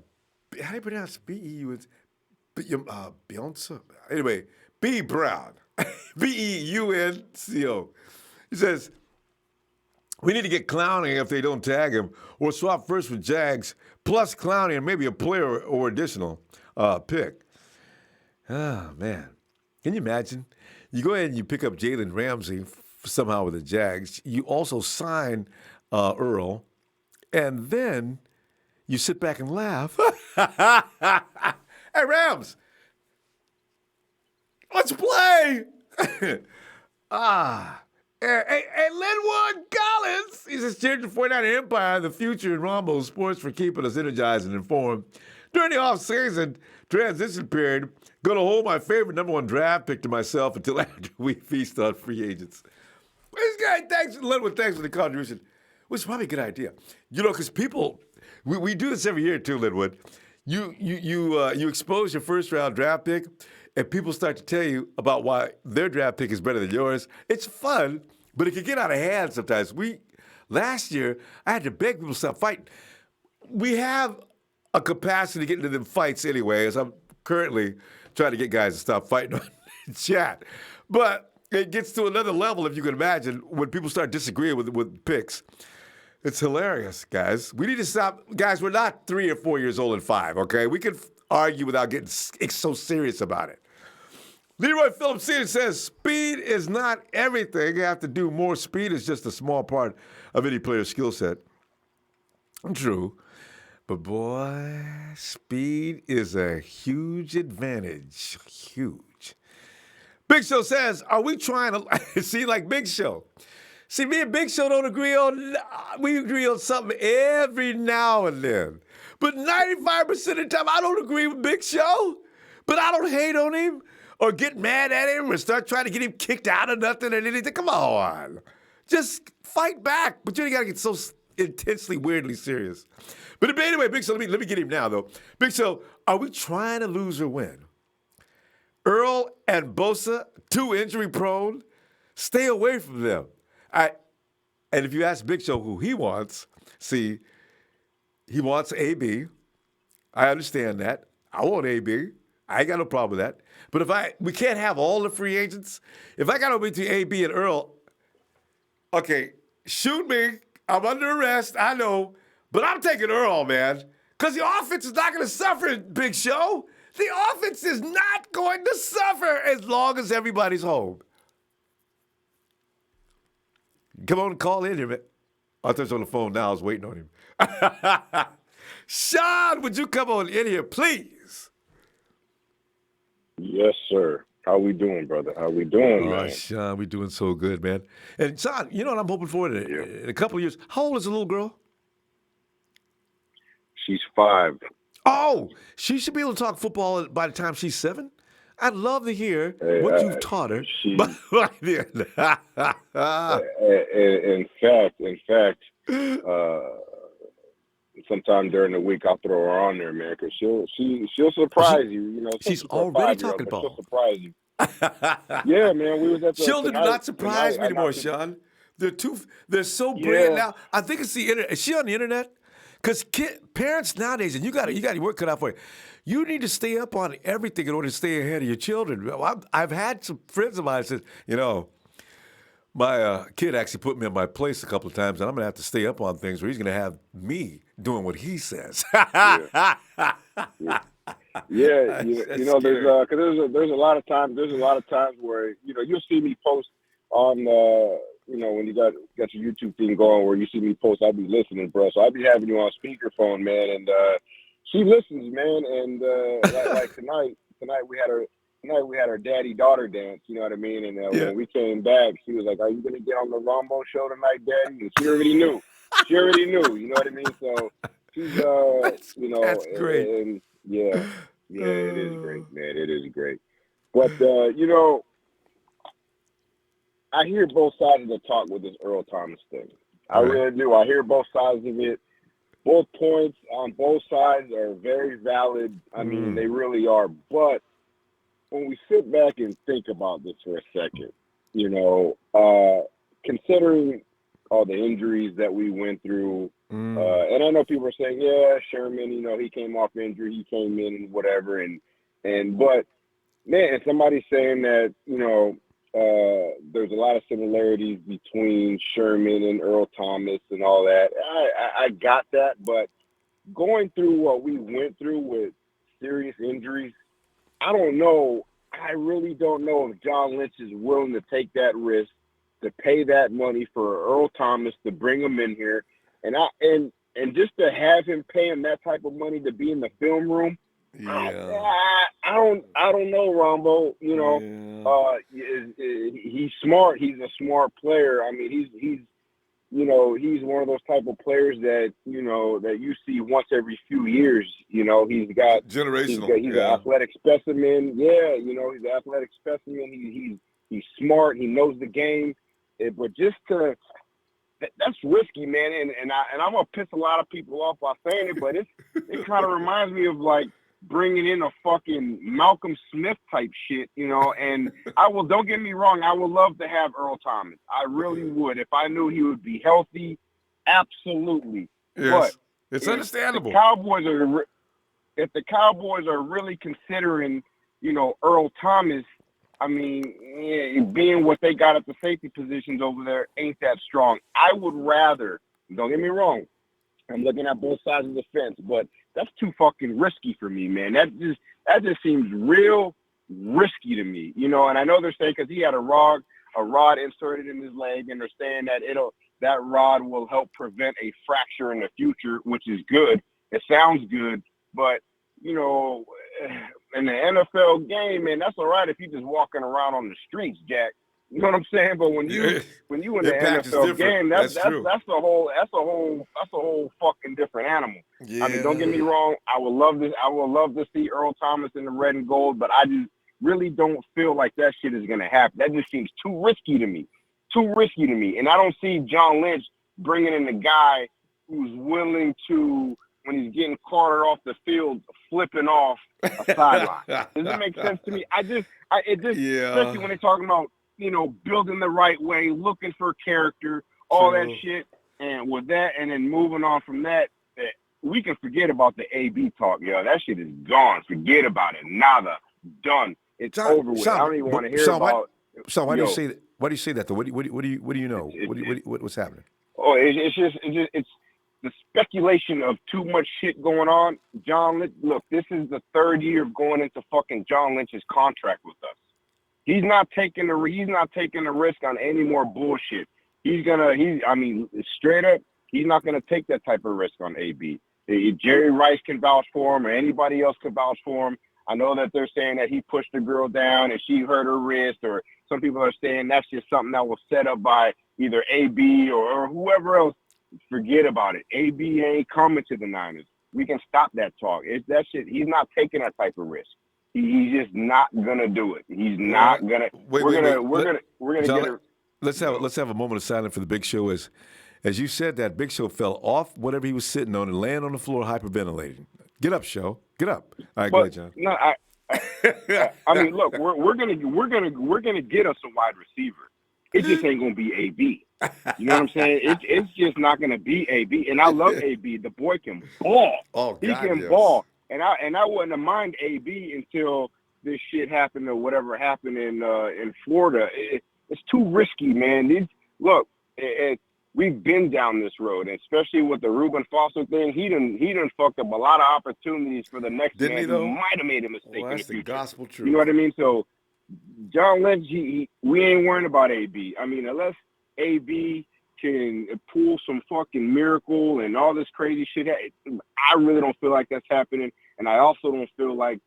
how do you pronounce B-E-U? Beyonce? Anyway, B. Brown. B-E-U-N-C-O. He says, we need to get Clowney if they don't tag him, or swap first with Jags, plus Clowney and maybe a player or additional pick. Oh, man. Can you imagine? You go ahead and you pick up Jalen Ramsey somehow with the Jags. You also sign Earl, and then you sit back and laugh. Hey, Rams, let's play. Hey, Linwood Collins. He says, cheers to 49er Empire, the future in Ronbo sports for keeping us energized and informed. During the off-season transition period, going to hold my favorite number one draft pick to myself until after we feast on free agents. This guy, thanks, Linwood, thanks for the contribution. Which is probably a good idea. You know, because people, we do this every year too, Linwood. You expose your first-round draft pick, and people start to tell you about why their draft pick is better than yours. It's fun, but it can get out of hand sometimes. Last year, I had to beg people to stop fighting. We have a capacity to get into them fights anyway, as I'm currently trying to get guys to stop fighting on chat. But it gets to another level, if you can imagine, when people start disagreeing with picks. It's hilarious, guys. We need to stop. Guys, we're not 3 or 4 years old and 5, okay? We can argue without getting so serious about it. Leroy Phillips Sr. says, speed is not everything. You have to do more. Speed is just a small part of any player's skill set. True. But, boy, speed is a huge advantage. Huge. Big Show says, are we trying to see like Big Show? See, me and Big Show don't agree on, we agree on something every now and then. But 95% of the time, I don't agree with Big Show. But I don't hate on him or get mad at him or start trying to get him kicked out of nothing or anything. Come on. Just fight back. But you ain't got to get so intensely, weirdly serious. But anyway, Big Show, let me get him now, though. Big Show, are we trying to lose or win? Earl and Bosa, too injury prone. Stay away from them. And if you ask Big Show who he wants, see, he wants AB. I understand that. I want AB. I ain't got no problem with that. But we can't have all the free agents. If I got to be between AB and Earl, okay, shoot me. I'm under arrest. I know. But I'm taking Earl, man. Because the offense is not going to suffer, Big Show. The offense is not going to suffer as long as everybody's home. Come on and call in here, man. Arthur's on the phone now. I was waiting on him. Sean, would you come on in here, please? Yes, sir. How we doing, brother? How we doing, man? Sean, we doing so good, man. And Sean, you know what I'm hoping for in a couple of years? How old is the little girl? She's 5. Oh, she should be able to talk football by the time she's 7? I'd love to hear what you've taught her. In fact, sometime during the week I'll throw her on there, man, because she'll surprise you. You know, she's already talking about. She'll surprise you. Yeah, man, we was at the children do not surprise me anymore, Sean. They're so brilliant now. I think it's the internet. Is she on the internet? Because parents nowadays, and you got your work cut out for you. You need to stay up on everything in order to stay ahead of your children. I've had some friends of mine say, you know, my kid actually put me in my place a couple of times, and I'm going to have to stay up on things where he's going to have me doing what he says. Yeah. Yeah, That's there's scary. because there's a lot of times where you'll see me post on when you got your YouTube thing going where you see me post, I'll be listening, bro. So I'll be having you on speakerphone, man, and she listens, man, and like tonight we had our daddy daughter dance, you know what I mean? And Yeah. when we came back, she was like, "Are you gonna get on the Ronbo show tonight, Daddy?" And she already knew. She already knew, you know what I mean? So she's That's great. and yeah, it is Uh, great, man. It is great. But I hear both sides of the talk with this Earl Thomas thing. I right. really do. I hear both sides of it. Both points on both sides are very valid. I mean, they really are. But when we sit back and think about this for a second, considering all the injuries that we went through, and I know people are saying, yeah, Sherman, he came off injury, he came in and whatever, but man, and somebody's saying that, there's a lot of similarities between Sherman and Earl Thomas and all that. I got that, but going through what we went through with serious injuries, I don't know. I really don't know if John Lynch is willing to take that risk, to pay that money for Earl Thomas, to bring him in here, and just to have him pay him that type of money to be in the film room. Yeah. I don't know, Ronbo. He's smart. He's a smart player. I mean, he's one of those type of players that that you see once every few years. He's got Generational. He's an athletic specimen. Yeah, he's an athletic specimen. He's smart. He knows the game. But that's risky, man. And I'm gonna piss a lot of people off by saying it, but it kind of reminds me of like bringing in a fucking Malcolm Smith type shit, and don't get me wrong, I would love to have Earl Thomas. I really would. If I knew he would be healthy, absolutely. Yes. But It's understandable. If the Cowboys are really considering, Earl Thomas, I mean, being what they got at the safety positions over there ain't that strong. I would rather, don't get me wrong, I'm looking at both sides of the fence, but that's too fucking risky for me, man. That just seems real risky to me, And I know they're saying because he had a rod inserted in his leg, and they're saying that that rod will help prevent a fracture in the future, which is good. It sounds good, but in the NFL game, man, that's all right if you're just walking around on the streets, Jack. You know what I'm saying? But when you in the NFL game, that's a whole fucking different animal. Yeah. I mean, don't get me wrong. I would love to see Earl Thomas in the red and gold, but I just really don't feel like that shit is gonna happen. That just seems too risky to me. And I don't see John Lynch bringing in a guy who's willing to, when he's getting carted off the field, flipping off a sideline. Does it make sense to me? Especially when they're talking about, building the right way, looking for character, all that shit. And with that, and then moving on from that, we can forget about the AB talk, yo. That shit is gone. Forget about it. Nada. Done. It's over with. I don't even want to hear about. Why do you say that? Why do you say that though? What do you know? What's happening? Oh, it's the speculation of too much shit going on. John Lynch, look, this is the third year of going into fucking John Lynch's contract with us. He's not taking the risk on any more bullshit. Straight up, he's not gonna take that type of risk on AB. Jerry Rice can vouch for him, or anybody else can vouch for him. I know that they're saying that he pushed the girl down and she hurt her wrist, or some people are saying that's just something that was set up by either AB or whoever else. Forget about it. AB ain't coming to the Niners. We can stop that talk. It's that shit. He's not taking that type of risk. He's just not gonna do it. He's not gonna. We're gonna John, get it. Let's have a moment of silence for the Big Show. As you said, that Big Show fell off whatever he was sitting on and landed on the floor hyperventilating. Get up, Show. Get up. All right, go ahead, John. No, I mean, look, we're gonna get us a wide receiver. It just ain't gonna be AB. You know what I'm saying? It's just not gonna be AB. And I love AB. The boy can ball. Oh, he can ball. And I wouldn't have mind AB until this shit happened or whatever happened in Florida. It's too risky, man. we've been down this road, and especially with the Reuben Foster thing. He done fucked up a lot of opportunities for the next Didn't man he, though? who might have made a mistake Well, in the that's the future. gospel truth. You know what I mean? So John Lynch, we ain't worrying about AB. I mean, unless AB can pull some fucking miracle and all this crazy shit, I really don't feel like that's happening. And I also don't feel like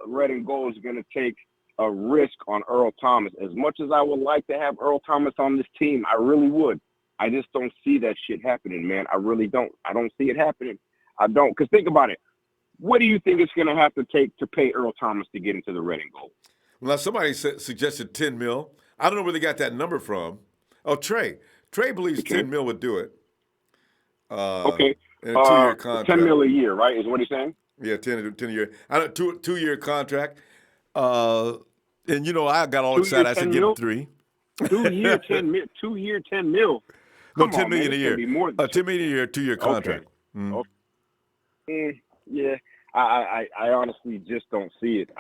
Red and Gold is going to take a risk on Earl Thomas. As much as I would like to have Earl Thomas on this team, I really would. I just don't see that shit happening, man. I really don't. I don't see it happening. I don't. Because think about it. What do you think it's going to have to take to pay Earl Thomas to get into the Red and Gold? Well, now somebody suggested $10 million. I don't know where they got that number from. Oh, Trey. Trey believes $10 million would do it. Okay. In a 2-year contract. $10 million a year, right? Is what he's saying? Yeah, 10 a year. I know 2-year contract. And you know, I got all excited. I said, give him 3. 2 year, 10 mil. 2 year, 10 mil. No, $10 million a year. More than $10 million a year, 2-year contract. Okay. Okay. Yeah. I honestly just don't see it.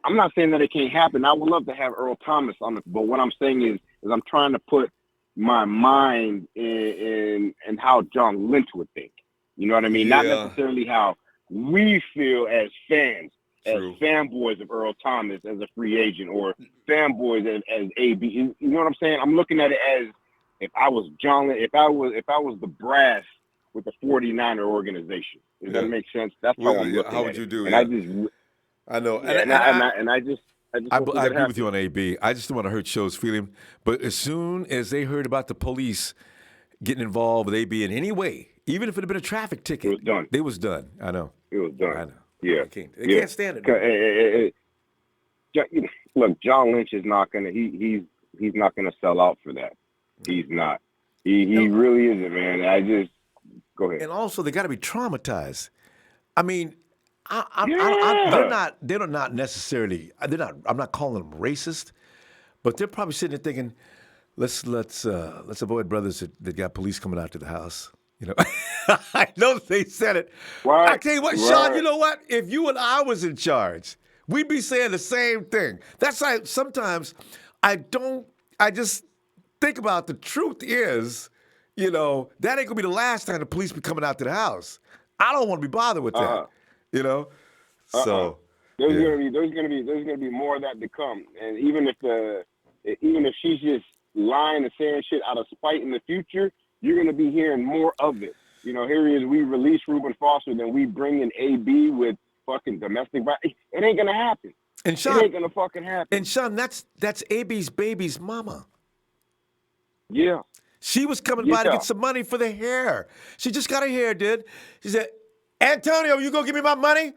I'm not saying that it can't happen. I would love to have Earl Thomas on it, but what I'm saying is I'm trying to put my mind in how John Lynch would think. You know what I mean? Yeah. Not necessarily how we feel as fans, True. as fanboys of Earl Thomas as a free agent, or fanboys as AB. You know what I'm saying? I'm looking at it as if I was John Lynch, if I was the brass with the 49er organization. Does that make sense? That's how I'm looking how at would you it. do? And I know. I I agree with you on AB. I just don't want to hurt Show's feeling. But as soon as they heard about the police getting involved with AB in any way, even if it had been a traffic ticket, it was done. They was done. I know. It was done. I know. Yeah. They can't stand it. Look, John Lynch is not gonna. He's not gonna sell out for that. He's not. He really isn't, man. I just go ahead. And also, they got to be traumatized. I mean, they're not necessarily. I'm not calling them racist, but they're probably sitting there thinking, let's avoid brothers that got police coming out to the house. You know, I know they said it. Right. I tell you what, Sean. You know what? If you and I was in charge, we'd be saying the same thing. That's why sometimes I just think about the truth is, you know, that ain't gonna be the last time the police be coming out to the house. I don't want to be bothered with that. You know, so there's gonna be more of that to come. And even if she's just lying and saying shit out of spite in the future, you're gonna be hearing more of it. You know, here he is. We release Reuben Foster, then we bring in AB with fucking domestic violence. It ain't gonna happen. And Sean, it ain't gonna fucking happen. And Sean, that's AB's baby's mama. Yeah. She was coming by to get some money for the hair. She just got her hair did. She said, Antonio, you gonna give me my money?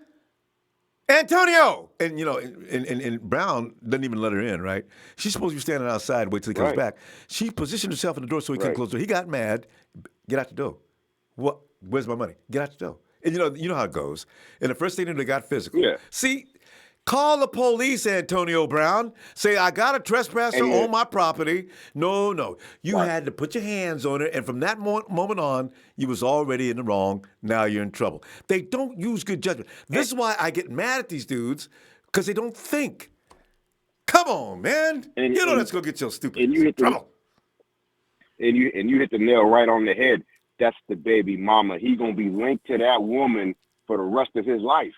Antonio! And, you know, and Brown doesn't even let her in, right? She's supposed to be standing outside, wait till he comes back. She positioned herself in the door so he couldn't close the door. He got mad. Get out the door. What? Where's my money? Get out the door. And you know how it goes. And the first thing they got physical. Yeah. See, call the police, Antonio Brown. Say, I got a trespasser on my property. No. You had to put your hands on it, and from that moment on, you was already in the wrong. Now you're in trouble. They don't use good judgment. This is why I get mad at these dudes, because they don't think. Come on, man. Let's go get your stupid trouble. And you hit the nail right on the head. That's the baby mama. He gonna be linked to that woman for the rest of his life.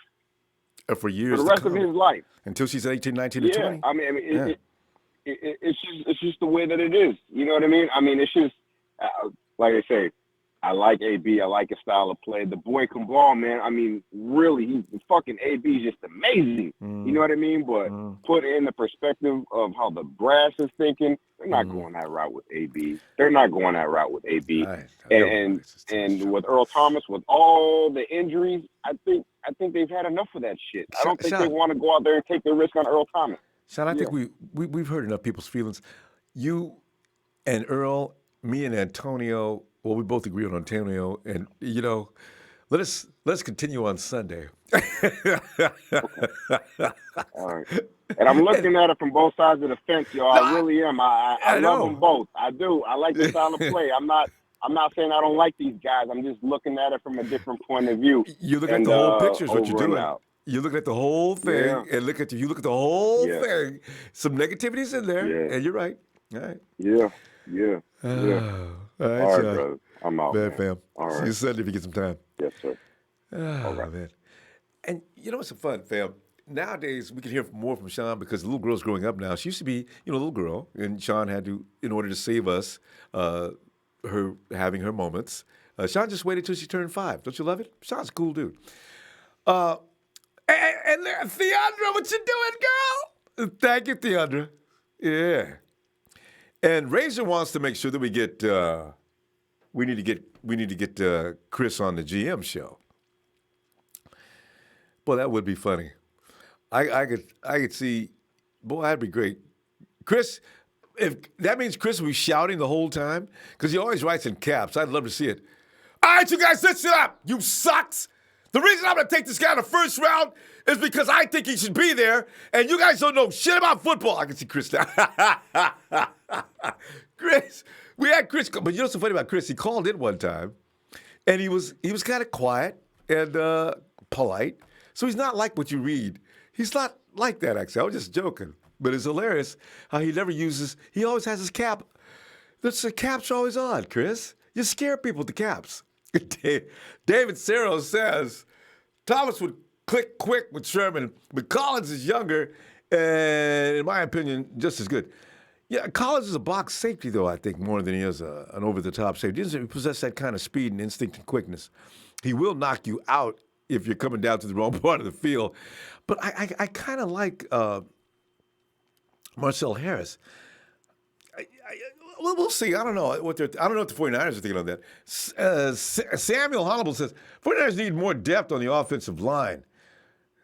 For years. For the rest of his life. Until she's 18, 19, or 20. I mean, it's just the way that it is. You know what I mean? I mean, it's just, like I say, I like AB. I like his style of play. The boy can ball, man. I mean, really, fucking AB is just amazing. You know what I mean? But put in the perspective of how the brass is thinking, they're not going that route with AB. They're not going that route with AB. And with Earl Thomas, with all the injuries, I think they've had enough of that shit. I don't think they want to go out there and take the risk on Earl Thomas. Sean, I think we've heard enough people's feelings. You and Earl, me and Antonio. Well, we both agree on Antonio, and let us continue on Sunday. All right. And I'm looking at it from both sides of the fence, y'all. I really am. I love them both. I do. I like the style of play. I'm not saying I don't like these guys. I'm just looking at it from a different point of view. You look at the whole picture is what you're doing. You look at the whole thing, and you look at the whole thing. Some negativity's in there, and you're right. All right. Yeah. Yeah. All right, All right, Sean. brother. I'm out, Man, man. fam. All See right. you Sunday if you get some time. Yes, sir. Oh, man. And you know what's so fun, fam? Nowadays, we can hear more from Sean because the little girl's growing up now. She used to be, a little girl, and Sean had to, in order to save us, her having her moments. Sean just waited till she turned 5. Don't you love it? Sean's a cool dude. And Theandra, what you doing, girl? Thank you, Theandra. Yeah. And Razor wants to make sure that we get. We need to get Chris on the GM show. Boy, that would be funny. I could see. Boy, that'd be great. Chris, if that means Chris will be shouting the whole time because he always writes in caps. I'd love to see it. All right, you guys, listen up. You sucks. The reason I'm going to take this guy in the first round is because I think he should be there, and you guys don't know shit about football. I can see Chris now. Chris, we had Chris, but you know what's so funny about Chris? He called in one time, and he was kind of quiet and polite. So he's not like what you read. He's not like that, actually. I was just joking. But it's hilarious how he never uses, he always has his cap. The cap's always on, Chris. You scare people with the caps. David Serro says, Thomas would click quick with Sherman, but Collins is younger and, in my opinion, just as good. Yeah, Collins is a box safety, though, I think, more than he is an over-the-top safety. He doesn't possess that kind of speed and instinct and quickness. He will knock you out if you're coming down to the wrong part of the field. But I kind of like Marcel Harris. We'll see. I don't know what the 49ers are thinking on that. Samuel Hannibal says 49ers need more depth on the offensive line.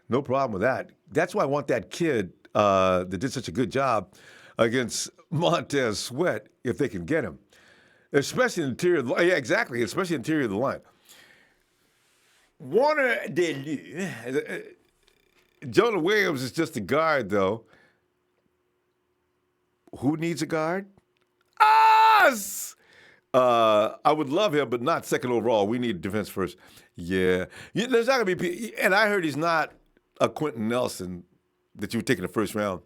No problem with that. That's why I want that kid that did such a good job against Montez Sweat if they can get him, especially in the interior of the line. Yeah, exactly. Especially in the interior of the line. Warner Jonah Williams is just a guard, though. Who needs a guard? Us! I would love him, but not second overall. We need defense first. Yeah. There's not going to be... And I heard he's not a Quentin Nelson that you would take in the first round.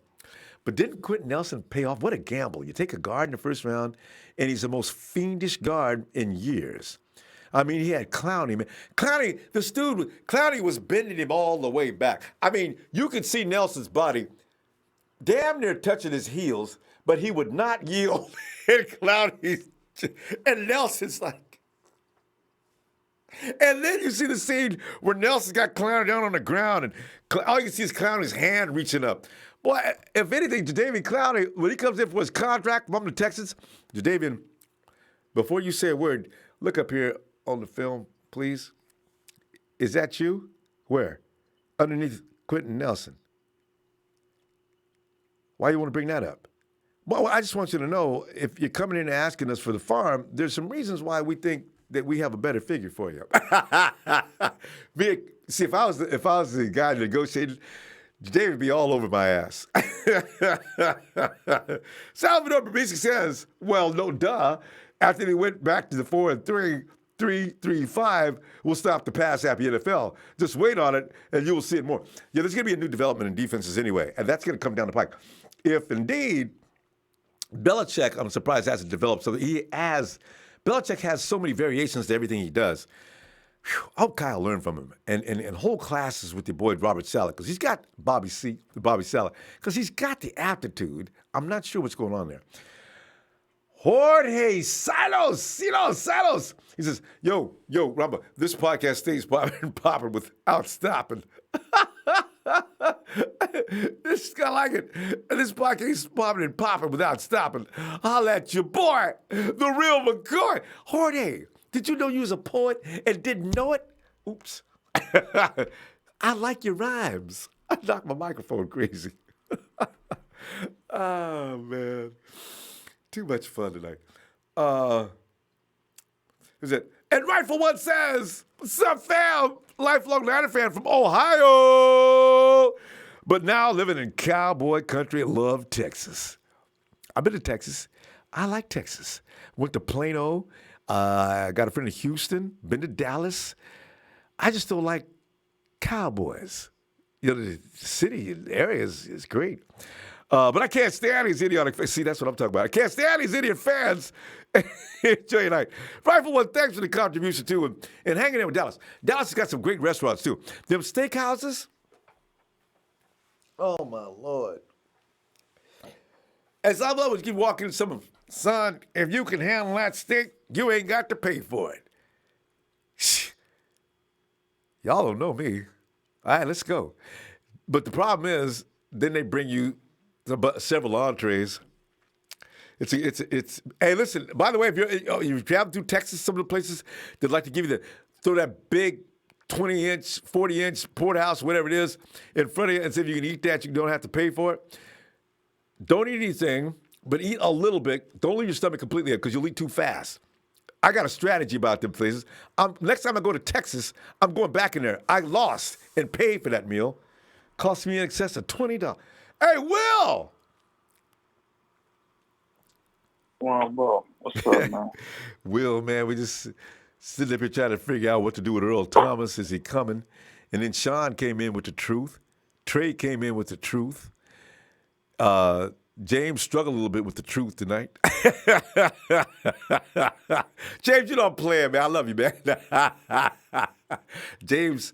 But didn't Quentin Nelson pay off? What a gamble. You take a guard in the first round, and he's the most fiendish guard in years. I mean, he had Clowney, man. Clowney was bending him all the way back. I mean, you could see Nelson's body damn near touching his heels, but he would not yield. And Nelson's like, and then you see the scene where Nelson's got Clowney down on the ground, and all you can see is Clowney's hand reaching up. Boy, if anything, Jadeveon Clowney, when he comes in for his contract from the Texans, Jadeveon, before you say a word, look up here on the film, please. Is that you? Where? Underneath Quentin Nelson. Why do you want to bring that up? Well, I just want you to know, if you're coming in and asking us for the farm, there's some reasons why we think that we have a better figure for you. See, if I was the guy negotiating, Dave would be all over my ass. Salvador Babisi says, well, no duh. After they went back to the 4-3, 3-3-5, we'll stop the pass-happy NFL. Just wait on it, and you will see it more. Yeah, there's going to be a new development in defenses anyway, and that's going to come down the pike. If indeed Belichick, I'm surprised, hasn't developed something. Belichick has so many variations to everything he does. Whew, I hope Kyle learned from him and whole classes with your boy Robert Saleh, because he's got Bobby Saleh, because he's got the aptitude. I'm not sure what's going on there. Jorge Silos. He says, yo, Ronbo, this podcast stays popping without stopping. This guy like it. This podcast is popping without stopping. Holla at your boy, the real McCoy. Jorge, did you know you was a poet and didn't know it? Oops. I like your rhymes. I knocked my microphone crazy. Oh, man. Too much fun tonight. Is it? And Rightful One says, what's up, fam? Lifelong Niner fan from Ohio. But now living in cowboy country, love Texas. I've been to Texas. I like Texas. Went to Plano. Got a friend in Houston. Been to Dallas. I just don't like cowboys. You know, the city area is great. But I can't stand these idiotic fans. See, that's what I'm talking about. I can't stand these idiot fans. Enjoy your night. Rifle One, thanks for the contribution, too, and hanging in with Dallas. Dallas has got some great restaurants, too. Them steakhouses, oh, my Lord. As I love it, you walk in some of, son, if you can handle that steak, you ain't got to pay for it. Y'all don't know me. All right, let's go. But the problem is, then they bring you several entrees. It's. Hey, listen. By the way, if you travel through Texas, some of the places they'd like to give you throw that big 20-inch, 40-inch porterhouse, whatever it is, in front of you, and see if you can eat that. You don't have to pay for it. Don't eat anything, but eat a little bit. Don't leave your stomach completely up because you'll eat too fast. I got a strategy about them places. Next time I go to Texas, I'm going back in there. I lost and paid for that meal. Cost me in excess of $20. Hey, Will! Ronbo, what's up, man? Will, man, we just sitting up here trying to figure out what to do with Earl Thomas. Is he coming? And then Sean came in with the truth. Trey came in with the truth. James struggled a little bit with the truth tonight. James, you don't play it, man. I love you, man. James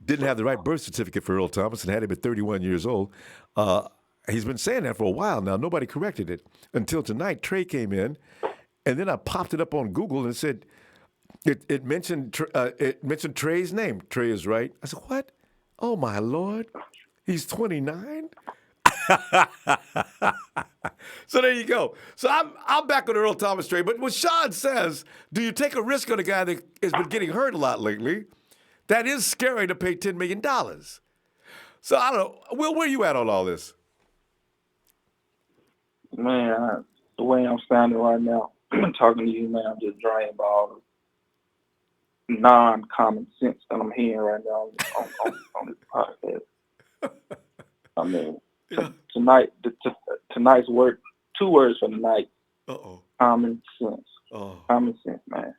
didn't have the right birth certificate for Earl Thomas and had him at 31 years old. He's been saying that for a while now. Nobody corrected it until tonight. Trey came in, and then I popped it up on Google and it said it mentioned Trey's name. Trey is right. I said, what? Oh, my Lord. He's 29? So there you go. So I'm back on Earl Thomas trade. But what Sean says, do you take a risk on a guy that has been getting hurt a lot lately? That is scary to pay $10 million. So I don't know. Will, where you at on all this? Man, the way I'm standing right now, I'm talking to you, man, I'm just drained by all the non-common sense that I'm hearing right now on this podcast. I mean, tonight's word, 2 words for tonight. Common sense. Common sense, man.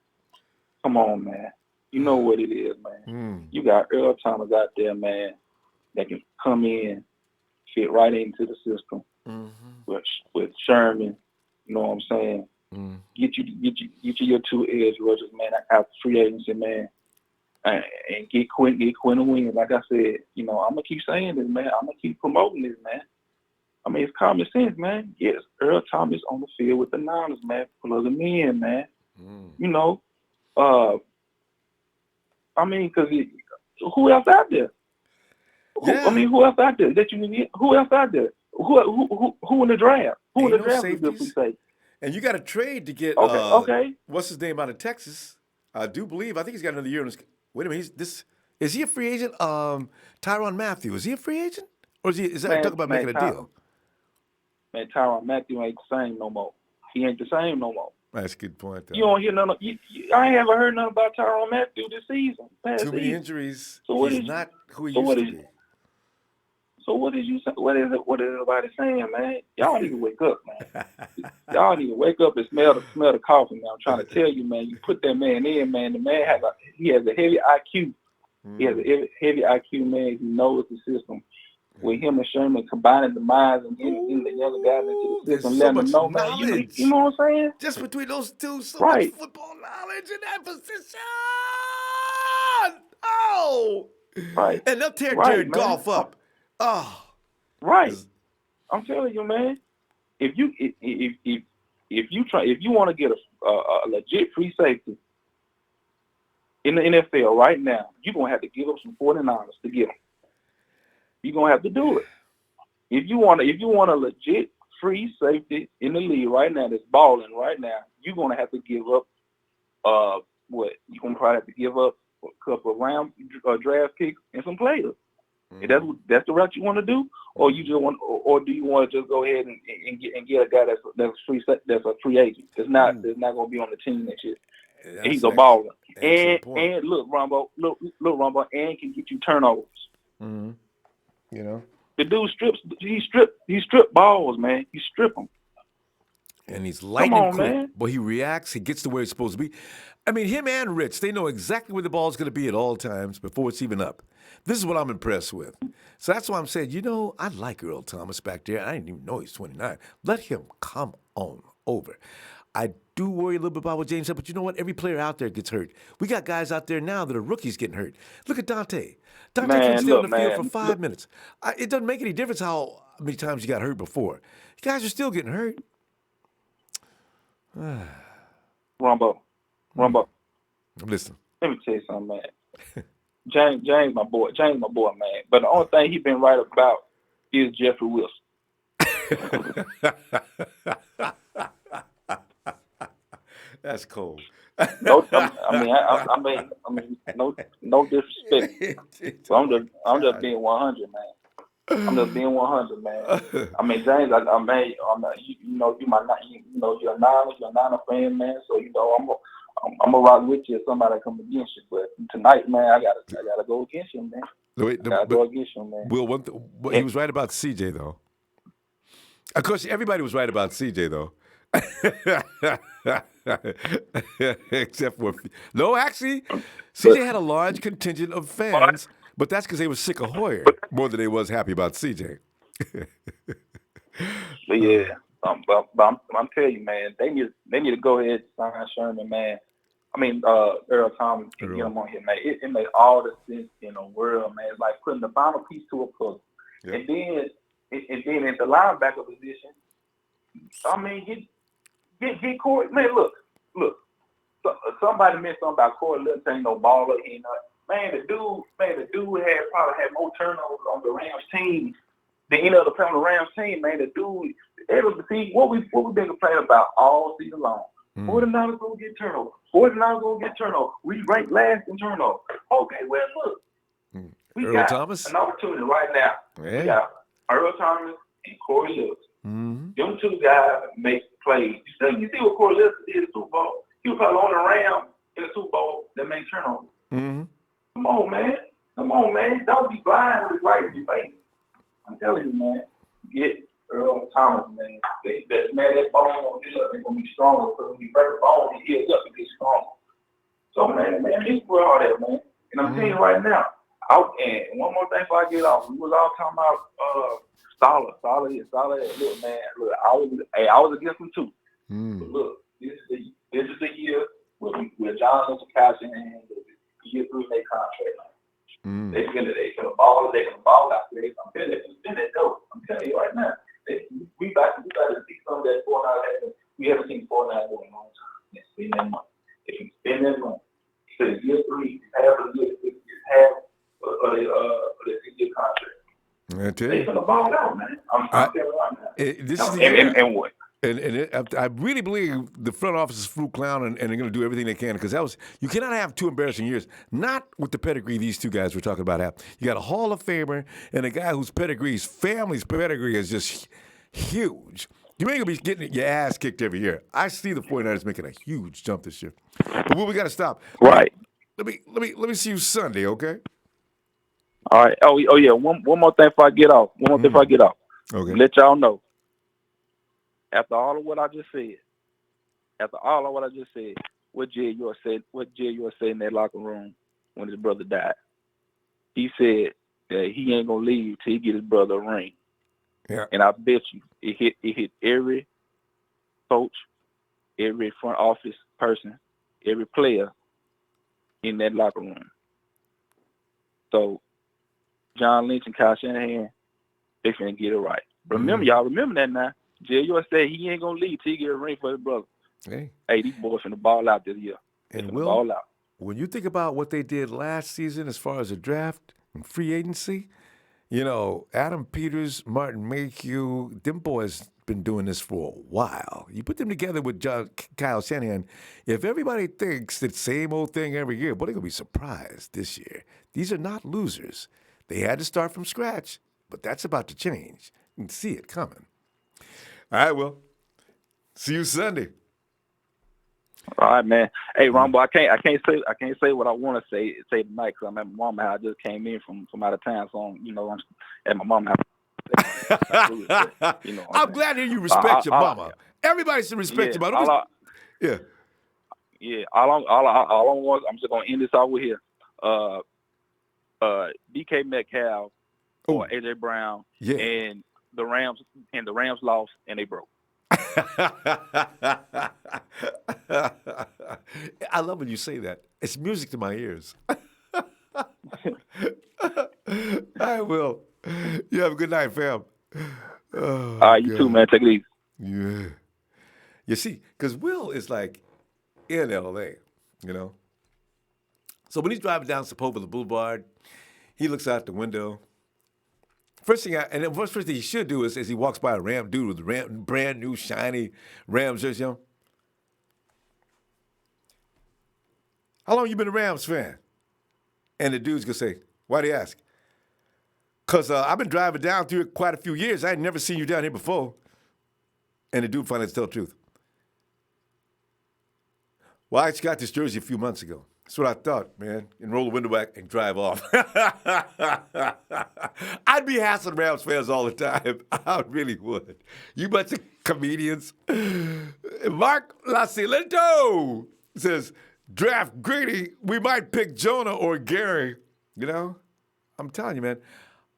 Come on, man. You know what it is, man. You got Earl Thomas out there, man, that can come in, fit right into the system with Sherman. You know what I'm saying? Get you your 2 edge rushers, man, out free agency, man, and get Quinn a win. Like I said, you know, I'm gonna keep saying this, man. I'm gonna keep promoting this, man. I mean, it's common sense, man. Yes, Earl Thomas on the field with the Niners, man. Plug him in, man. You know, I mean, because who else out there? I mean, who else out there that you can get? Who else out there? Who in the draft? Who in the draft is good, we say? And you got a trade to get. Okay. What's his name out of Texas? I think he's got another year in his. Wait a minute. Is he a free agent? Tyrann Mathieu, is he a free agent, or is that talking about making a deal? Man, Tyrann Mathieu ain't the same no more. He ain't the same no more. That's a good point, though. You don't hear nothing. I ain't ever heard nothing about Tyrann Mathieu this season. Too many injuries. So he's not who he used to be. So what is you? What is everybody saying, man? Y'all need to wake up, man. Y'all need to wake up and smell the coffee, man. I'm trying to tell you, man. You put that man in, man. The man has a heavy IQ. He has a heavy IQ, man. He knows the system. With him and Sherman combining the minds and getting the younger guys into the system, letting them know, man. You know what I'm saying? Just between those two, so much football knowledge in that position. Oh, right. And they'll tear Jared Goff up. Oh, right. I'm telling you, man. If you want to get a legit free safety in the NFL right now, you're gonna have to give up some 49ers to get them. You're gonna have to do it. If you want a legit free safety in the league right now that's balling right now, you're gonna have to give up what? You're gonna probably have to give up a couple of round draft picks and some players. And that's the route you want to do, or you just want, or do you want to just go ahead and get a guy that's a free agent that's not gonna be on the team next year. He's a baller. And look, Ronbo, and can get you turnovers. You know, the dude strips. He strip balls, man. He strip them. And he's Come lightning on, quick. man. But he reacts. He gets to where he's supposed to be. I mean, him and Rich, they know exactly where the ball's going to be at all times before it's even up. This is what I'm impressed with. So that's why I'm saying, I like Earl Thomas back there. I didn't even know he's 29. Let him come on over. I do worry a little bit about what James said, but you know what? Every player out there gets hurt. We got guys out there now that are rookies getting hurt. Look at Dante. Dante couldn't stay on the field for 5 minutes. It doesn't make any difference how many times you got hurt before. You guys are still getting hurt. Ronbo. Listen. Let me tell you something, man. James, my boy, man. But the only thing he been right about is Jeffrey Wilson. That's cold. No, no disrespect. So I'm just being 100, man. I'm just being 100, man. I mean, James, you're a Niner fan, man. So I'm gonna rock with you if somebody come against you. But tonight, man, I gotta go against you, man. Go against you, man. Will, he was right about CJ though. Of course, everybody was right about CJ though. Except for actually, CJ had a large contingent of fans, but that's because they were sick of Hoyer more than they was happy about CJ. But yeah, but I'm telling you, man, they need to go ahead and sign Sherman, man. I mean, Earl Thomas can get him on here, man. It made all the sense in the world, man. It's like putting the final piece to a puzzle, and then in the linebacker position, I mean, get Corey. Man, look. Somebody mentioned something about Corey Little ain't no baller. Man, the dude probably had more turnovers on the Rams team than any other player on the Rams team. Man, the dude. See what we've been complaining about all season long. 49ers gonna get turnovers. 49ers gonna get turnovers. We ranked last in turnovers. Okay, well look, we Earl got Thomas? an opportunity right now. Yeah. We got Earl Thomas and Corey Little. Mm-hmm. Them two guys make plays. You see what Corey Little did in the Super Bowl? He was probably on the Rams in the Super Bowl that made turnovers. Mm-hmm. Come on, man. Don't be blind with right in your face. I'm telling you, man. Get Earl Thomas, man. That bone on this up, they're gonna be stronger. Because when you break the bone, it heals up and gets stronger. So, man, this for all that, man. And I'm telling you right now. And one more thing before I get off, we was all talking about Solid. Look, man. Look, I was against him too. But look, this is the year with John Lynch and Kyle Shanahan, year 3 of their contract. They can ball out there. I'm telling you, spend that dough. I'm telling you right now. We got to see some of that 49 we haven't seen 49 for a long time. Let's spend that money. If you spend that money, so year 3, half of the year, half of the 6-year contract. I tell They you. gonna ball out, man. I'm telling you right now. This is the year. And what? I really believe the front office is fruit clown, and they're going to do everything they can because you cannot have 2 embarrassing years. Not with the pedigree these 2 guys we're talking about have. You got a Hall of Famer and a guy whose family's pedigree is just huge. You ain't gonna be getting your ass kicked every year. I see the 49ers making a huge jump this year, but we got to stop. Right. Let me see you Sunday, okay? All right. Oh yeah. One more thing before I get off. Okay. Let y'all know. After all of what I just said, what Jay York said in that locker room when his brother died, he said that he ain't gonna leave till he get his brother a ring. Yeah. And I bet you it hit every coach, every front office person, every player in that locker room. So John Lynch and Kyle Shanahan, they finna get it right. Remember that now. Jay York said he ain't gonna leave till he get a ring for his brother. Hey, these boys finna ball out this year. And Will, when you think about what they did last season as far as the draft and free agency, Adam Peters, Martin Mayhew, them boys been doing this for a while. You put them together with Kyle Shanahan, if everybody thinks the same old thing every year, they're gonna be surprised this year. These are not losers. They had to start from scratch, but that's about to change. You can see it coming. All right, Will. See you Sunday. All right, man. Hey, Ronbo, I can't say what I want to say tonight because I'm at my mama's house. I just came in from out of town, so I'm at my mama's house. I'm glad that you respect your mama. Everybody should respect him. Yeah. Yeah, all I want, I'm just gonna end this off with here. DK Metcalf or AJ Brown and the Rams lost and they broke. I love when you say that. It's music to my ears. I will. You have a good night, fam. All right, you too, man. Take it easy. Yeah. You see, because Will is like in L.A., you know? So when he's driving down Sepulveda Boulevard, he looks out the window. First thing he should do is he walks by a Ram dude with a brand new shiny Rams jersey on. How long you been a Rams fan? And the dude's gonna say, why'd he ask? Because I've been driving down through it quite a few years. I had never seen you down here before. And the dude finally has to tell the truth. Well, I just got this jersey a few months ago. That's what I thought, man. And roll the window back and drive off. I'd be hassling Rams fans all the time. I really would. You bunch of comedians. Mark Laciolento says, draft Greedy. We might pick Jonah or Gary. You know? I'm telling you, man.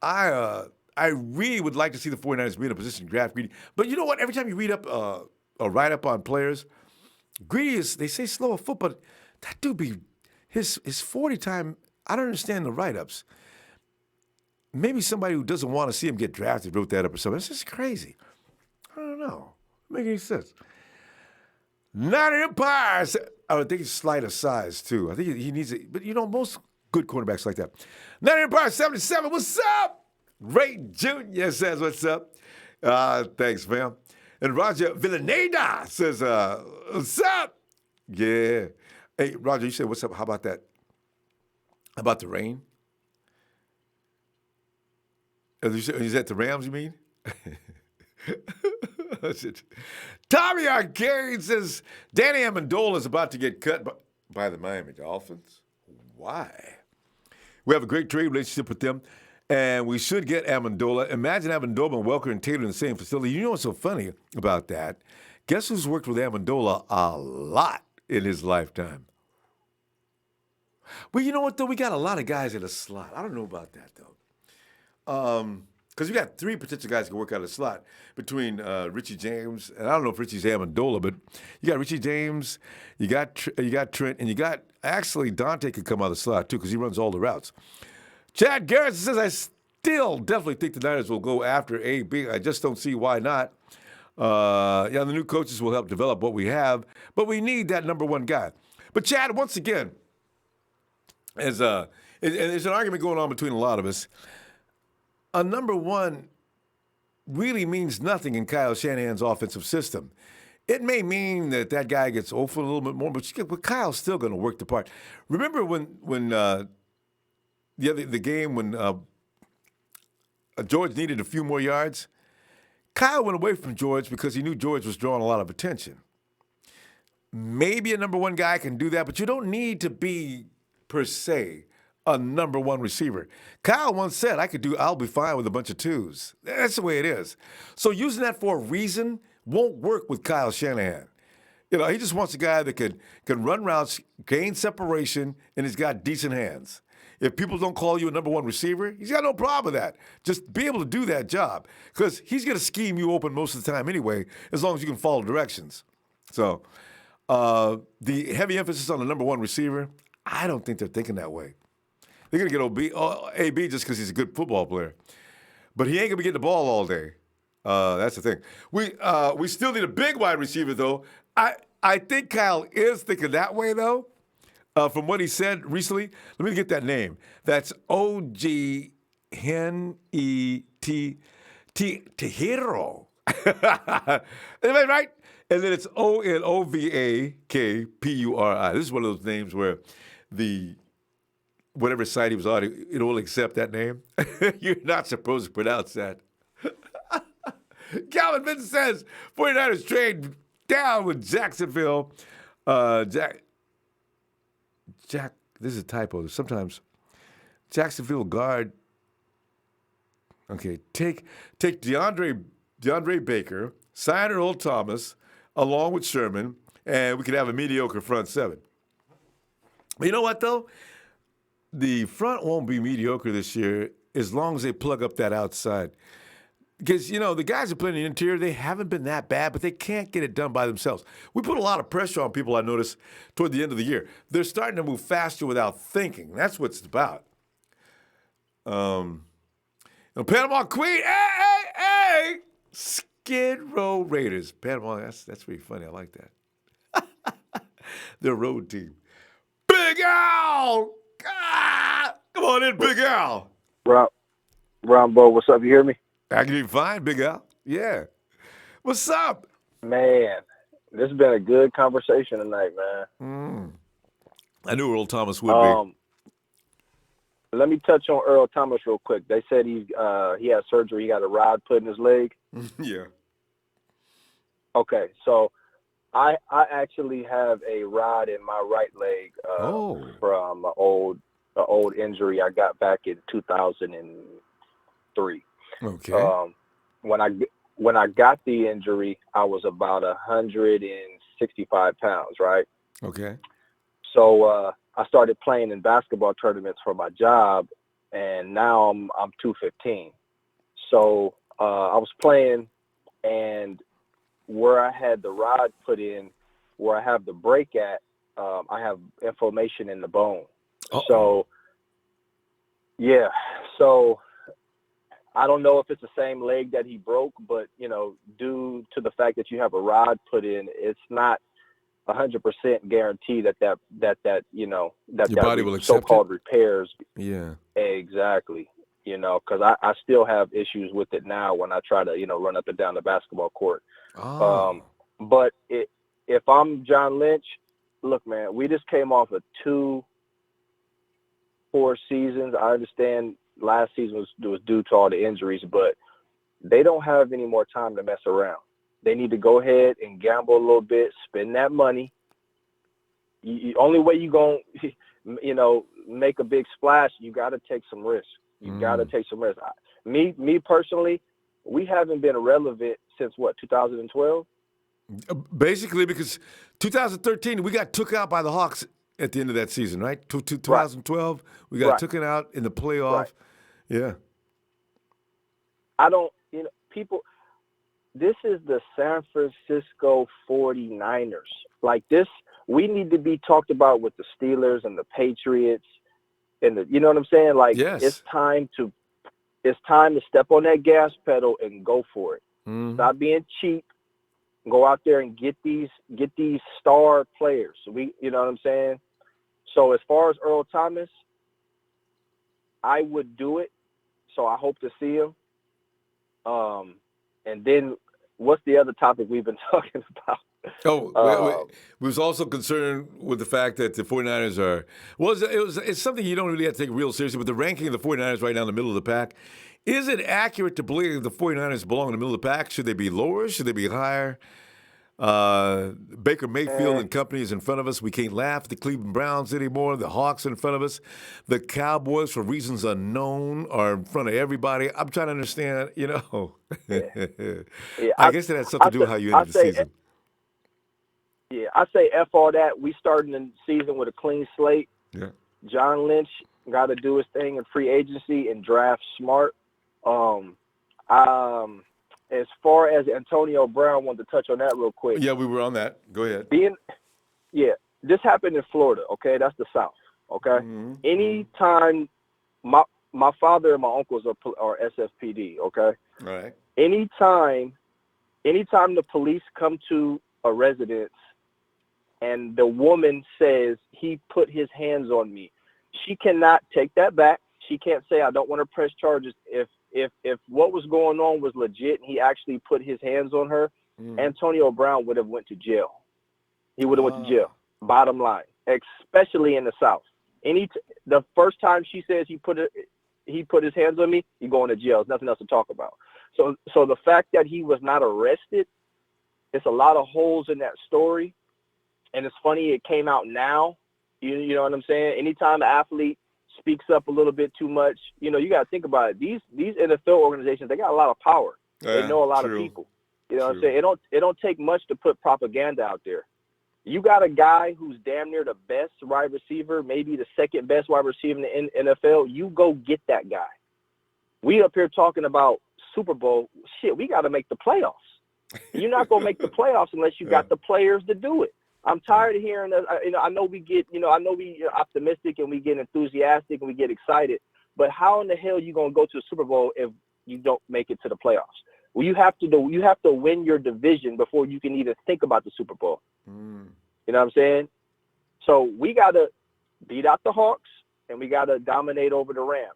I really would like to see the 49ers be in a position to draft Greedy. But you know what? Every time you read up a write-up on players, Greedy is, they say slow of foot, but that dude be, his 40 time, I don't understand the write-ups. Maybe somebody who doesn't want to see him get drafted wrote that up or something. It's just crazy. I don't know. Doesn't make any sense. Not Empire. I think he's slight of size, too. I think he needs it. But, you know, most good quarterbacks like that. Not Empire 77, what's up? Ray Jr. says, what's up? Thanks, fam. And Roger Villaneda says, what's up? Yeah. Hey, Roger, you said, what's up? How about that? How about the rain? Is that the Rams, you mean? Tommy Arcade says, Danny Amendola is about to get cut by the Miami Dolphins. Why? We have a great trade relationship with them, and we should get Amendola. Imagine Amendola and Welker and Taylor in the same facility. You know what's so funny about that? Guess who's worked with Amendola a lot in his lifetime? Well, you know what, though? We got a lot of guys in the slot. I don't know about that, though. Because we got three potential guys who can work out of the slot between Richie James, and I don't know if Richie's Amendola, but you got Richie James, you got Trent, and you got, actually, Dante could come out of the slot, too, because he runs all the routes. Chad Garrett says, I still definitely think the Niners will go after AB. I just don't see why not. The new coaches will help develop what we have, but we need that number one guy. But Chad, once again, there's an argument going on between a lot of us. A number one really means nothing in Kyle Shanahan's offensive system. It may mean that guy gets off a little bit more, but Kyle's still going to work the part. Remember when the game when George needed a few more yards? Kyle went away from George because he knew George was drawing a lot of attention. Maybe a number one guy can do that, but you don't need to be, per se, a number one receiver. Kyle once said, I'll be fine with a bunch of twos. That's the way it is. So using that for a reason won't work with Kyle Shanahan. You know, he just wants a guy that can run routes, gain separation, and he's got decent hands. If people don't call you a number one receiver, he's got no problem with that. Just be able to do that job because he's going to scheme you open most of the time anyway, as long as you can follow directions. So the heavy emphasis on the number one receiver, I don't think they're thinking that way. They're going to get AB just because he's a good football player. But he ain't going to be getting the ball all day. That's the thing. We still need a big wide receiver, though. I think Kyle is thinking that way, though. From what he said recently, let me get that name. That's O.G. Hen-E-T Tehiro. Anybody right? And then it's O-N-O-V-A-K-P-U-R-I. This is one of those names where whatever site he was on, it will accept that name. You're not supposed to pronounce that. Calvin Vincent says, 49ers trade down with Jacksonville. Jack, this is a typo. Sometimes Jacksonville guard. Okay, take DeAndre Baker, sign Earl Thomas, along with Sherman, and we could have a mediocre front seven. But you know what, though? The front won't be mediocre this year as long as they plug up that outside. Because, the guys who play in the interior, they haven't been that bad, but they can't get it done by themselves. We put a lot of pressure on people, I noticed, toward the end of the year. They're starting to move faster without thinking. That's what it's about. Panama Queen, hey! Skid Row Raiders. Panama, that's pretty funny. I like that. Their road team. Big Al! Ah! Come on in, Big Al. Ronbo, what's up? You hear me? I can hear you fine, Big Al. Yeah. What's up? Man, this has been a good conversation tonight, man. I knew Earl Thomas would be. Let me touch on Earl Thomas real quick. They said he had surgery. He got a rod put in his leg. Yeah. Okay, so I actually have a rod in my right leg from an old injury I got back in 2003. Okay. When I got the injury, I was about 165 pounds, right? Okay. So I started playing in basketball tournaments for my job, and now I'm 215. So I was playing, and where I had the rod put in, where I have the break at, I have inflammation in the bone. Uh-oh. So, yeah. So I don't know if it's the same leg that he broke, but, due to the fact that you have a rod put in, it's not 100% guaranteed that Your body will accept so-called it? repairs. Yeah. Exactly. Because I still have issues with it now when I try to, run up and down the basketball court. Oh. But if I'm John Lynch, look, man, we just came off of 2 poor seasons. I understand last season was due to all the injuries, but they don't have any more time to mess around. They need to go ahead and gamble a little bit, spend that money. Only way you going to, make a big splash, you got to take some risk. You got to take some risk. Me personally, we haven't been relevant since, 2012? Basically, because 2013, we got took out by the Hawks at the end of that season, right? 2012, we got taken out in the playoff. Right. Yeah. I don't, people, this is the San Francisco 49ers. Like this, we need to be talked about with the Steelers and the Patriots and you know what I'm saying? Like, yes. It's time to step on that gas pedal and go for it. Mm-hmm. Stop being cheap. Go out there and get these star players. You know what I'm saying? So as far as Earl Thomas, I would do it. So I hope to see him. And then what's the other topic we've been talking about? We was also concerned with the fact that the 49ers are it's something you don't really have to take real seriously, but the ranking of the 49ers right now in the middle of the pack. Is it accurate to believe the 49ers belong in the middle of the pack? Should they be lower? Should they be higher? Baker Mayfield and company is in front of us. We can't laugh at the Cleveland Browns anymore. The Hawks are in front of us. The Cowboys, for reasons unknown, are in front of everybody. I'm trying to understand, I guess that has something to do with how you ended the season. Yeah, I say F all that. We starting the season with a clean slate. Yeah. John Lynch got to do his thing in free agency and draft smart. As far as Antonio Brown, wanted to touch on that real quick. Yeah, we were on that. Go ahead. This happened in Florida, okay? That's the South, okay? Mm-hmm. Anytime my father and my uncles are SFPD, okay? All right. Anytime the police come to a residence and the woman says he put his hands on me, she cannot take that back. She can't say, I don't want to press charges. If what was going on was legit and he actually put his hands on her, Antonio Brown would have went to jail. He would have went to jail. Bottom line, especially in the South. The first time she says he put his hands on me, he going to jail. There's nothing else to talk about. So the fact that he was not arrested, it's a lot of holes in that story. And it's funny, it came out now. You know what I'm saying? Anytime an athlete speaks up a little bit too much, you got to think about it. These NFL organizations, they got a lot of power. They know a lot of people. You know what I'm saying? It don't take much to put propaganda out there. You got a guy who's damn near the best wide receiver, maybe the second best wide receiver in the NFL. You go get that guy. We up here talking about Super Bowl. Shit, we got to make the playoffs. You're not going to make the playoffs unless you got the players to do it. I'm tired of hearing that. I know we get, I know we are optimistic and we get enthusiastic and we get excited, but how in the hell are you going to go to the Super Bowl if you don't make it to the playoffs? Well, you have to win your division before you can even think about the Super Bowl. You know what I'm saying? So we got to beat out the Hawks and we got to dominate over the Rams.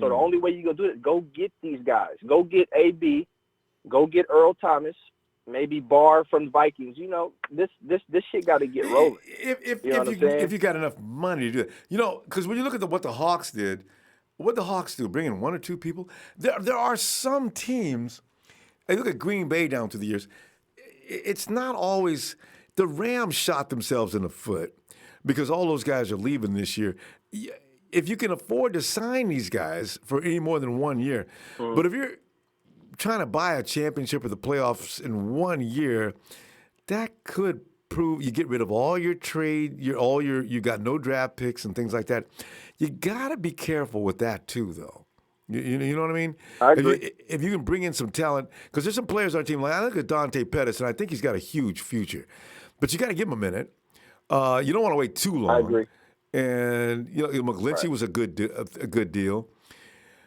So the only way you going to do it, go get these guys. Go get AB. Go get Earl Thomas. Maybe Barr from Vikings. This shit got to get rolling. If you got enough money to do it. Because when you look at what the Hawks did, bring in one or two people. There are some teams. Hey, look at Green Bay down through the years. It's not always the Rams shot themselves in the foot because all those guys are leaving this year. If you can afford to sign these guys for any more than 1 year, but if you're trying to buy a championship or the playoffs in 1 year, that could prove you get rid of all your trade, you got no draft picks and things like that. You got to be careful with that too, though. You know what I mean? I agree. If you can bring in some talent, because there's some players on our team, like I look at Dante Pettis, and I think he's got a huge future. But you got to give him a minute. You don't want to wait too long. I agree. And McGlinchey was a good deal.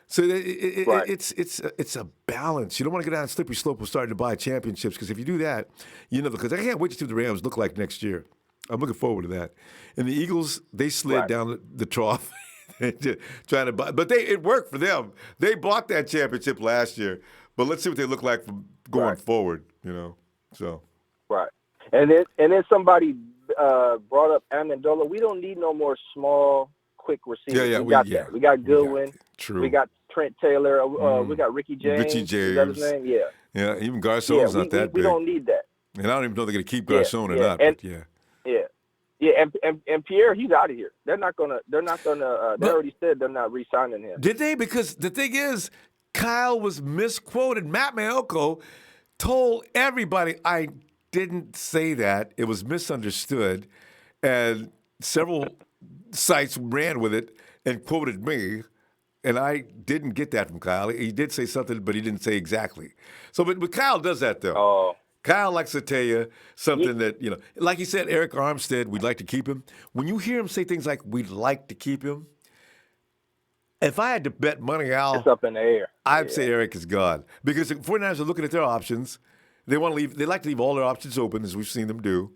So it's a balance. You don't want to go down a slippery slope of starting to buy championships because if you do that, because I can't wait to see what the Rams look like next year. I'm looking forward to that. And the Eagles, they slid down the trough. Trying to buy, but it worked for them. They bought that championship last year, but let's see what they look like from going forward. So right. And then somebody brought up Amendola. We don't need no more small, quick receivers. We got that. We got Goodwin. True. We got Trent Taylor. We got Ricky James. Is that his name? Yeah. Yeah. Even Garcon's not that big. We don't need that. And I don't even know they're going to keep Garcon or not. And, but yeah. Yeah. Yeah, and Pierre, he's out of here. They're not gonna. They already said they're not re-signing him. Did they? Because the thing is, Kyle was misquoted. Matt Maiocco told everybody, I didn't say that. It was misunderstood, and several sites ran with it and quoted me, and I didn't get that from Kyle. He did say something, but he didn't say exactly. So, but Kyle does that though. Oh. Kyle likes to tell you something that, like he said, Eric Armstead, we'd like to keep him. When you hear him say things like, we'd like to keep him, if I had to bet money, Al, it's up in the air. I'd say Eric is gone. Because the 49ers are looking at their options. They like to leave all their options open, as we've seen them do.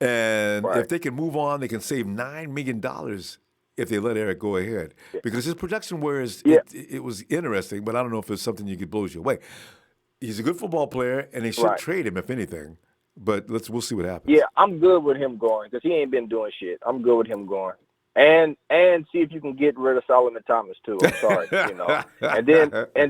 And if they can move on, they can save $9 million if they let Eric go ahead. Because his production, it was interesting, but I don't know if it's something you could blow you away. He's a good football player, and they should trade him, if anything. But we'll see what happens. Yeah, I'm good with him going because he ain't been doing shit. I'm good with him going. And see if you can get rid of Solomon Thomas too. I'm sorry, And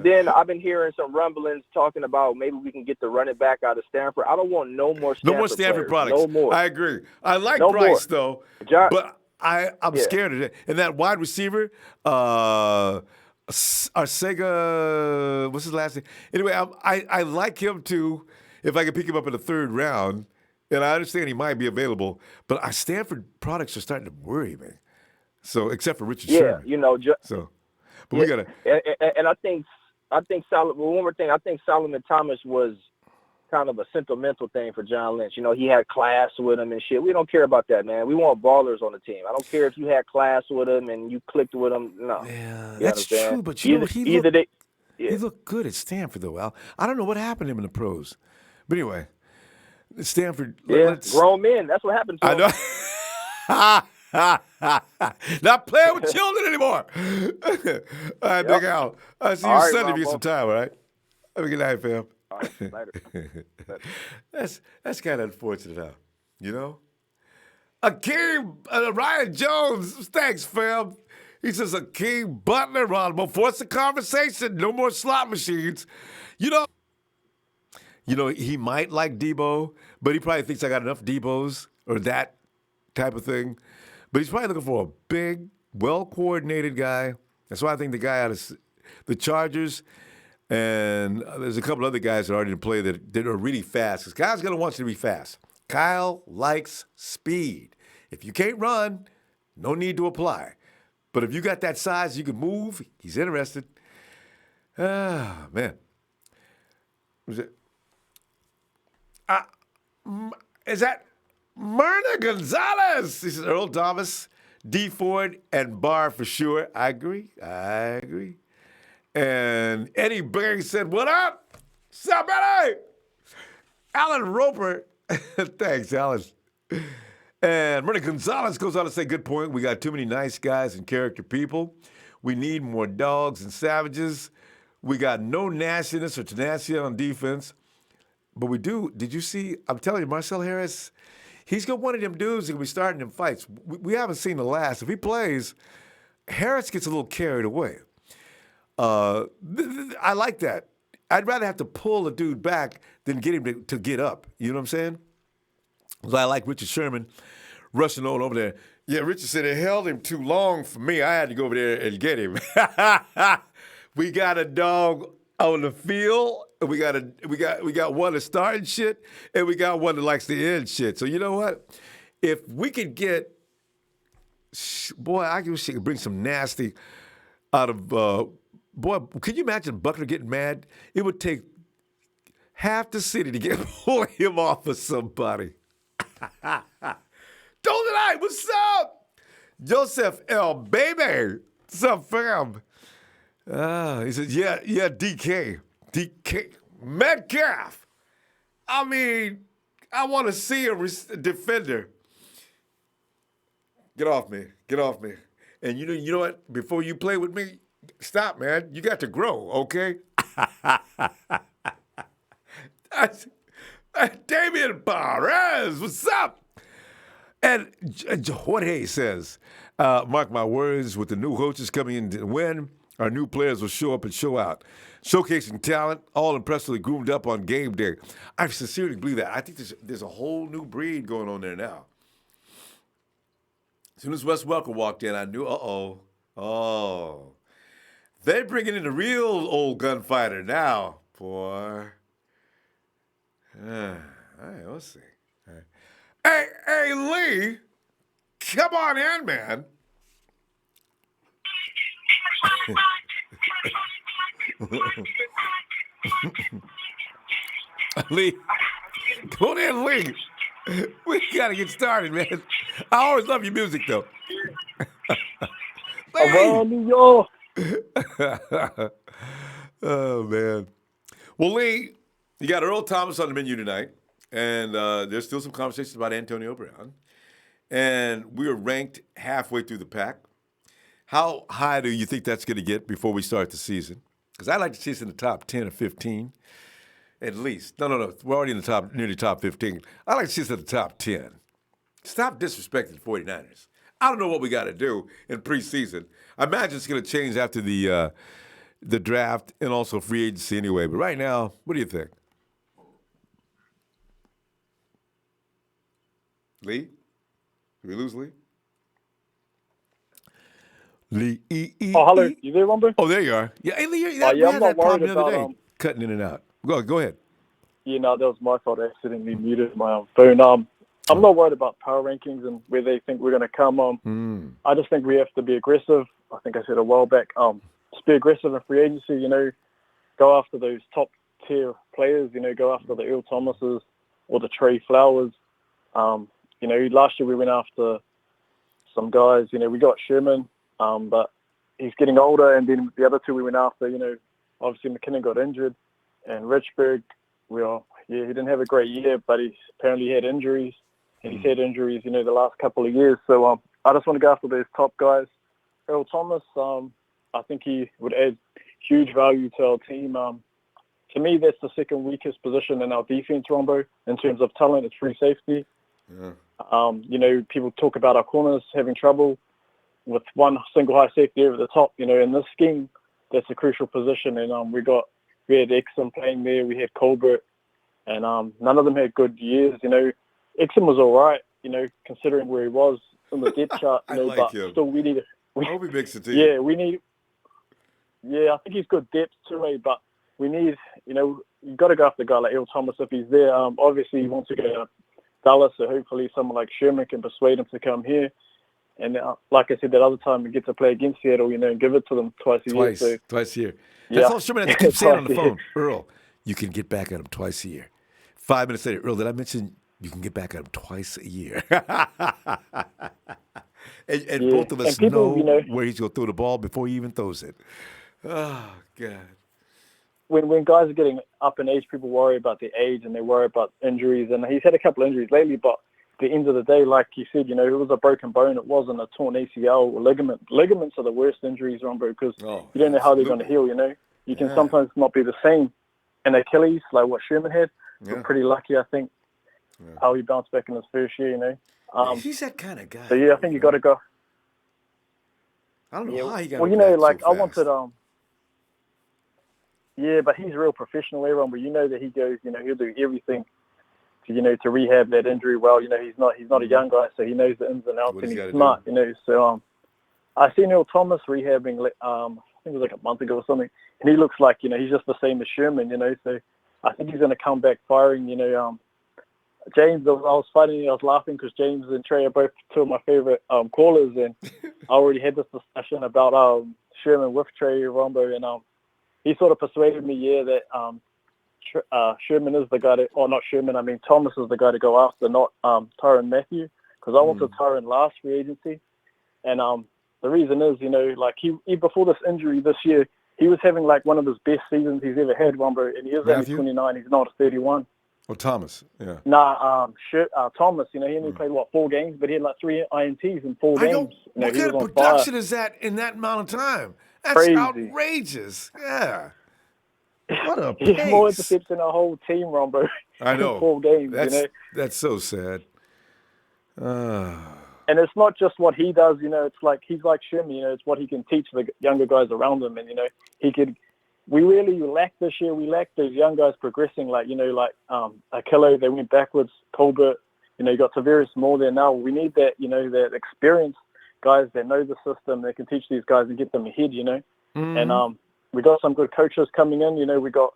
then I've been hearing some rumblings talking about maybe we can get the running back out of Stanford. I don't want no more Stanford products. No more. I agree. I like Bryce though, but I'm scared of it. And that wide receiver, Arcega, what's his last name? Anyway, I like him too if I can pick him up in the third round. And I understand he might be available, but our Stanford products are starting to worry me. So, except for Richard Sherman. We gotta. And I think one more thing. I think Solomon Thomas was kind of a sentimental thing for John Lynch. He had class with him and shit. We don't care about that, man. We want ballers on the team. I don't care if you had class with him and you clicked with him. No. Yeah, that's true. But he looked good at Stanford, though, Al. I don't know what happened to him in the pros. But anyway, Stanford. Grown men. That's what happened to him. I know. Not playing with children anymore. All right, Big Al. I'll see you Sunday if you get some time, all right? Have a good night, fam. All right, later. That's kind of unfortunate, Al. Akeem Ryan Jones, thanks, fam. He says Akeem Butler, Ronbo, force the conversation. No more slot machines. He might like Debo, but he probably thinks I got enough Debos or that type of thing. But he's probably looking for a big, well-coordinated guy. That's why I think the guy out of the Chargers, And there's a couple other guys that are already in play that are really fast. Because Kyle's going to want you to be fast. Kyle likes speed. If you can't run, no need to apply. But if you got that size, you can move, he's interested. Ah, man. Was it? Is that Myrna Gonzalez? He says Earl Thomas, D Ford, and Barr for sure. I agree. And Eddie Berry said, what up? What's up, Eddie? Alan Roper. Thanks, Alan. And Myrna Gonzalez goes on to say, good point. We got too many nice guys and character people. We need more dogs and savages. We got no nastiness or tenacity on defense. But we do. Did you see? I'm telling you, Marcel Harris, he's got one of them dudes who's going to be starting them fights. We haven't seen the last. If he plays, Harris gets a little carried away. I like that. I'd rather have to pull a dude back than get him to get up. You know what I'm saying? So I like Richard Sherman rushing on over there. Yeah, Richard said it held him too long for me. I had to go over there and get him. We got a dog on the field. We got one that's starting shit, and we got one that likes to end shit. So you know what? If we could get, boy, I wish she could bring some nasty out of, boy, could you imagine Buckner getting mad? It would take half the city to pull him off of somebody. Don't deny, what's up? Joseph L. Baby. What's up, fam? He said, yeah, DK Metcalf. I mean, I want to see a defender. Get off me. And you know what? Before you play with me, stop, man. You got to grow, okay? Damian Barres, what's up? And Jorge says, mark my words, with the new coaches coming in to win, our new players will show up and show out. Showcasing talent, all impressively groomed up on game day. I sincerely believe that. I think there's a whole new breed going on there now. As soon as Wes Welker walked in, I knew, they're bringing in the real old gunfighter now, boy. All right, we'll see. All right. Hey, Lee, come on in, man. Lee, come on in, Lee. We gotta get started, man. I always love your music, though. Around New York. Oh, man. Well, Lee, you got Earl Thomas on the menu tonight, and there's still some conversations about Antonio Brown. And we are ranked halfway through the pack. How high do you think that's going to get before we start the season? Because I'd like to see us in the top 10 or 15, at least. No. We're already in the top, nearly top 15. I'd like to see us at the top 10. Stop disrespecting the 49ers. I don't know what we got to do in preseason. I imagine it's going to change after the draft and also free agency anyway. But right now, what do you think? Lee? Did we lose Lee? Lee. Oh, hello. You there, Ronbo? Oh, there you are. Yeah, hey, Lee, we I'm had not that problem worried the other about day. Cutting in and out. Go ahead. Yeah, no, that was my fault. I accidentally muted my phone. I'm not worried about power rankings and where they think we're going to come. I just think we have to be aggressive. I think I said a while back, just be aggressive in free agency, go after those top-tier players, go after the Earl Thomases or the Trey Flowers. Last year we went after some guys, we got Sherman, but he's getting older, and then the other two we went after, obviously McKinnon got injured, and Richburg, he didn't have a great year, but he apparently had injuries, and he's had injuries, the last couple of years. So I just want to go after those top guys. Earl Thomas, I think he would add huge value to our team. To me, that's the second weakest position in our defense, Ronbo, in terms of talent. It's free safety. Yeah. People talk about our corners having trouble with one single high safety over the top. In this scheme, that's a crucial position. And we had Exum playing there. We had Colbert, and none of them had good years. Exum was all right, considering where he was in the depth chart. I like but him. Still, we need. I hope he makes the team. Yeah, I think he's good depth too, but we need, you got to go after a guy like Earl Thomas if he's there. Obviously, he wants to go to Dallas, so hopefully someone like Sherman can persuade him to come here. And like I said, that other time we get to play against Seattle, and give it to them twice a year. So, twice a year. yeah. That's all Sherman has to keep saying on the Twice a year. phone. Earl, you can get back at him twice a year. 5 minutes later, Earl, did I mention you can get back at him twice a year? and both of us people, know where he's going to throw the ball before he even throws it. Oh, God. When guys are getting up in age, people worry about their age and they worry about injuries. And he's had a couple of injuries lately, but at the end of the day, like you said, it was a broken bone. It wasn't a torn ACL or ligament. Ligaments are the worst injuries, Ronbo, because you don't know how they're going to heal, You can sometimes not be the same. And Achilles, like what Sherman had, we're pretty lucky, I think, how he bounced back in his first year, He's that kind of guy. So, yeah, I think you got to go. I don't know how he got well, back so I fast. wanted yeah, but he's a real professional, everyone. But that he goes, he'll do everything to rehab that injury well. He's not a young guy, so he knows the ins and outs, and he's smart. So I seen Earl Thomas rehabbing. I think it was like a month ago or something, and he looks like he's just the same as Sherman. So I think he's going to come back firing. James, I was fighting. I was laughing because James and Trey are both two of my favorite callers, and I already had this discussion about Sherman with Trey Ronbo, and he sort of persuaded me, that Sherman is the guy Thomas is the guy to go after, not Tyrann Mathieu, because I wanted Tyrann last free agency. And the reason is, he before this injury this year, he was having like one of his best seasons he's ever had, Ronbo, and he is only 29, he's not 31. Oh, Thomas, yeah. Thomas, he only played, 4 games, but he had like 3 INTs in 4 games. What kind of production is that in that amount of time? That's crazy. Outrageous. Yeah. What a pace. He's more intercepts than our whole team, Ronbo. I know. In 4 games, That's so sad. And it's not just what he does, it's like he's like Sherman, it's what he can teach the younger guys around him. And, we really lacked this year. We lacked those young guys progressing, Akilo, they went backwards. Colbert, you got Tavares more there now. We need that, that experienced guys that know the system that can teach these guys and get them ahead, And we got some good coaches coming in. We got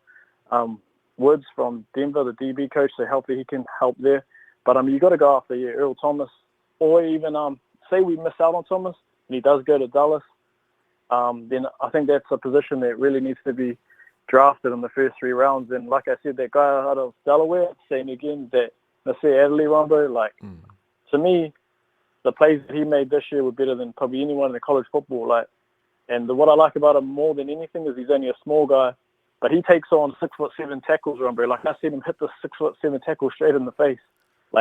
Woods from Denver, the DB coach, so hopefully he can help there. But you got to go after Earl Thomas, or even say we miss out on Thomas and he does go to Dallas. Then I think that's a position that really needs to be drafted in the first 3 rounds. And like I said, that guy out of Delaware, saying again that Nasir Adderley, Ronbo, to me, the plays that he made this year were better than probably anyone in the college football. And what I like about him more than anything is he's only a small guy, but he takes on 6'7" tackles, Ronbo. I seen him hit the 6'7" tackle straight in the face.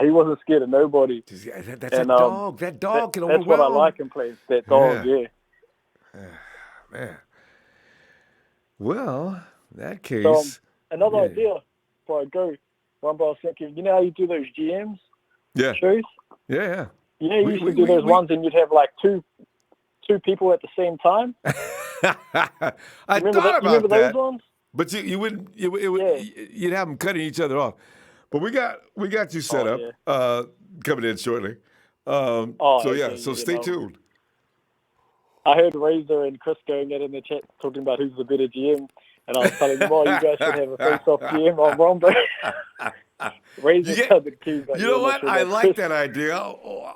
He wasn't scared of nobody. That's a dog. That dog can overwhelm. That's what I like in plays. That dog, yeah. Man. Well, in that case. So, another idea before I go, Ronbo, I was thinking, how you do those GMs? Yeah. Shows? Yeah. You used to do those ones and you'd have two people at the same time. I thought about remember that. Those ones? But you wouldn't. You'd have them cutting each other off. But we got you set up. Coming in shortly. So stay tuned. I heard Razor and Chris going at in the chat talking about who's the better GM, and I was telling them, you guys should have a face-off GM on Ronbo. Razor said the key. You know what? I like that idea.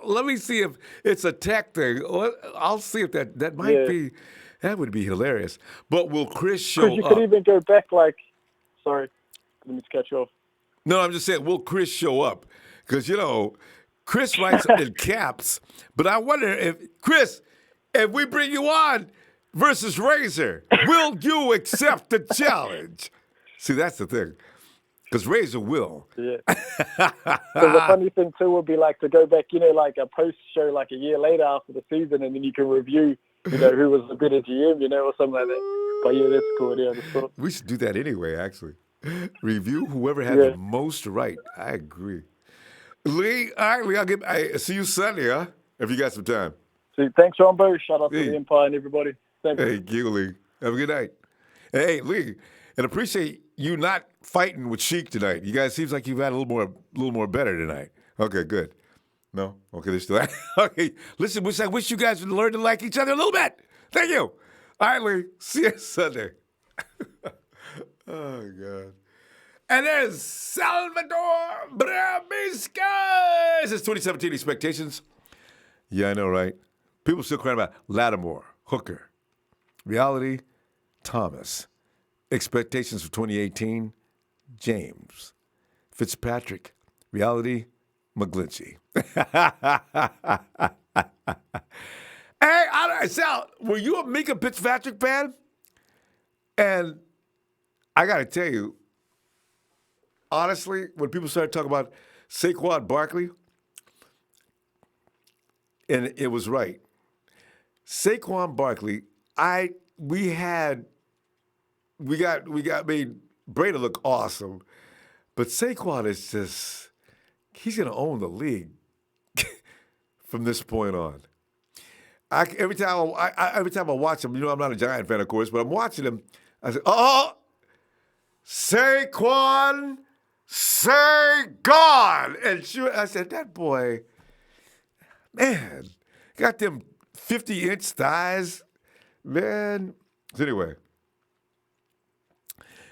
Let me see if it's a tech thing. I'll see if that might be. That would be hilarious. But will Chris show up? Because you could even go back sorry, let me cut you off. No, I'm just saying, will Chris show up? Because, Chris writes in caps, but I wonder if, Chris, if we bring you on versus Razor, will you accept the challenge? See, that's the thing. Because Razor will. Yeah. Because the funny thing, too, would be to go back, a post-show a year later after the season, and then you can review, who was the better GM, or something like that. But, yeah, that's cool. Yeah, we should do that anyway, actually. Review whoever had the most right. I agree. Lee, all right, Lee, I see you Sunday, huh? If you got some time. See, thanks, Ronbo. Shout out to the Empire and everybody. Thank you. Hey, you, Lee. Have a good night. Hey, Lee, and appreciate you not fighting with Sheik tonight. You guys seems like you've had a little more better tonight. Okay, good. No? Okay, they're still okay. Listen, I wish you guys would learn to like each other a little bit. Thank you. All right, Lee. See you Sunday. Oh, God. And there's Salvador Brabisca. It's 2017 expectations. Yeah, I know, right? People still crying about Lattimore, Hooker. Reality, Thomas. Expectations for 2018, James. Fitzpatrick. Reality, McGlinchey. Hey, Sal, were you a Minka Fitzpatrick fan? And I got to tell you, honestly, when people started talking about Saquon Barkley, and it was right. Saquon Barkley, we made Brady look awesome, but Saquon is just, he's gonna own the league from this point on. Every time I watch him, I'm not a Giant fan, of course, but I'm watching him. I say, oh, Saquon, say gone. And sure, I said, that boy, man, got them 50-inch thighs, man. So anyway,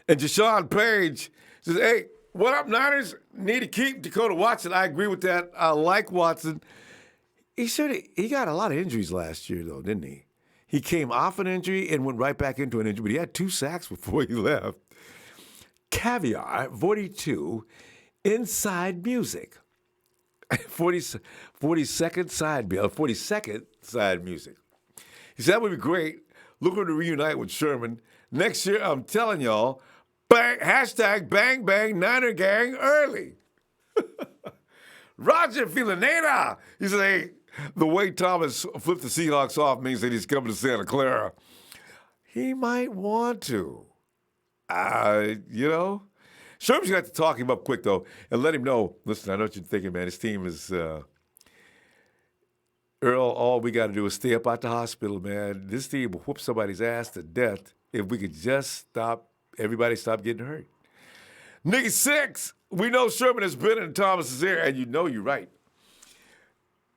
and Deshaun Page says, hey, what up, Niners? Need to keep Dakota Watson. I agree with that. I like Watson. He got a lot of injuries last year, though, didn't he? He came off an injury and went right back into an injury, but he had 2 sacks before he left. Caviar, 42, inside music. 42nd side music. He said, that would be great. Looking to reunite with Sherman. Next year, I'm telling y'all, bang, hashtag bang bang Niner gang early. Roger Filaneta. He said, hey, the way Thomas flipped the Seahawks off means that he's coming to Santa Clara. He might want to. Sherman's going to have to talk him up quick, though, and let him know, listen, I know what you're thinking, man. His team is, Earl, all we got to do is stay up at the hospital, man. This team will whoop somebody's ass to death if we could just everybody stop getting hurt. Nicky 6, we know Sherman has been in Thomas's ear, and you're right.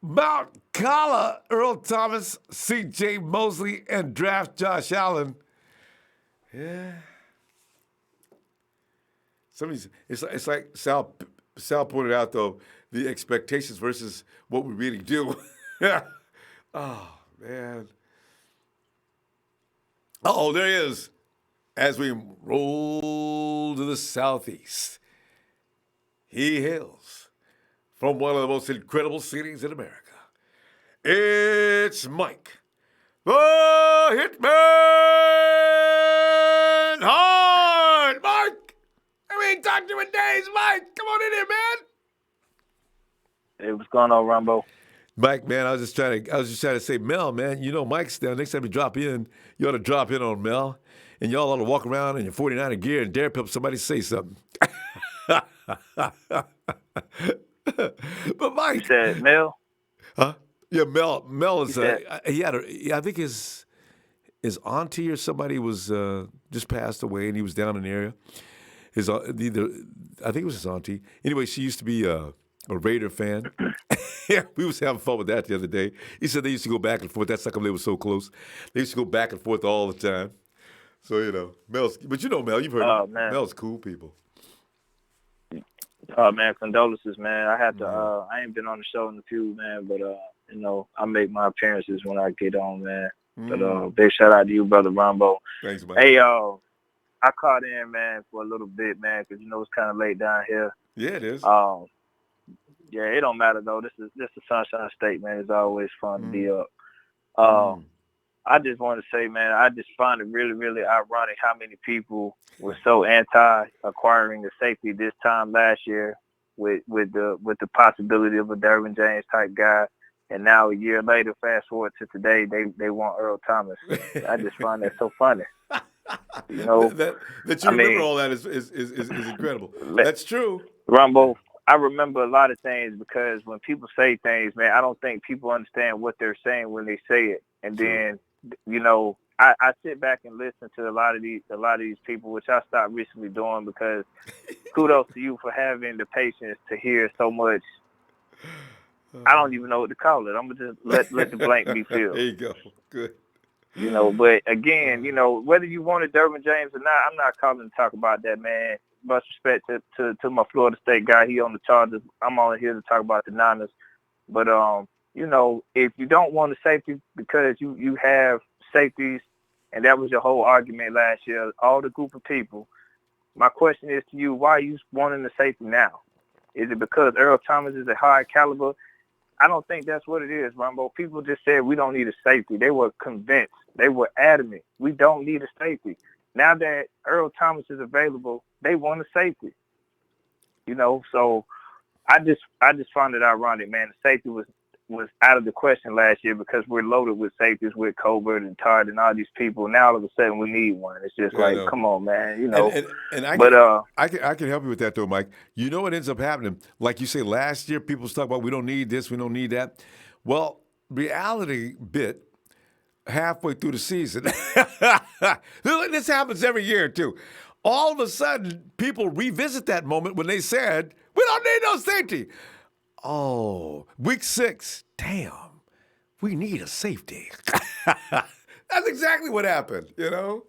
Mount Kala, Earl Thomas, C.J. Mosley, and draft Josh Allen. Yeah. It's like Sal pointed out, though, the expectations versus what we really do. Oh, man. Uh-oh, there he is. As we roll to the southeast, he hails from one of the most incredible cities in America. It's Mike, the Hitman Hard. Mike, we ain't talked to you in days. Mike, come on in here, man. Hey, what's going on, Ronbo? Mike, man, I was just trying to say, Mel, man, Mike's down. Next time you drop in, you ought to drop in on Mel, and y'all ought to walk around in your 49er gear and dare somebody to say something. But Mike, You said Mel? huh? Yeah, Mel is. I think his auntie or somebody was just passed away, and he was down in the area. I think it was his auntie. Anyway, she used to be a Raider fan. Yeah, we was having fun with that the other day. He said they used to go back and forth. That's how come they were so close. They used to go back and forth all the time. So, Mel's, but Mel, you've heard him. Man. Mel's cool people. Oh, man, condolences, man. I had to, I ain't been on the show in a few, man, but, I make my appearances when I get on, man. But big shout out to you, Brother Ronbo. Thanks, man. Hey, I caught in, man, for a little bit, man, because, it's kind of late down here. Yeah, it is. Yeah, it don't matter, though. This is Sunshine State, man. It's always fun to be up. I just want to say, man, I just find it really, really ironic how many people were so anti-acquiring the safety this time last year with the possibility of a Derwin James type guy. And now a year later, fast forward to today, they want Earl Thomas. I just find that so funny. That you remember all that is incredible. That's true. Rumble, I remember a lot of things because when people say things, man, I don't think people understand what they're saying when they say it. And then, I sit back and listen to a lot of these people, which I stopped recently doing because kudos to you for having the patience to hear so much. I don't even know what to call it. I'm gonna just let the blank be filled. There you go. Good. You know, but again, you know, whether you wanted Derwin James or not, I'm not calling to talk about that, man. Much respect to my Florida State guy. He on the Chargers. I'm only here to talk about the Niners. But you know, if you don't want a safety because you have safeties, and that was your whole argument last year, all the group of people. My question is to you: why are you wanting the safety now? Is it because Earl Thomas is a high caliber? I don't think that's what it is, Ronbo. People just said we don't need a safety. They were convinced. They were adamant. We don't need a safety. Now that Earl Thomas is available, they want a safety. You know, so I just find it ironic, man. The safety was out of the question last year because we're loaded with safeties with Colbert and Todd and all these people. Now all of a sudden we need one. It's just like, come on, man. You know. And I can help you with that though, Mike. You know what ends up happening? Like you say, last year people talk about we don't need this, we don't need that. Well, reality bit halfway through the season. This happens every year too. All of a sudden, people revisit that moment when they said, we don't need no safety. Oh, week 6, damn, we need a safety. That's exactly what happened, you know?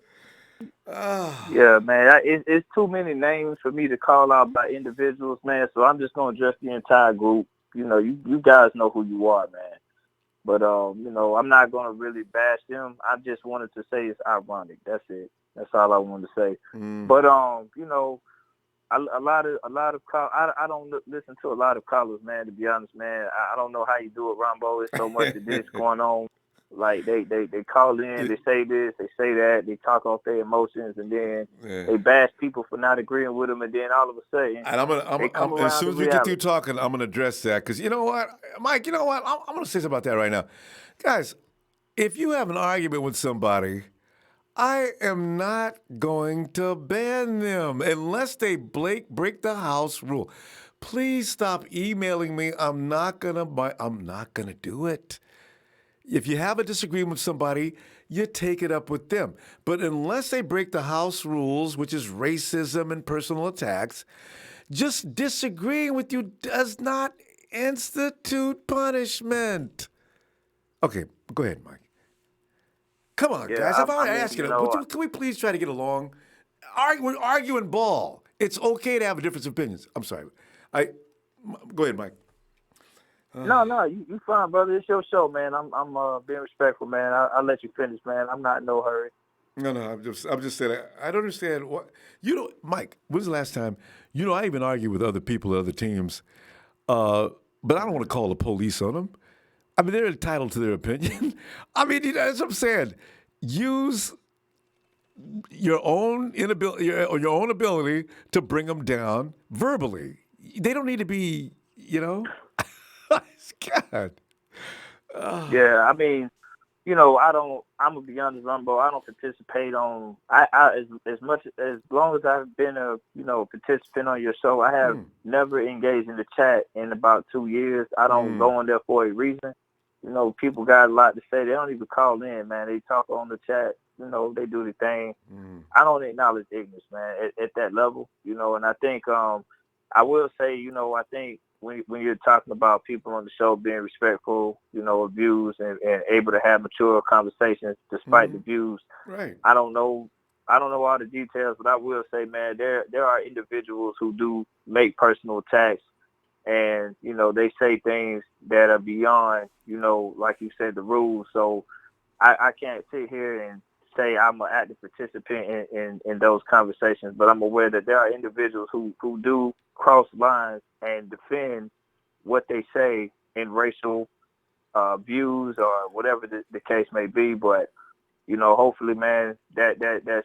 Yeah, man, it's too many names for me to call out by individuals, man, so I'm just going to address the entire group. You know, you guys know who you are, man. But, you know, I'm not going to really bash them. I just wanted to say it's ironic. That's it. That's all I wanted to say. But, you know, a lot of call. I don't listen to a lot of callers, man. To be honest, man, I don't know how you do it, Ronbo. It's so much of this going on. Like they call in, they say this, they say that, they talk off their emotions, and then they bash people for not agreeing with them, and then all of a sudden, and I'm as soon as we get through talking, I'm gonna address that because you know what, Mike, you know what, I'm gonna say something about that right now, guys. If you have an argument with somebody, I am not going to ban them unless they break the house rule. Please stop emailing me. I'm not gonna do it. If you have a disagreement with somebody, you take it up with them. But unless they break the house rules, which is racism and personal attacks, just disagreeing with you does not institute punishment. Okay, go ahead, Mike. Come on, guys. I've already asked you. Can we please try to get along? We're arguing ball. It's okay to have a difference of opinions. I'm sorry. Go ahead, Mike. No, you fine, brother. It's your show, man. I'm being respectful, man. I'll let you finish, man. I'm not in no hurry. No, I'm just saying. I don't understand what Mike. When's the last time? You know, I even argue with other people, other teams, but I don't want to call the police on them. I mean, they're entitled to their opinion. I mean, you know, that's what I'm saying. Use your own inability or your own ability to bring them down verbally. They don't need to be, you know. God. Yeah, I mean, you know, I'm gonna be honest, Ronbo. I don't participate on. As long as I've been a participant on your show, I have never engaged in the chat in about 2 years. I don't go in there for a reason. You know, people got a lot to say. They don't even call in, man. They talk on the chat. You know, they do the thing. I don't acknowledge ignorance, man, at that level. You know, and I think I will say, you know, I think when you're talking about people on the show being respectful, you know, of views and able to have mature conversations despite the views. Right. I don't know all the details, but I will say, man, there are individuals who do make personal attacks, and you know they say things that are beyond, you know, like you said, the rules. So I can't sit here and say I'm an active participant in those conversations, but I'm aware that there are individuals who do cross lines and defend what they say in racial views or whatever the case may be. But, you know, hopefully, man, that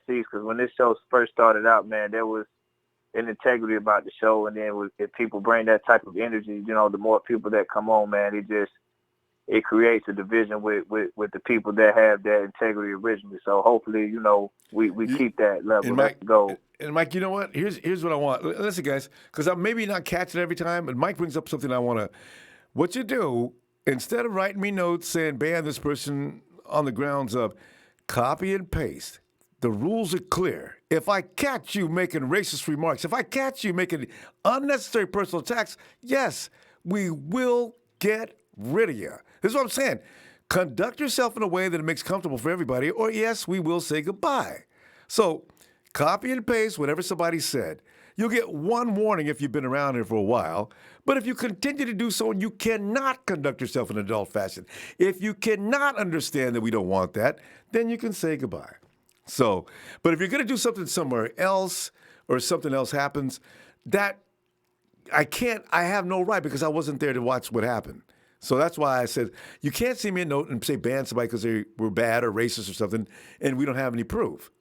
ceased, because when this show first started out, man, there was an integrity about the show. And then if people bring that type of energy, you know, the more people that come on, man, it creates a division with the people that have that integrity originally. So hopefully, you know, we keep that level. That's the goal. And Mike, you know what? Here's what I want. Listen, guys, because I'm maybe not catching it every time, but Mike brings up something I want to. What you do, instead of writing me notes saying ban this person on the grounds of, copy and paste. The rules are clear. If I catch you making racist remarks, if I catch you making unnecessary personal attacks, yes, we will get rid of you. This is what I'm saying. Conduct yourself in a way that it makes comfortable for everybody, or yes, we will say goodbye. So copy and paste whatever somebody said. You'll get one warning if you've been around here for a while, but if you continue to do so and you cannot conduct yourself in an adult fashion, if you cannot understand that we don't want that, then you can say goodbye. So, but if you're going to do something somewhere else or something else happens, that I have no right because I wasn't there to watch what happened. So that's why I said, you can't send me a note and say ban somebody because they were bad or racist or something, and we don't have any proof.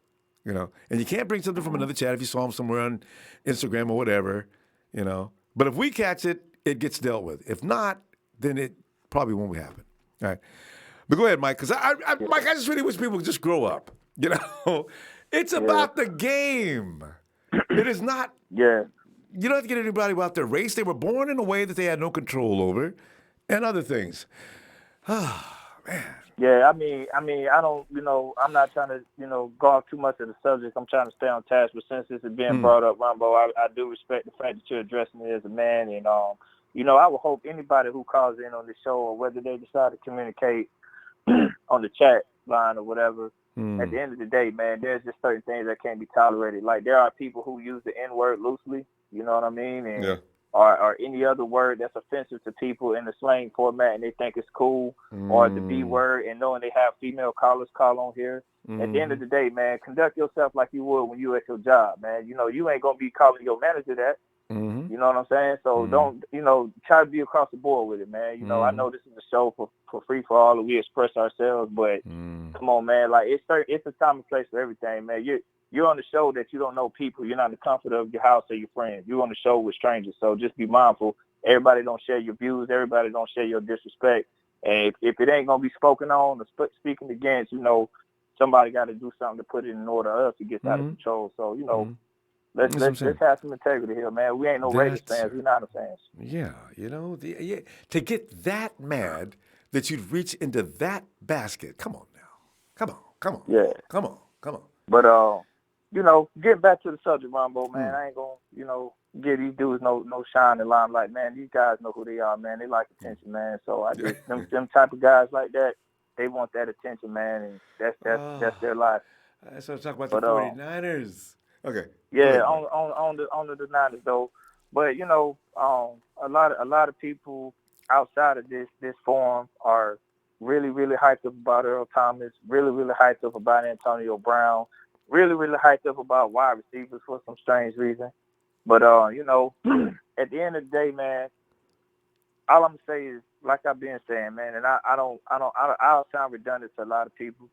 And you can't bring something from another chat if you saw them somewhere on Instagram or whatever, But if we catch it, it gets dealt with. If not, then it probably won't happen. All right. But go ahead, Mike, because Mike, I just really wish people would just grow up. It's about the game. It is not. Yeah. You don't have to get anybody about their race. They were born in a way that they had no control over, and other things. Oh, man. Yeah, I mean, I don't, I'm not trying to, go off too much of the subject. I'm trying to stay on task, but since this is being brought up, Ronbo, I do respect the fact that you're addressing it as a man, and I would hope anybody who calls in on the show, or whether they decide to communicate on the chat line or whatever, at the end of the day, man, there's just certain things that can't be tolerated. Like, there are people who use the N-word loosely, you know what I mean? And or any other word that's offensive to people in the slang format and they think it's cool, or the B word, and knowing they have female callers call on here. At the end of the day, man, conduct yourself like you would when you at your job, man. You ain't going to be calling your manager that. You know what I'm saying? So don't, try to be across the board with it, man. I know this is a show for free for all, and we express ourselves, but come on, man. Like, it's a time and place for everything, man. You're on the show that you don't know people. You're not in the comfort of your house or your friends. You're on the show with strangers. So just be mindful. Everybody don't share your views. Everybody don't share your disrespect. And if it ain't going to be spoken on or speaking against, somebody got to do something to put it in order, or else it gets out of control. So, let's have some integrity here, man. We ain't no Raiders fans. We're not fans. Yeah, to get that mad that you'd reach into that basket. Come on now. Come on. Yeah. Come on. But, getting back to the subject, Ronbo, man, I ain't going to, give these dudes no shine and limelight, man. These guys know who they are, man. They like attention, man. So I just, them type of guys like that, they want that attention, man, and that's their life. That's what I'm talking about, the 49ers. Okay. Yeah, on the Niners though. But a lot of people outside of this forum are really, really hyped up about Earl Thomas, really, really hyped up about Antonio Brown, really, really hyped up about wide receivers for some strange reason. But at the end of the day, man, all I'm gonna say is, like I've been saying, man, and I'll sound redundant to a lot of people,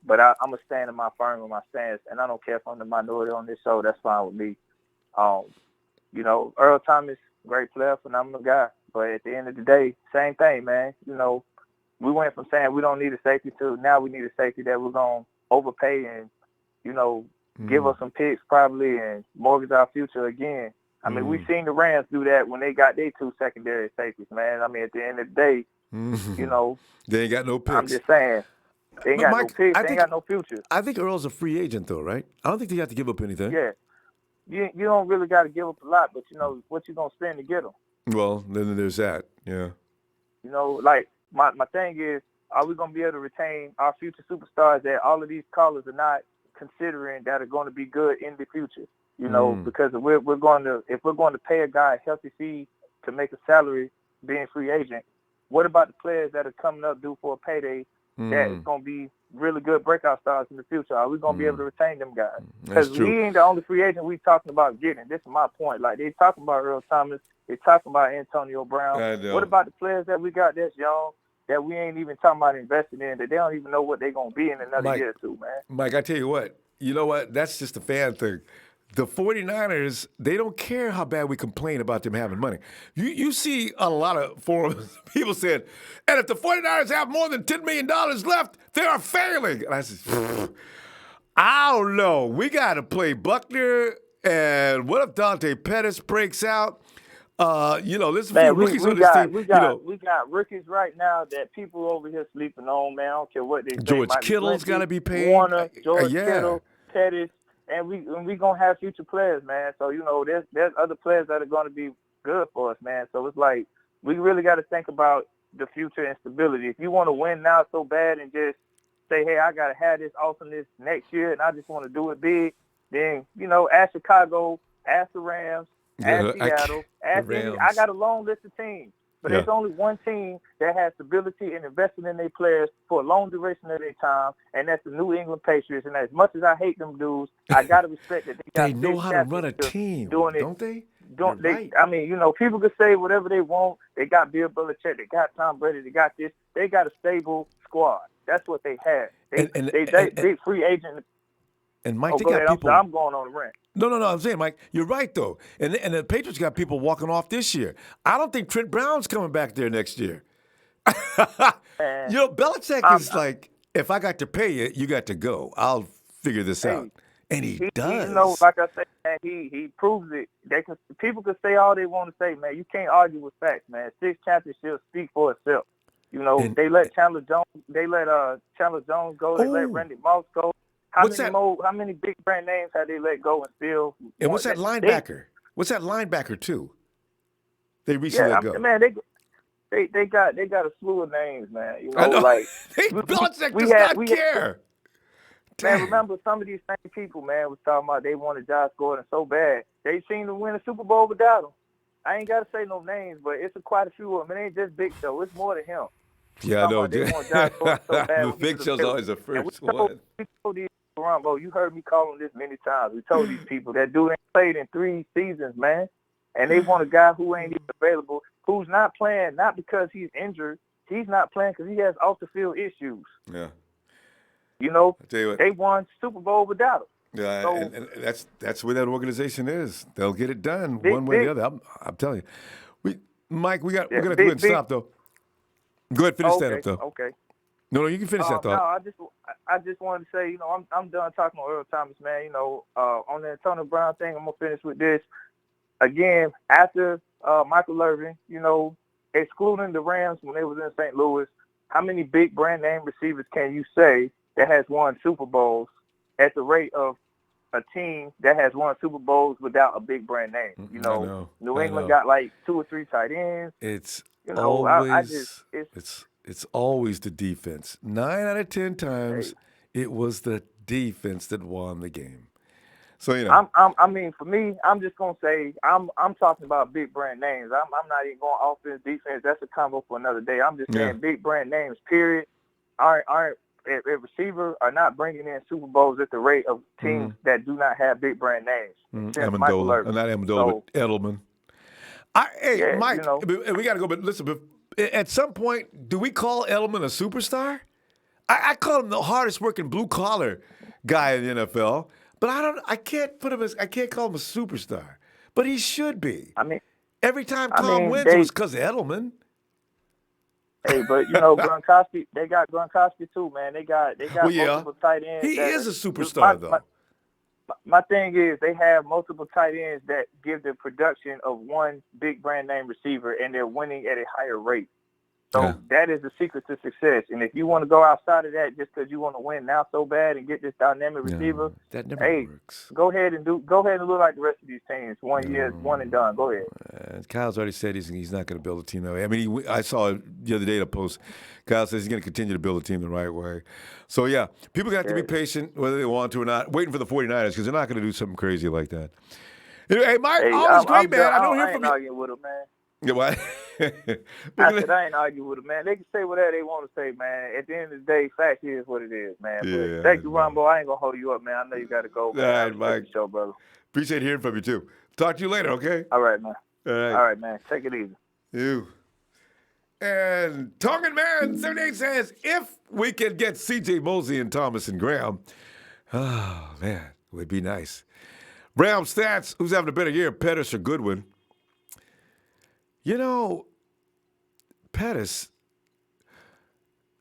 but I'm gonna stand in my firm with my stance, and I don't care if I'm the minority on this show. That's fine with me. Earl Thomas, great player, phenomenal guy, but at the end of the day, same thing, man. We went from saying we don't need a safety to now we need a safety that we're gonna overpay and give us some picks probably and mortgage our future again. I mean, we've seen the Rams do that when they got their two secondary safeties, man. I mean, at the end of the day, they ain't got no picks. I'm just saying, they ain't got no picks. They ain't got no future. I think Earl's a free agent, though, right? I don't think they have to give up anything. Yeah. You don't really got to give up a lot, but, what you going to spend to get them? Well, then there's that, yeah. Like, my thing is, are we going to be able to retain our future superstars that all of these callers are not considering that are going to be good in the future? Because if we're going to pay a guy a healthy fee to make a salary being free agent, what about the players that are coming up due for a payday that is going to be really good breakout stars in the future? Are we going to be able to retain them guys? Because we ain't the only free agent we talking about getting. This is my point. Like, they talking about Earl Thomas, they talking about Antonio Brown. What about the players that we got that's young that we ain't even talking about investing in, that they don't even know what they're going to be in another year or two, man? Mike, I tell you what. You know what? That's just a fan thing. The 49ers, they don't care how bad we complain about them having money. You see a lot of forums, people said, and if the 49ers have more than $10 million left, they are failing. And I said, I don't know. We got to play Buckner, and what if Dante Pettis breaks out? There's a few rookies on this team. We got rookies right now that people over here sleeping on, man. I don't care what they say. George Kittle's got to be paid. Warner, George Kittle, Pettis. And we gonna have future players, man. So there's other players that are gonna be good for us, man. So it's like we really got to think about the future and stability. If you want to win now so bad and just say, hey, I got to have this awesomeness next year and I just want to do it big, then, ask Chicago, ask the Rams, ask Seattle, ask any. I got a long list of teams. But there's only one team that has stability and investing in their players for a long duration of their time, and that's the New England Patriots. And as much as I hate them dudes, I got to respect that they know how to run a team, don't they? Right. I mean, people can say whatever they want. They got Bill Belichick, they got Tom Brady, they got this. They got a stable squad. That's what they have. They free agent. And Mike, they got people. I'm going on the rant. No. I'm saying, Mike, you're right though. And the Patriots got people walking off this year. I don't think Trent Brown's coming back there next year. Belichick is like, if I got to pay you, you got to go. I'll figure this out. And he does. Like I said, man, he proves it. People can say all they want to say, man. You can't argue with facts, man. 6 championships speak for itself. They let Chandler Jones. They let Chandler Jones go. They let Randy Moss go. How many big brand names have they let go and still? And what's that linebacker? What's that linebacker too? They recently let go. Man, they got a slew of names, man. Belichick does not care. Man, remember some of these same people, man, was talking about they wanted Josh Gordon so bad. They seem to win a Super Bowl without him. I ain't got to say no names, but it's quite a few of them. It ain't just Big Show. It's more than him. Yeah, I know. The Big Show's always the first one. We told these Ronbo, you heard me call him this many times. We told these people that dude ain't played in 3 seasons, man. And they want a guy who ain't even available, who's not playing, not because he's injured. He's not playing because he has off-the-field issues. Yeah. I tell you what, they won Super Bowl without him. Yeah, so, and that's where that organization is. They'll get it done one way or the other. I'm telling you. Mike, we're gonna go ahead and stop though. Go ahead, finish that up though. Okay. No, you can finish that thought. No, I just wanted to say, I'm done talking about Earl Thomas, man. On the Antonio Brown thing, I'm gonna finish with this. Again, after Michael Irvin, excluding the Rams when they was in St. Louis, how many big brand name receivers can you say that has won Super Bowls at the rate of a team that has won Super Bowls without a big brand name? New England got like 2 or 3 tight ends. It's always it's always the defense. 9 out of 10 times, it was the defense that won the game. So I mean, for me, I'm just gonna say I'm talking about big brand names. I'm not even going offense, defense. That's a combo for another day. I'm just saying big brand names. Period. Aren't a receiver are not bringing in Super Bowls at the rate of teams that do not have big brand names. Amendola, not Amendola, but Edelman. Mike, we got to go. But listen, at some point, do we call Edelman a superstar? I call him the hardest working blue collar guy in the NFL. But I can't call him a superstar. But he should be. I mean, every time Tom wins, it was because of Edelman. Hey, but Gronkowski, they got Gronkowski too, man. They got multiple tight ends. He is a superstar, though. My thing is they have multiple tight ends that give the production of one big brand name receiver, and they're winning at a higher rate. So that is the secret to success. And if you want to go outside of that just because you want to win now so bad and get this dynamic receiver, that never works. Go ahead and look like the rest of these teams. 1 year, one and done. Go ahead. Kyle's already said he's not going to build a team that way. I mean, I saw the other day a post. Kyle says he's going to continue to build a team the right way. So, people got to be patient, whether they want to or not, waiting for the 49ers because they're not going to do something crazy like that. Hey, Mike, always great, man. I don't hear from you. I ain't arguing with him, man. Yeah, what? I ain't arguing with them, man. They can say whatever they want to say, man. At the end of the day, fact is what it is, man. But thank you, Ronbo. I ain't going to hold you up, man. I know you got to go. Man. All right, Mike. Show, brother. Appreciate hearing from you, too. Talk to you later, okay? All right, man. All right, man. Take it easy. You. And Tongan Man 78 says, if we could get C.J. Mosley and Thomas and Graham, oh, man, it would be nice. Brown stats, who's having a better year, Pettis or Goodwin? Pettis,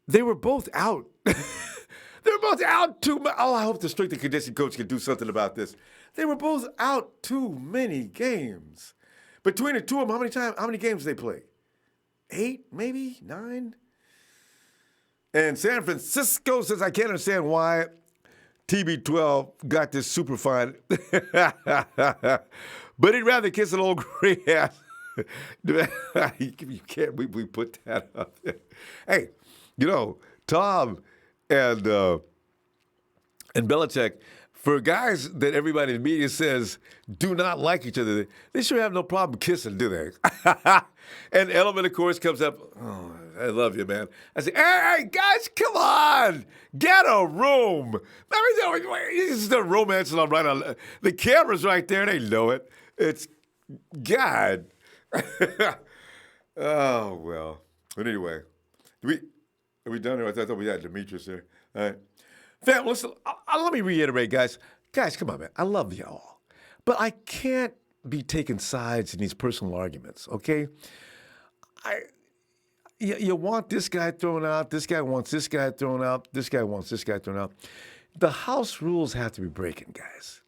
they were both out. They were both out too much. Oh, I hope the strength and conditioning coach can do something about this. They were both out too many games. Between the two of them, how many games did they play? 8, maybe 9? And San Francisco says, I can't understand why TB12 got this super fine. But he'd rather kiss an old gray ass You can't. We put that up there. Hey, Tom and Belichick, for guys that everybody in the media says do not like each other, they sure have no problem kissing, do they? And Edelman, of course, comes up. Oh, I love you, man. I say, hey, guys, come on, get a room. This is the romance I'm right on. The camera's right there. They know it. It's God. Oh well. But anyway, are we done? I thought we had Demetrius here. All right. Fam, listen, let me reiterate, guys. Guys, come on, man. I love y'all. But I can't be taking sides in these personal arguments, okay? You want this guy thrown out, this guy wants this guy thrown out, this guy wants this guy thrown out. The house rules have to be breaking, guys.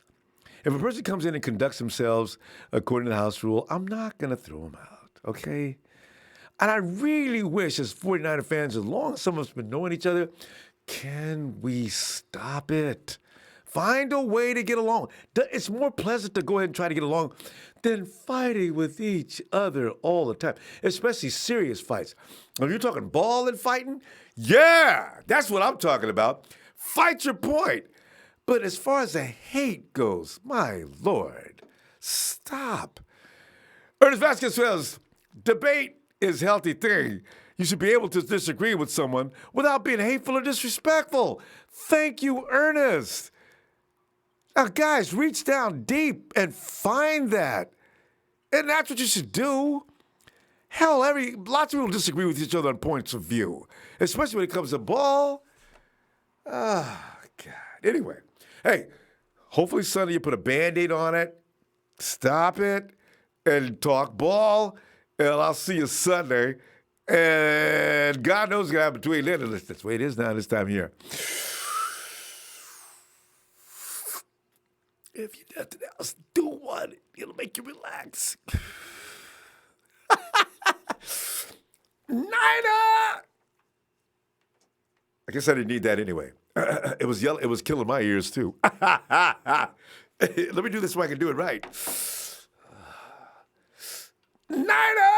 If a person comes in and conducts themselves according to the house rule, I'm not going to throw them out, okay? And I really wish, as 49er fans, as long as some of us have been knowing each other, can we stop it? Find a way to get along. It's more pleasant to go ahead and try to get along than fighting with each other all the time, especially serious fights. If you're talking ball and fighting, yeah, that's what I'm talking about. Fight your point. But as far as the hate goes, my Lord, stop. Ernest Vasquez says, debate is a healthy thing. You should be able to disagree with someone without being hateful or disrespectful. Thank you, Ernest. Now, guys, reach down deep and find that. And that's what you should do. Hell, lots of people disagree with each other on points of view, especially when it comes to ball. Ah, God. Anyway, hey, hopefully Sunday you put a Band-Aid on it, stop it, and talk ball, and I'll see you Sunday. And God knows what's going to happen between then and this. That's the way it is now this time of year. If you do nothing else, do one. It'll make you relax. Niner! I guess I didn't need that anyway. It was yelling. It was killing my ears too. Let me do this so I can do it right. Niner!